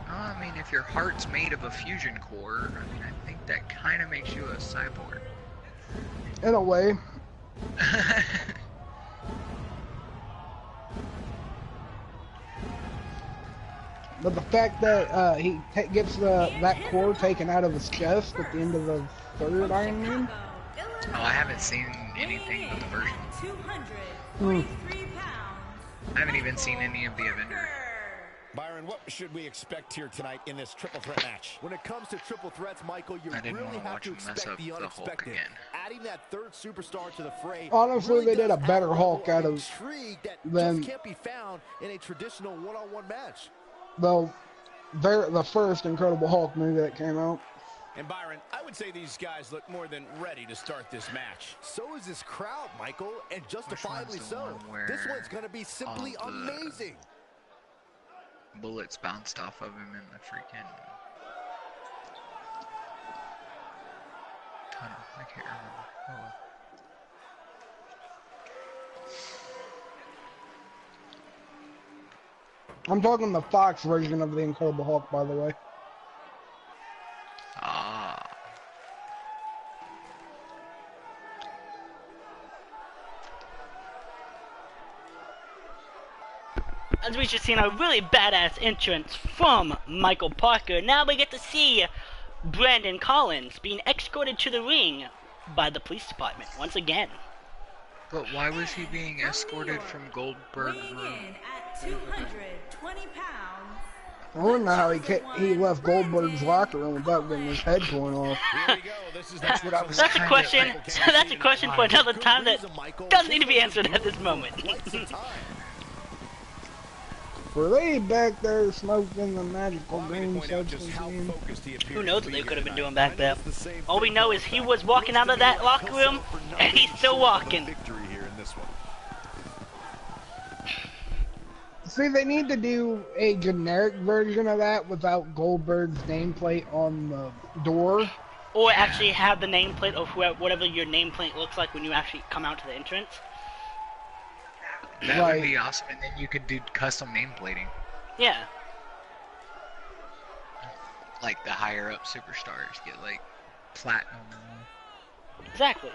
I mean, if your heart's made of a fusion core, I mean, I think that kind of makes you a cyborg. In a way. But the fact that he gets that core taken out of his chest at the end of the third Iron Man. Oh, I haven't seen anything but the version. 243 pounds. I haven't even seen any of the Avengers. Byron, what should we expect here tonight in this triple threat match? When it comes to triple threats, Michael, you I didn't really wanna have watch to him mess expect up the the Hulk unexpected. again. Adding that third superstar to the fray. Honestly, really they did does a better add Hulk out of intrigue that than- just can't be found in a traditional one-on-one match. Though, they're the first Incredible Hulk movie that came out. And Byron, I would say these guys look more than ready to start this match. So is this crowd, Michael, and justifiably one's the so. one where This one's going to be simply all the- amazing. Bullets bounced off of him in the freaking tunnel. I can't remember. Oh, well. I'm talking the Fox version of the Incredible Hulk, by the way. Ah. As we just seen a really badass entrance from Michael Parker, now we get to see Brandon Collins being escorted to the ring by the police department once again. But why was he being escorted from Goldberg's Weighing room? in at 220 pounds. I don't know how he left Goldberg's locker room without getting his head torn off. Here we go. This is That's what I was That's a kinda question. like- That's a question for another time that doesn't need to be answered at this moment. Were they back there smoking the magical Allow me to green point out just substance how again? focused he appears Who knows to what be they could have here been doing tonight. back there. All we know is he was walking out of that locker room and he's still walking. Victory here in this one. See, they need to do a generic version of that without Goldberg's nameplate on the door. Or actually have the nameplate of whatever your nameplate looks like when you actually come out to the entrance. That Right. would be awesome, and then you could do custom name plating. Yeah. Like the higher up superstars get like platinum. Exactly.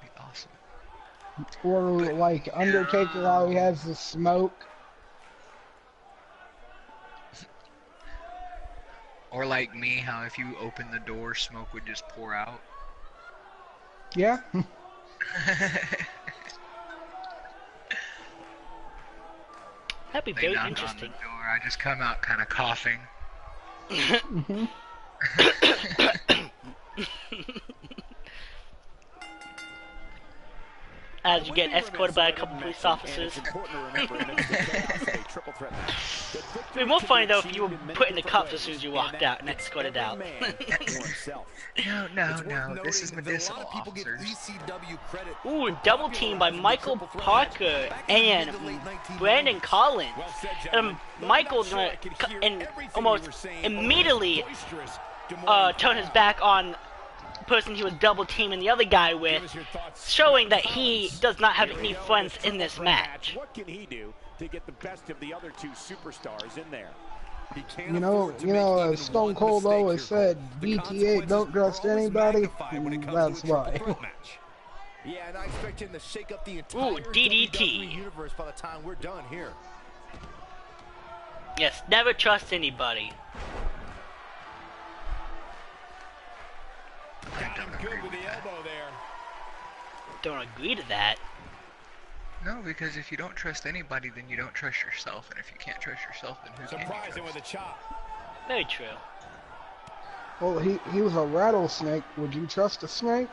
Be awesome. Or like Undertaker, how he has the smoke. Or like me, how if you open the door, smoke would just pour out. Yeah. That'd be They very knock interesting. on the door, I just come out kind of coughing. Mhm. As you get escorted by a couple police officers. It'd be more funny though if you were put in the cuffs as soon as you walked out and escorted out. No, this is medicinal officers. Ooh, double team by Michael Parker and Brandon Collins. Michael's gonna and almost immediately turn his back on the person he was double teaming the other guy with, showing that he does not have any friends in this match. What can he do to get the best of the other two superstars in there? You know, as Stone Cold always said, BTA don't trust anybody. That's why. Yeah, and I expect him to shake up the entire DDT. universe by the time we're done here. Yes, never trust anybody. I don't agree with that. Don't agree to that. No, because if you don't trust anybody, then you don't trust yourself, and if you can't trust yourself, then who can you trust? With a chop. Very true. Well, he was a rattlesnake. Would you trust a snake?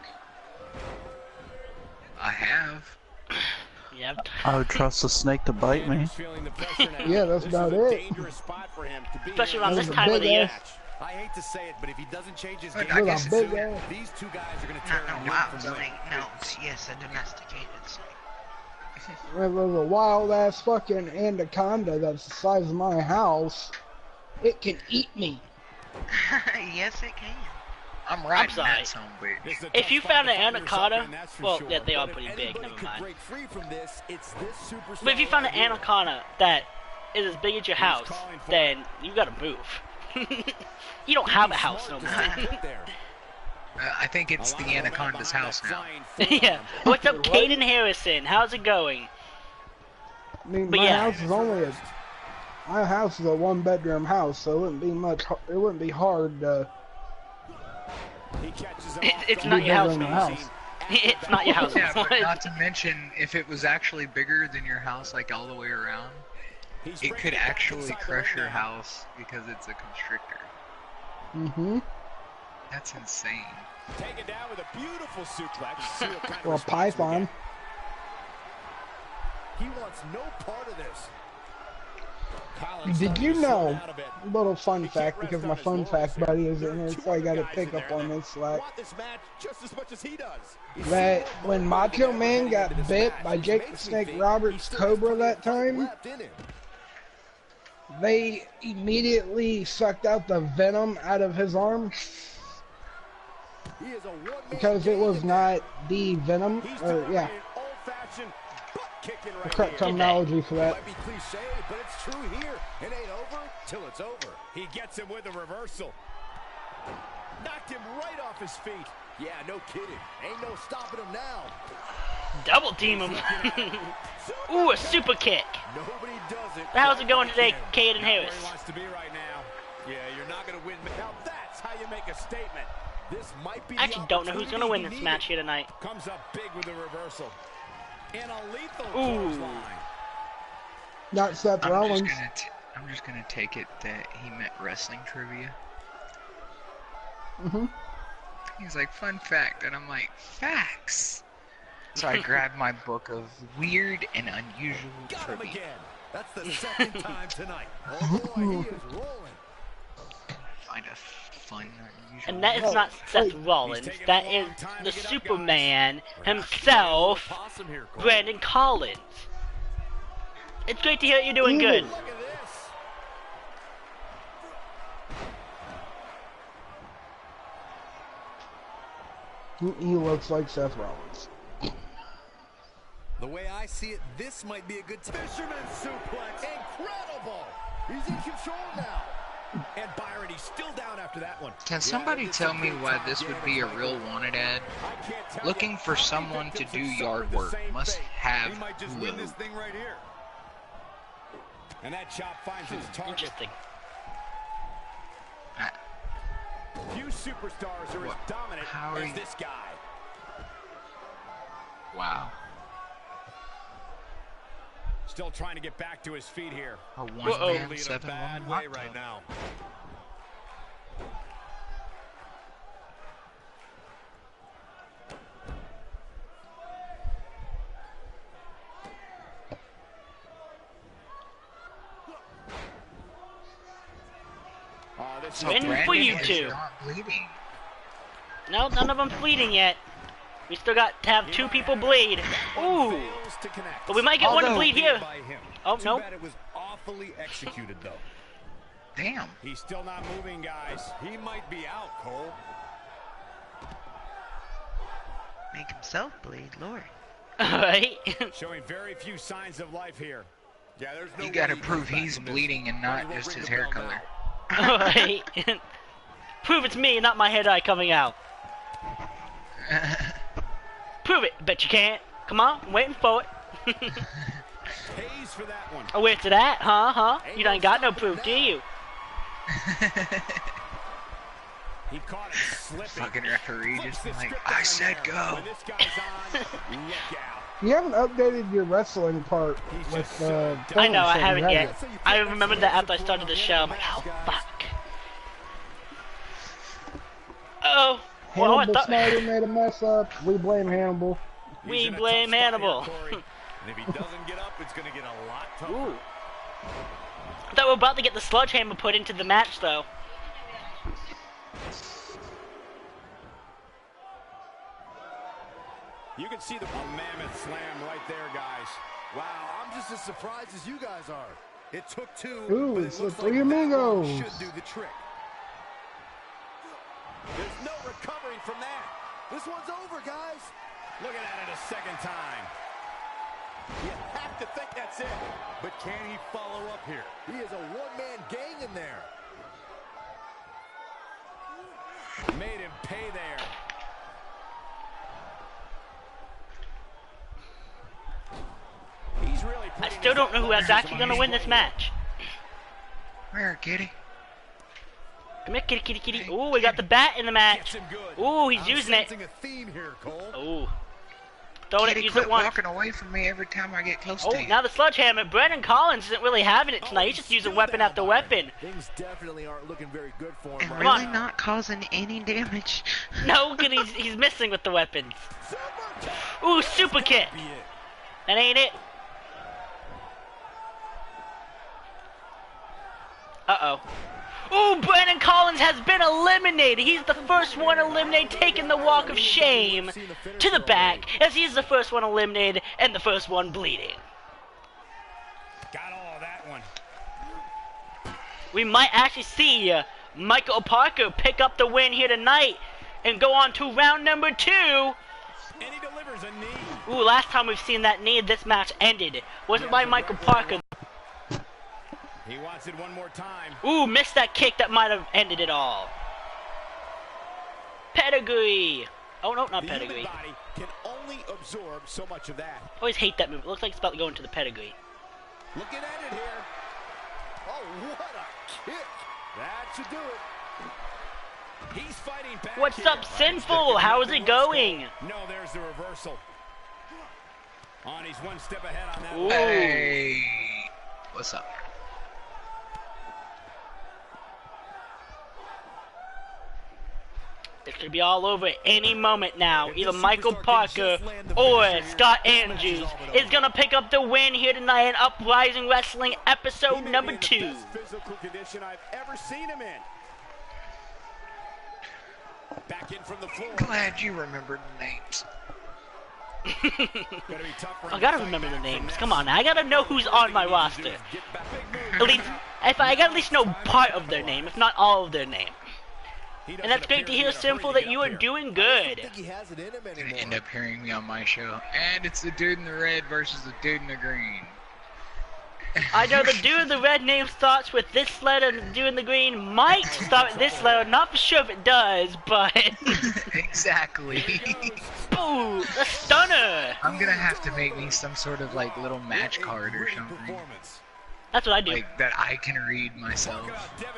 I have. Yep. I would trust a snake to bite me. Yeah, that's about it. Especially around this That was a time of the big year. I hate to say it, but if he doesn't change his But game, I guess With a it's big ass. these two guys are going to tear Not him no down wild from snake. No, yes, a domesticated snake. There was a wild ass fucking anaconda that's the size of my house. It can eat me. Yes, it can. I'm riding sorry. that son of a bitch. If you found an anaconda, well, yeah, they are pretty big, never mind. But if you found an anaconda that is as big as your house, then you gotta move. You don't have a house no more. I think it's the anaconda's house now. Yeah. What's up, Caden Harrison? How's it going? I mean, But my yeah. house is only my house is a one-bedroom house, so it wouldn't be much. It wouldn't be hard to. It's not your house, man. It's not your house. Yeah, but not to mention, if it was actually bigger than your house, like all the way around, it could actually crush your house because it's a constrictor. Mm-hmm. That's insane. Take it down with a beautiful suplex. See what kind of Or a response we python. get. He wants no part of this. Did you know? Little fun fact, because my fun fact buddy is in here, so I got to pick up on this slack. Want this match just as much as he does. That when Macho Man got bit by Jake the Snake Roberts' Cobra that time, they immediately sucked out the venom out of his arm because it was not the venom, or yeah, the correct terminology for that. Might be cliche, but it's true here. It ain't over till it's over. He gets him with a reversal. Knocked him right off his feet. Yeah, no kidding. Ain't no stopping him now. Double team him. Ooh, a super kick. Nobody does it. How's it going today, Caden Harris? Where he wants to be right now. Yeah, you're not going to win. Now that's how you make a statement. This might be I actually don't know who's gonna win this match here tonight. Comes up big with a reversal. And a lethal Ooh. clothesline. Not Seth Rollins. I'm just gonna take it that he meant wrestling trivia. Mm-hmm. He's like, fun fact, and I'm like, facts. So I grabbed my book of weird and unusual Got him trivia. again. That's the second time tonight. Oh boy, he is rolling. Find a fun, unusual. And that is not Seth Rollins. That is the Superman himself, Brandon Collins. It's great to hear you're doing good. Look at this. He looks like Seth Rollins. The way I see it, this might be a good fisherman suplex. Incredible. He's in control now. And Byron, he's still down after that one. Can somebody tell me why this would be a real wanted ad? Looking for someone to do yard work. Must have He might just win glue. this thing right here. And that chop finds its target. Interesting. Few superstars are as dominant as this guy. Wow. Still trying to get back to his feet here. A one-man, Really in a 7-woman bad hot way tub. right now. Oh, this So Win for Brandon you is two. not bleeding. No, none of them bleeding yet. We still got to have 2 people bleed. Ooh. fails to connect. But we might get one to Although- bleed here. By him. Oh, Too no. bad it was awfully executed, though. Damn. He's still not moving, guys. He might be out, Cole. Make himself bleed, Lord. Alright. Showing very few signs of life here. Yeah, there's no You way gotta he prove comes back he's from this. bleeding and not just his hair color. Alright. Prove it's me, not my hair dye coming out. Prove it. Bet you can't. Come on, I'm waiting for it. Pays for that one. Oh, where's it at? Huh? You ain't got no proof, do you? He caught it slipping. Fucking referee Flips just the like, script I on said there. go. When this guy's on, look out. You haven't updated your wrestling part with I know, I Phillips, haven't have yet. you? I remembered that after I started the show. I'm like, oh, fuck. Oh. Well, I Hannibal thought... Snyder made a mess up. We blame Hannibal. We He's in a blame tough spot Hannibal. here, Corey. And if he doesn't get up, it's going to get a lot tougher. Ooh. I thought we were about to get the sledgehammer put into the match, though. You can see the mammoth slam right there, guys. Wow, I'm just as surprised as you guys are. It took 2, Ooh, but it's it looks the like Three that one Amigos. should do the trick. There's no recovering from that. This one's over, guys. Looking at it a second time. You have to think that's it. But can he follow up here? He is a one-man gang in there. Made him pay there. He's really I still don't know who is actually going to win this match. Where, kitty? Come here, kitty, kitty, kitty. Ooh, we got the bat in the match. Gets him good. Ooh, he's I'm using it. sensing a theme here, Cole. Ooh. Throwing it, Kitty, use quit it once. walking away from me every time I get close Oh, to you. now the sledgehammer. Brandon Collins isn't really having it tonight. He's just using weapon after weapon. Things definitely aren't looking very good for him And right really now. not causing any damage. No, because he's missing with the weapons. Ooh, super kick. Be it. That ain't it. Uh-oh. Ooh, Brandon Collins has been eliminated. He's the first one eliminated, taking the walk of shame to the back, as he's the first one eliminated and the first one bleeding. Got all of that one. We might actually see Michael Parker pick up the win here tonight and go on to round number 2. And he delivers a knee. Ooh, last time we've seen that knee, this match ended. Wasn't by Michael Parker. He wants it one more time. Ooh, missed that kick that might have ended it all. Pedigree. Oh, no, not The pedigree. human body can only absorb so much of that. Always hate that move. It looks like it's about to go into the pedigree. Looking at it here. Oh, what a kick. That should do it. He's fighting back. What's here. up, Sinful? How is it going? No, there's the reversal. On, he's one step ahead on that. Ooh. Hey, what's up? This could be all over any moment now. Either Michael Parker or Scott Andrews is going to pick up the win here tonight in Uprising Wrestling episode number 2. Best physical condition I've ever seen him in. Back in from the floor. Glad you remembered the names. Gotta be tough for him I gotta to remember fight the back from names. that. Come on, I gotta know who's on my roster. Get back. Big move. At least, if I gotta at least know part of their name, if not all of their name. He And that's doesn't great to appear hear, in a hurry Sinful, to that get you up are here. doing I don't good. think he has it in him Gonna anymore. end up hearing me on my show, and it's the dude in the red versus the dude in the green. I know the dude in the red name starts with this letter, and the dude in the green might start with this letter. Not for sure if it does, but... Exactly. Ooh, a stunner! I'm gonna have to make me some sort of like little match card or something. That's what I do. Like that I can read myself.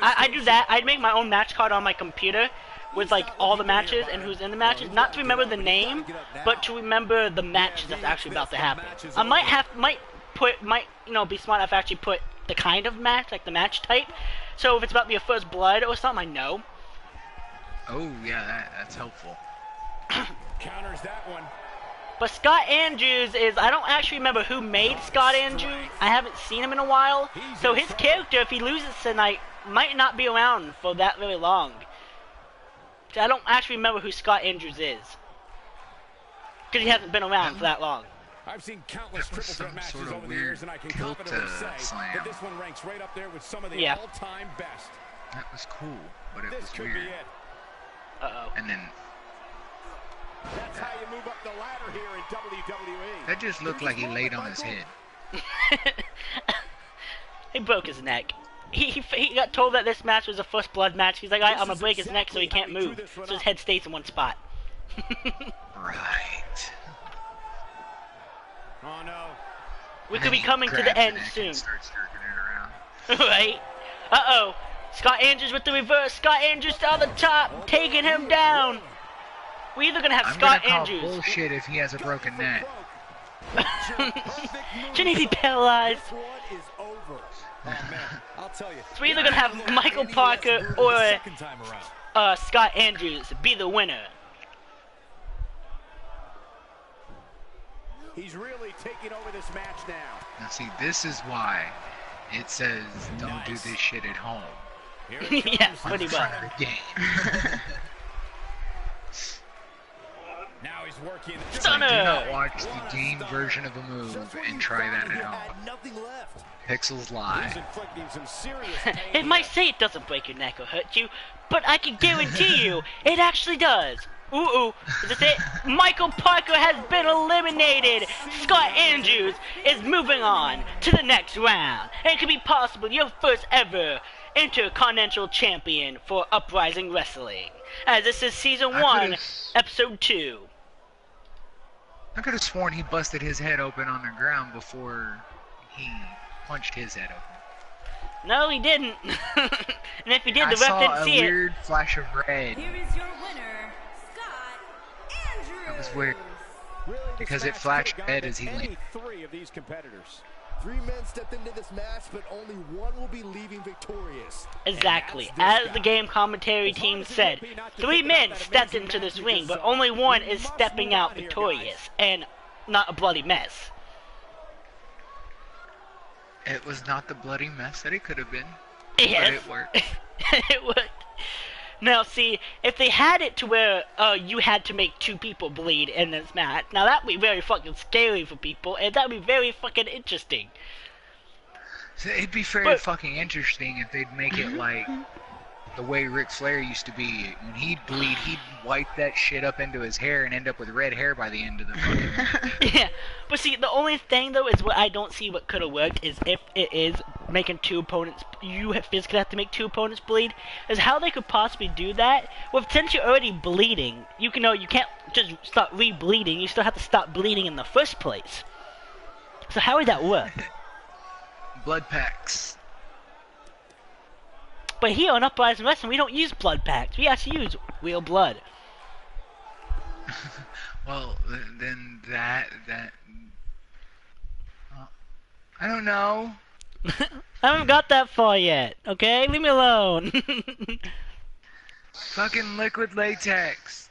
I do that. I'd make my own match card on my computer with like all the matches and who's in the matches. Not to remember the name, but to remember the matches that's actually about to happen. I might be smart enough to actually put the kind of match, like the match type. So if it's about to be a first blood or something, I know. Oh yeah, that's helpful. Counters that one. But Scott Andrews is, I don't actually remember who made Scott Andrews. I haven't seen him in a while. So his character, if he loses tonight, might not be around for that very long. I don't actually remember who Scott Andrews is. Because he hasn't been around for that long. I've seen countless triple threat matches over the years, and I can confidently say that this one ranks right up there with some of the all-time best. That was cool, but it was weird. Uh-oh. And then... That's how you move up the ladder here in WWE. That just looked like he laid on his head. He broke his neck. He got told that this match was a first blood match. He's like, I'm gonna break his neck so he can't move. So his head stays in one spot. Right. Oh no. We could be coming to the end soon. Starts jerking it around. Right? Uh-oh. Scott Andrews with the reverse. Scott Andrews to the top, taking him down. We're either gonna have Scott Andrews. Bullshit if he has a broken neck. Shouldn't he be paralyzed? So we're either gonna have Michael Parker or Scott Andrews be the winner. He's really taking over this match now. Now see, this is why it says don't do this shit at home. Yeah, pretty much. Now he's working. Stunner! Do not watch the game version of a move and try that at home. Pixels lie. It might say it doesn't break your neck or hurt you, but I can guarantee you, it actually does. Ooh, is this it? Michael Parker has been eliminated. Scott Andrews is moving on to the next round. And it could be possible your first ever Intercontinental Champion for Uprising Wrestling. As this is Season 1, Episode 2. I could have sworn he busted his head open on the ground before he punched his head open. No, he didn't. And if he did, the ref didn't see it. I saw a weird flash of red. Here is your winner, Scott Andrews. That was weird. Because it flashed red as he landed. Three of these competitors. 3 men stepped into this match, but only one will be leaving victorious. Exactly. As the game commentary team said, 3 men stepped into this ring, but only one is stepping out victorious, and not a bloody mess. It was not the bloody mess that it could have been. Yes. But it worked. It worked. Now, see, if they had it to where you had to make 2 people bleed in this match, now that would be very fucking scary for people, and that would be very fucking interesting. So it'd be very fucking interesting if they'd make it like the way Ric Flair used to be. When he'd bleed, he'd wipe that shit up into his hair and end up with red hair by the end of the fucking match. Yeah, but see, the only thing though is what I don't see what could have worked is if it is making 2 opponents, you physically have to make 2 opponents bleed, is how they could possibly do that. Well, since you're already bleeding, you can't just stop re-bleeding, you still have to stop bleeding in the first place. So how would that work? Blood packs. But here on Uprising Wrestling, we don't use blood packs. We actually use real blood. Well, then that I don't know. I haven't got that far yet, okay? Leave me alone. Fucking liquid latex.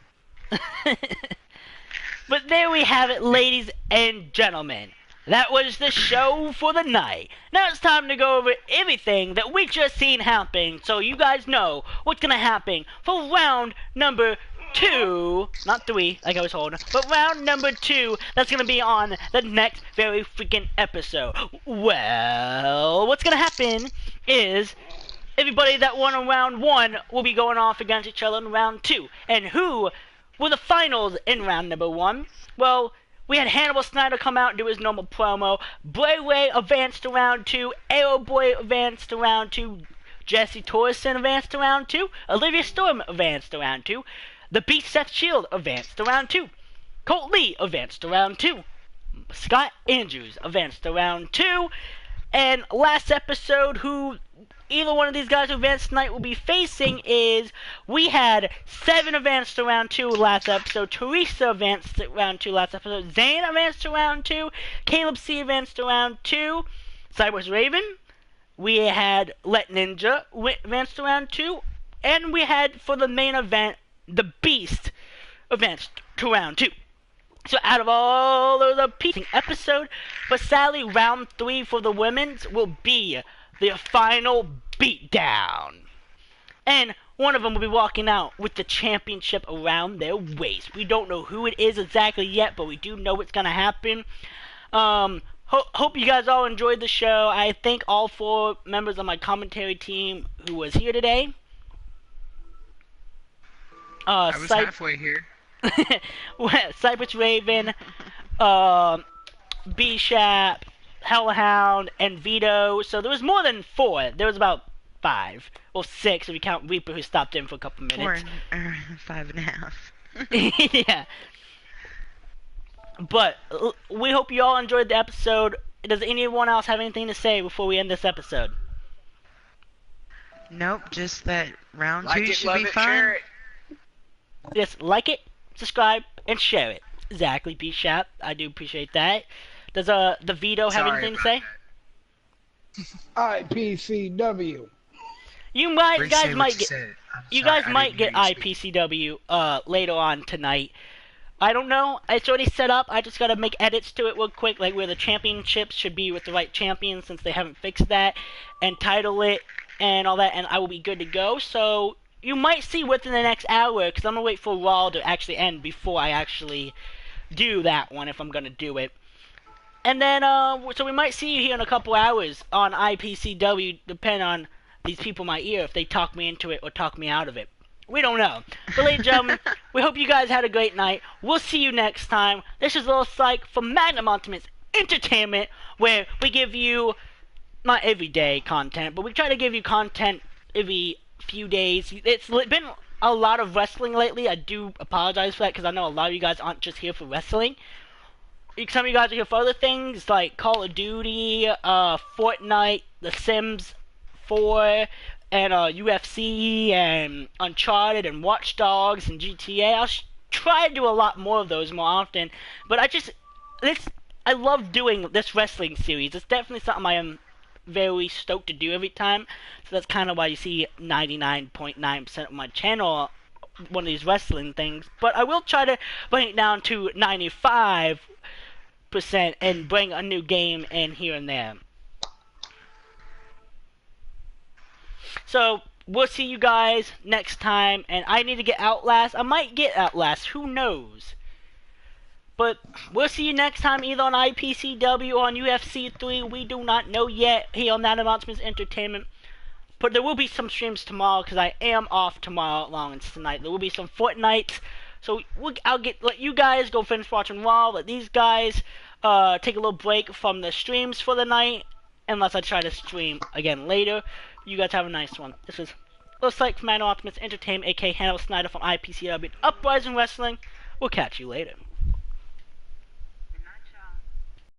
But there we have it, ladies and gentlemen. That was the show for the night. Now it's time to go over everything that we just seen happen, so you guys know what's gonna happen for round number 2, not 3, like I was told, but round number 2, that's gonna be on the next very freaking episode. Well, what's gonna happen is everybody that won in round 1 will be going off against each other in round 2. And who were the finals in round number 1? Well, We had Hannibal Snyder come out and do his normal promo. Bray Wyatt advanced to round 2. Arrow Boy advanced to round 2. Jesse Torreson advanced to round 2. Olivia Storm advanced to round 2. The Beast Seth Shield advanced to round 2. Colt Lee advanced to round 2. Scott Andrews advanced to round 2. And last episode, who either one of these guys who advanced tonight will be facing is, we had 7 advanced to round 2 last episode. Teresa advanced to round 2 last episode. Zane advanced to round 2. Caleb C advanced to round 2. Cypress Raven. We had Let Ninja advanced to round 2. And we had, for the main event, the Beast advanced to round 2. So out of all of the pieces episode, but sadly round 3 for the women's will be the final beatdown. And one of them will be walking out with the championship around their waist. We don't know who it is exactly yet, but we do know it's going to happen. Hope you guys all enjoyed the show. I thank all 4 members of my commentary team who was here today. I was halfway here. Cypress Raven, B-Shap, Hellhound, and Vito. So there was more than 4. There was about 5. Well, 6 if you count Reaper, who stopped in for a couple minutes. 5.5. Yeah. But we hope you all enjoyed the episode. Does anyone else have anything to say before we end this episode? Nope, just that round Like 2 it, should love be it, fun. share it. Just like it, subscribe, and share it. Exactly, B-Shap. I do appreciate that. Does the Vito have anything to say? IPCW. You might, Rick, guys say might what get, said. I'm you sorry, guys I might didn't get hear you speak. IPCW later on tonight. I don't know. It's already set up. I just gotta make edits to it real quick, like where the championships should be with the right champion, since they haven't fixed that, and title it and all that, and I will be good to go. So you might see within the next hour, because I'm gonna wait for Raw to actually end before I actually do that one, if I'm gonna do it. And then, so we might see you here in a couple hours on IPCW, depending on these people in my ear, if they talk me into it or talk me out of it. We don't know. But ladies and gentlemen, we hope you guys had a great night. We'll see you next time. This is Little Psych from Magnum Ultimates Entertainment, where we give you, not everyday content, but we try to give you content every few days. It's been a lot of wrestling lately. I do apologize for that, because I know a lot of you guys aren't just here for wrestling. Some of you guys are here for other things, like Call of Duty, Fortnite, The Sims 4, and UFC, and Uncharted, and Watch Dogs, and GTA. I'll try to do a lot more of those more often, but I love doing this wrestling series. It's definitely something I am very stoked to do every time, so that's kind of why you see 99.9% of my channel one of these wrestling things, but I will try to bring it down to 95% and bring a new game in here and there. So we'll see you guys next time, and I need to get Outlast. I might get Outlast, who knows? But we'll see you next time, either on IPCW or on UFC 3. We do not know yet here on That Announcements Entertainment. But there will be some streams tomorrow, because I am off tomorrow along as tonight. There will be some Fortnite. So I'll let you guys go finish watching Raw. Let these guys take a little break from the streams for the night, unless I try to stream again later. You guys have a nice one. This is Looks Like from Magnum Ultimates Entertainment, aka Hannibal Snyder from IPCW, Uprising Wrestling. We'll catch you later.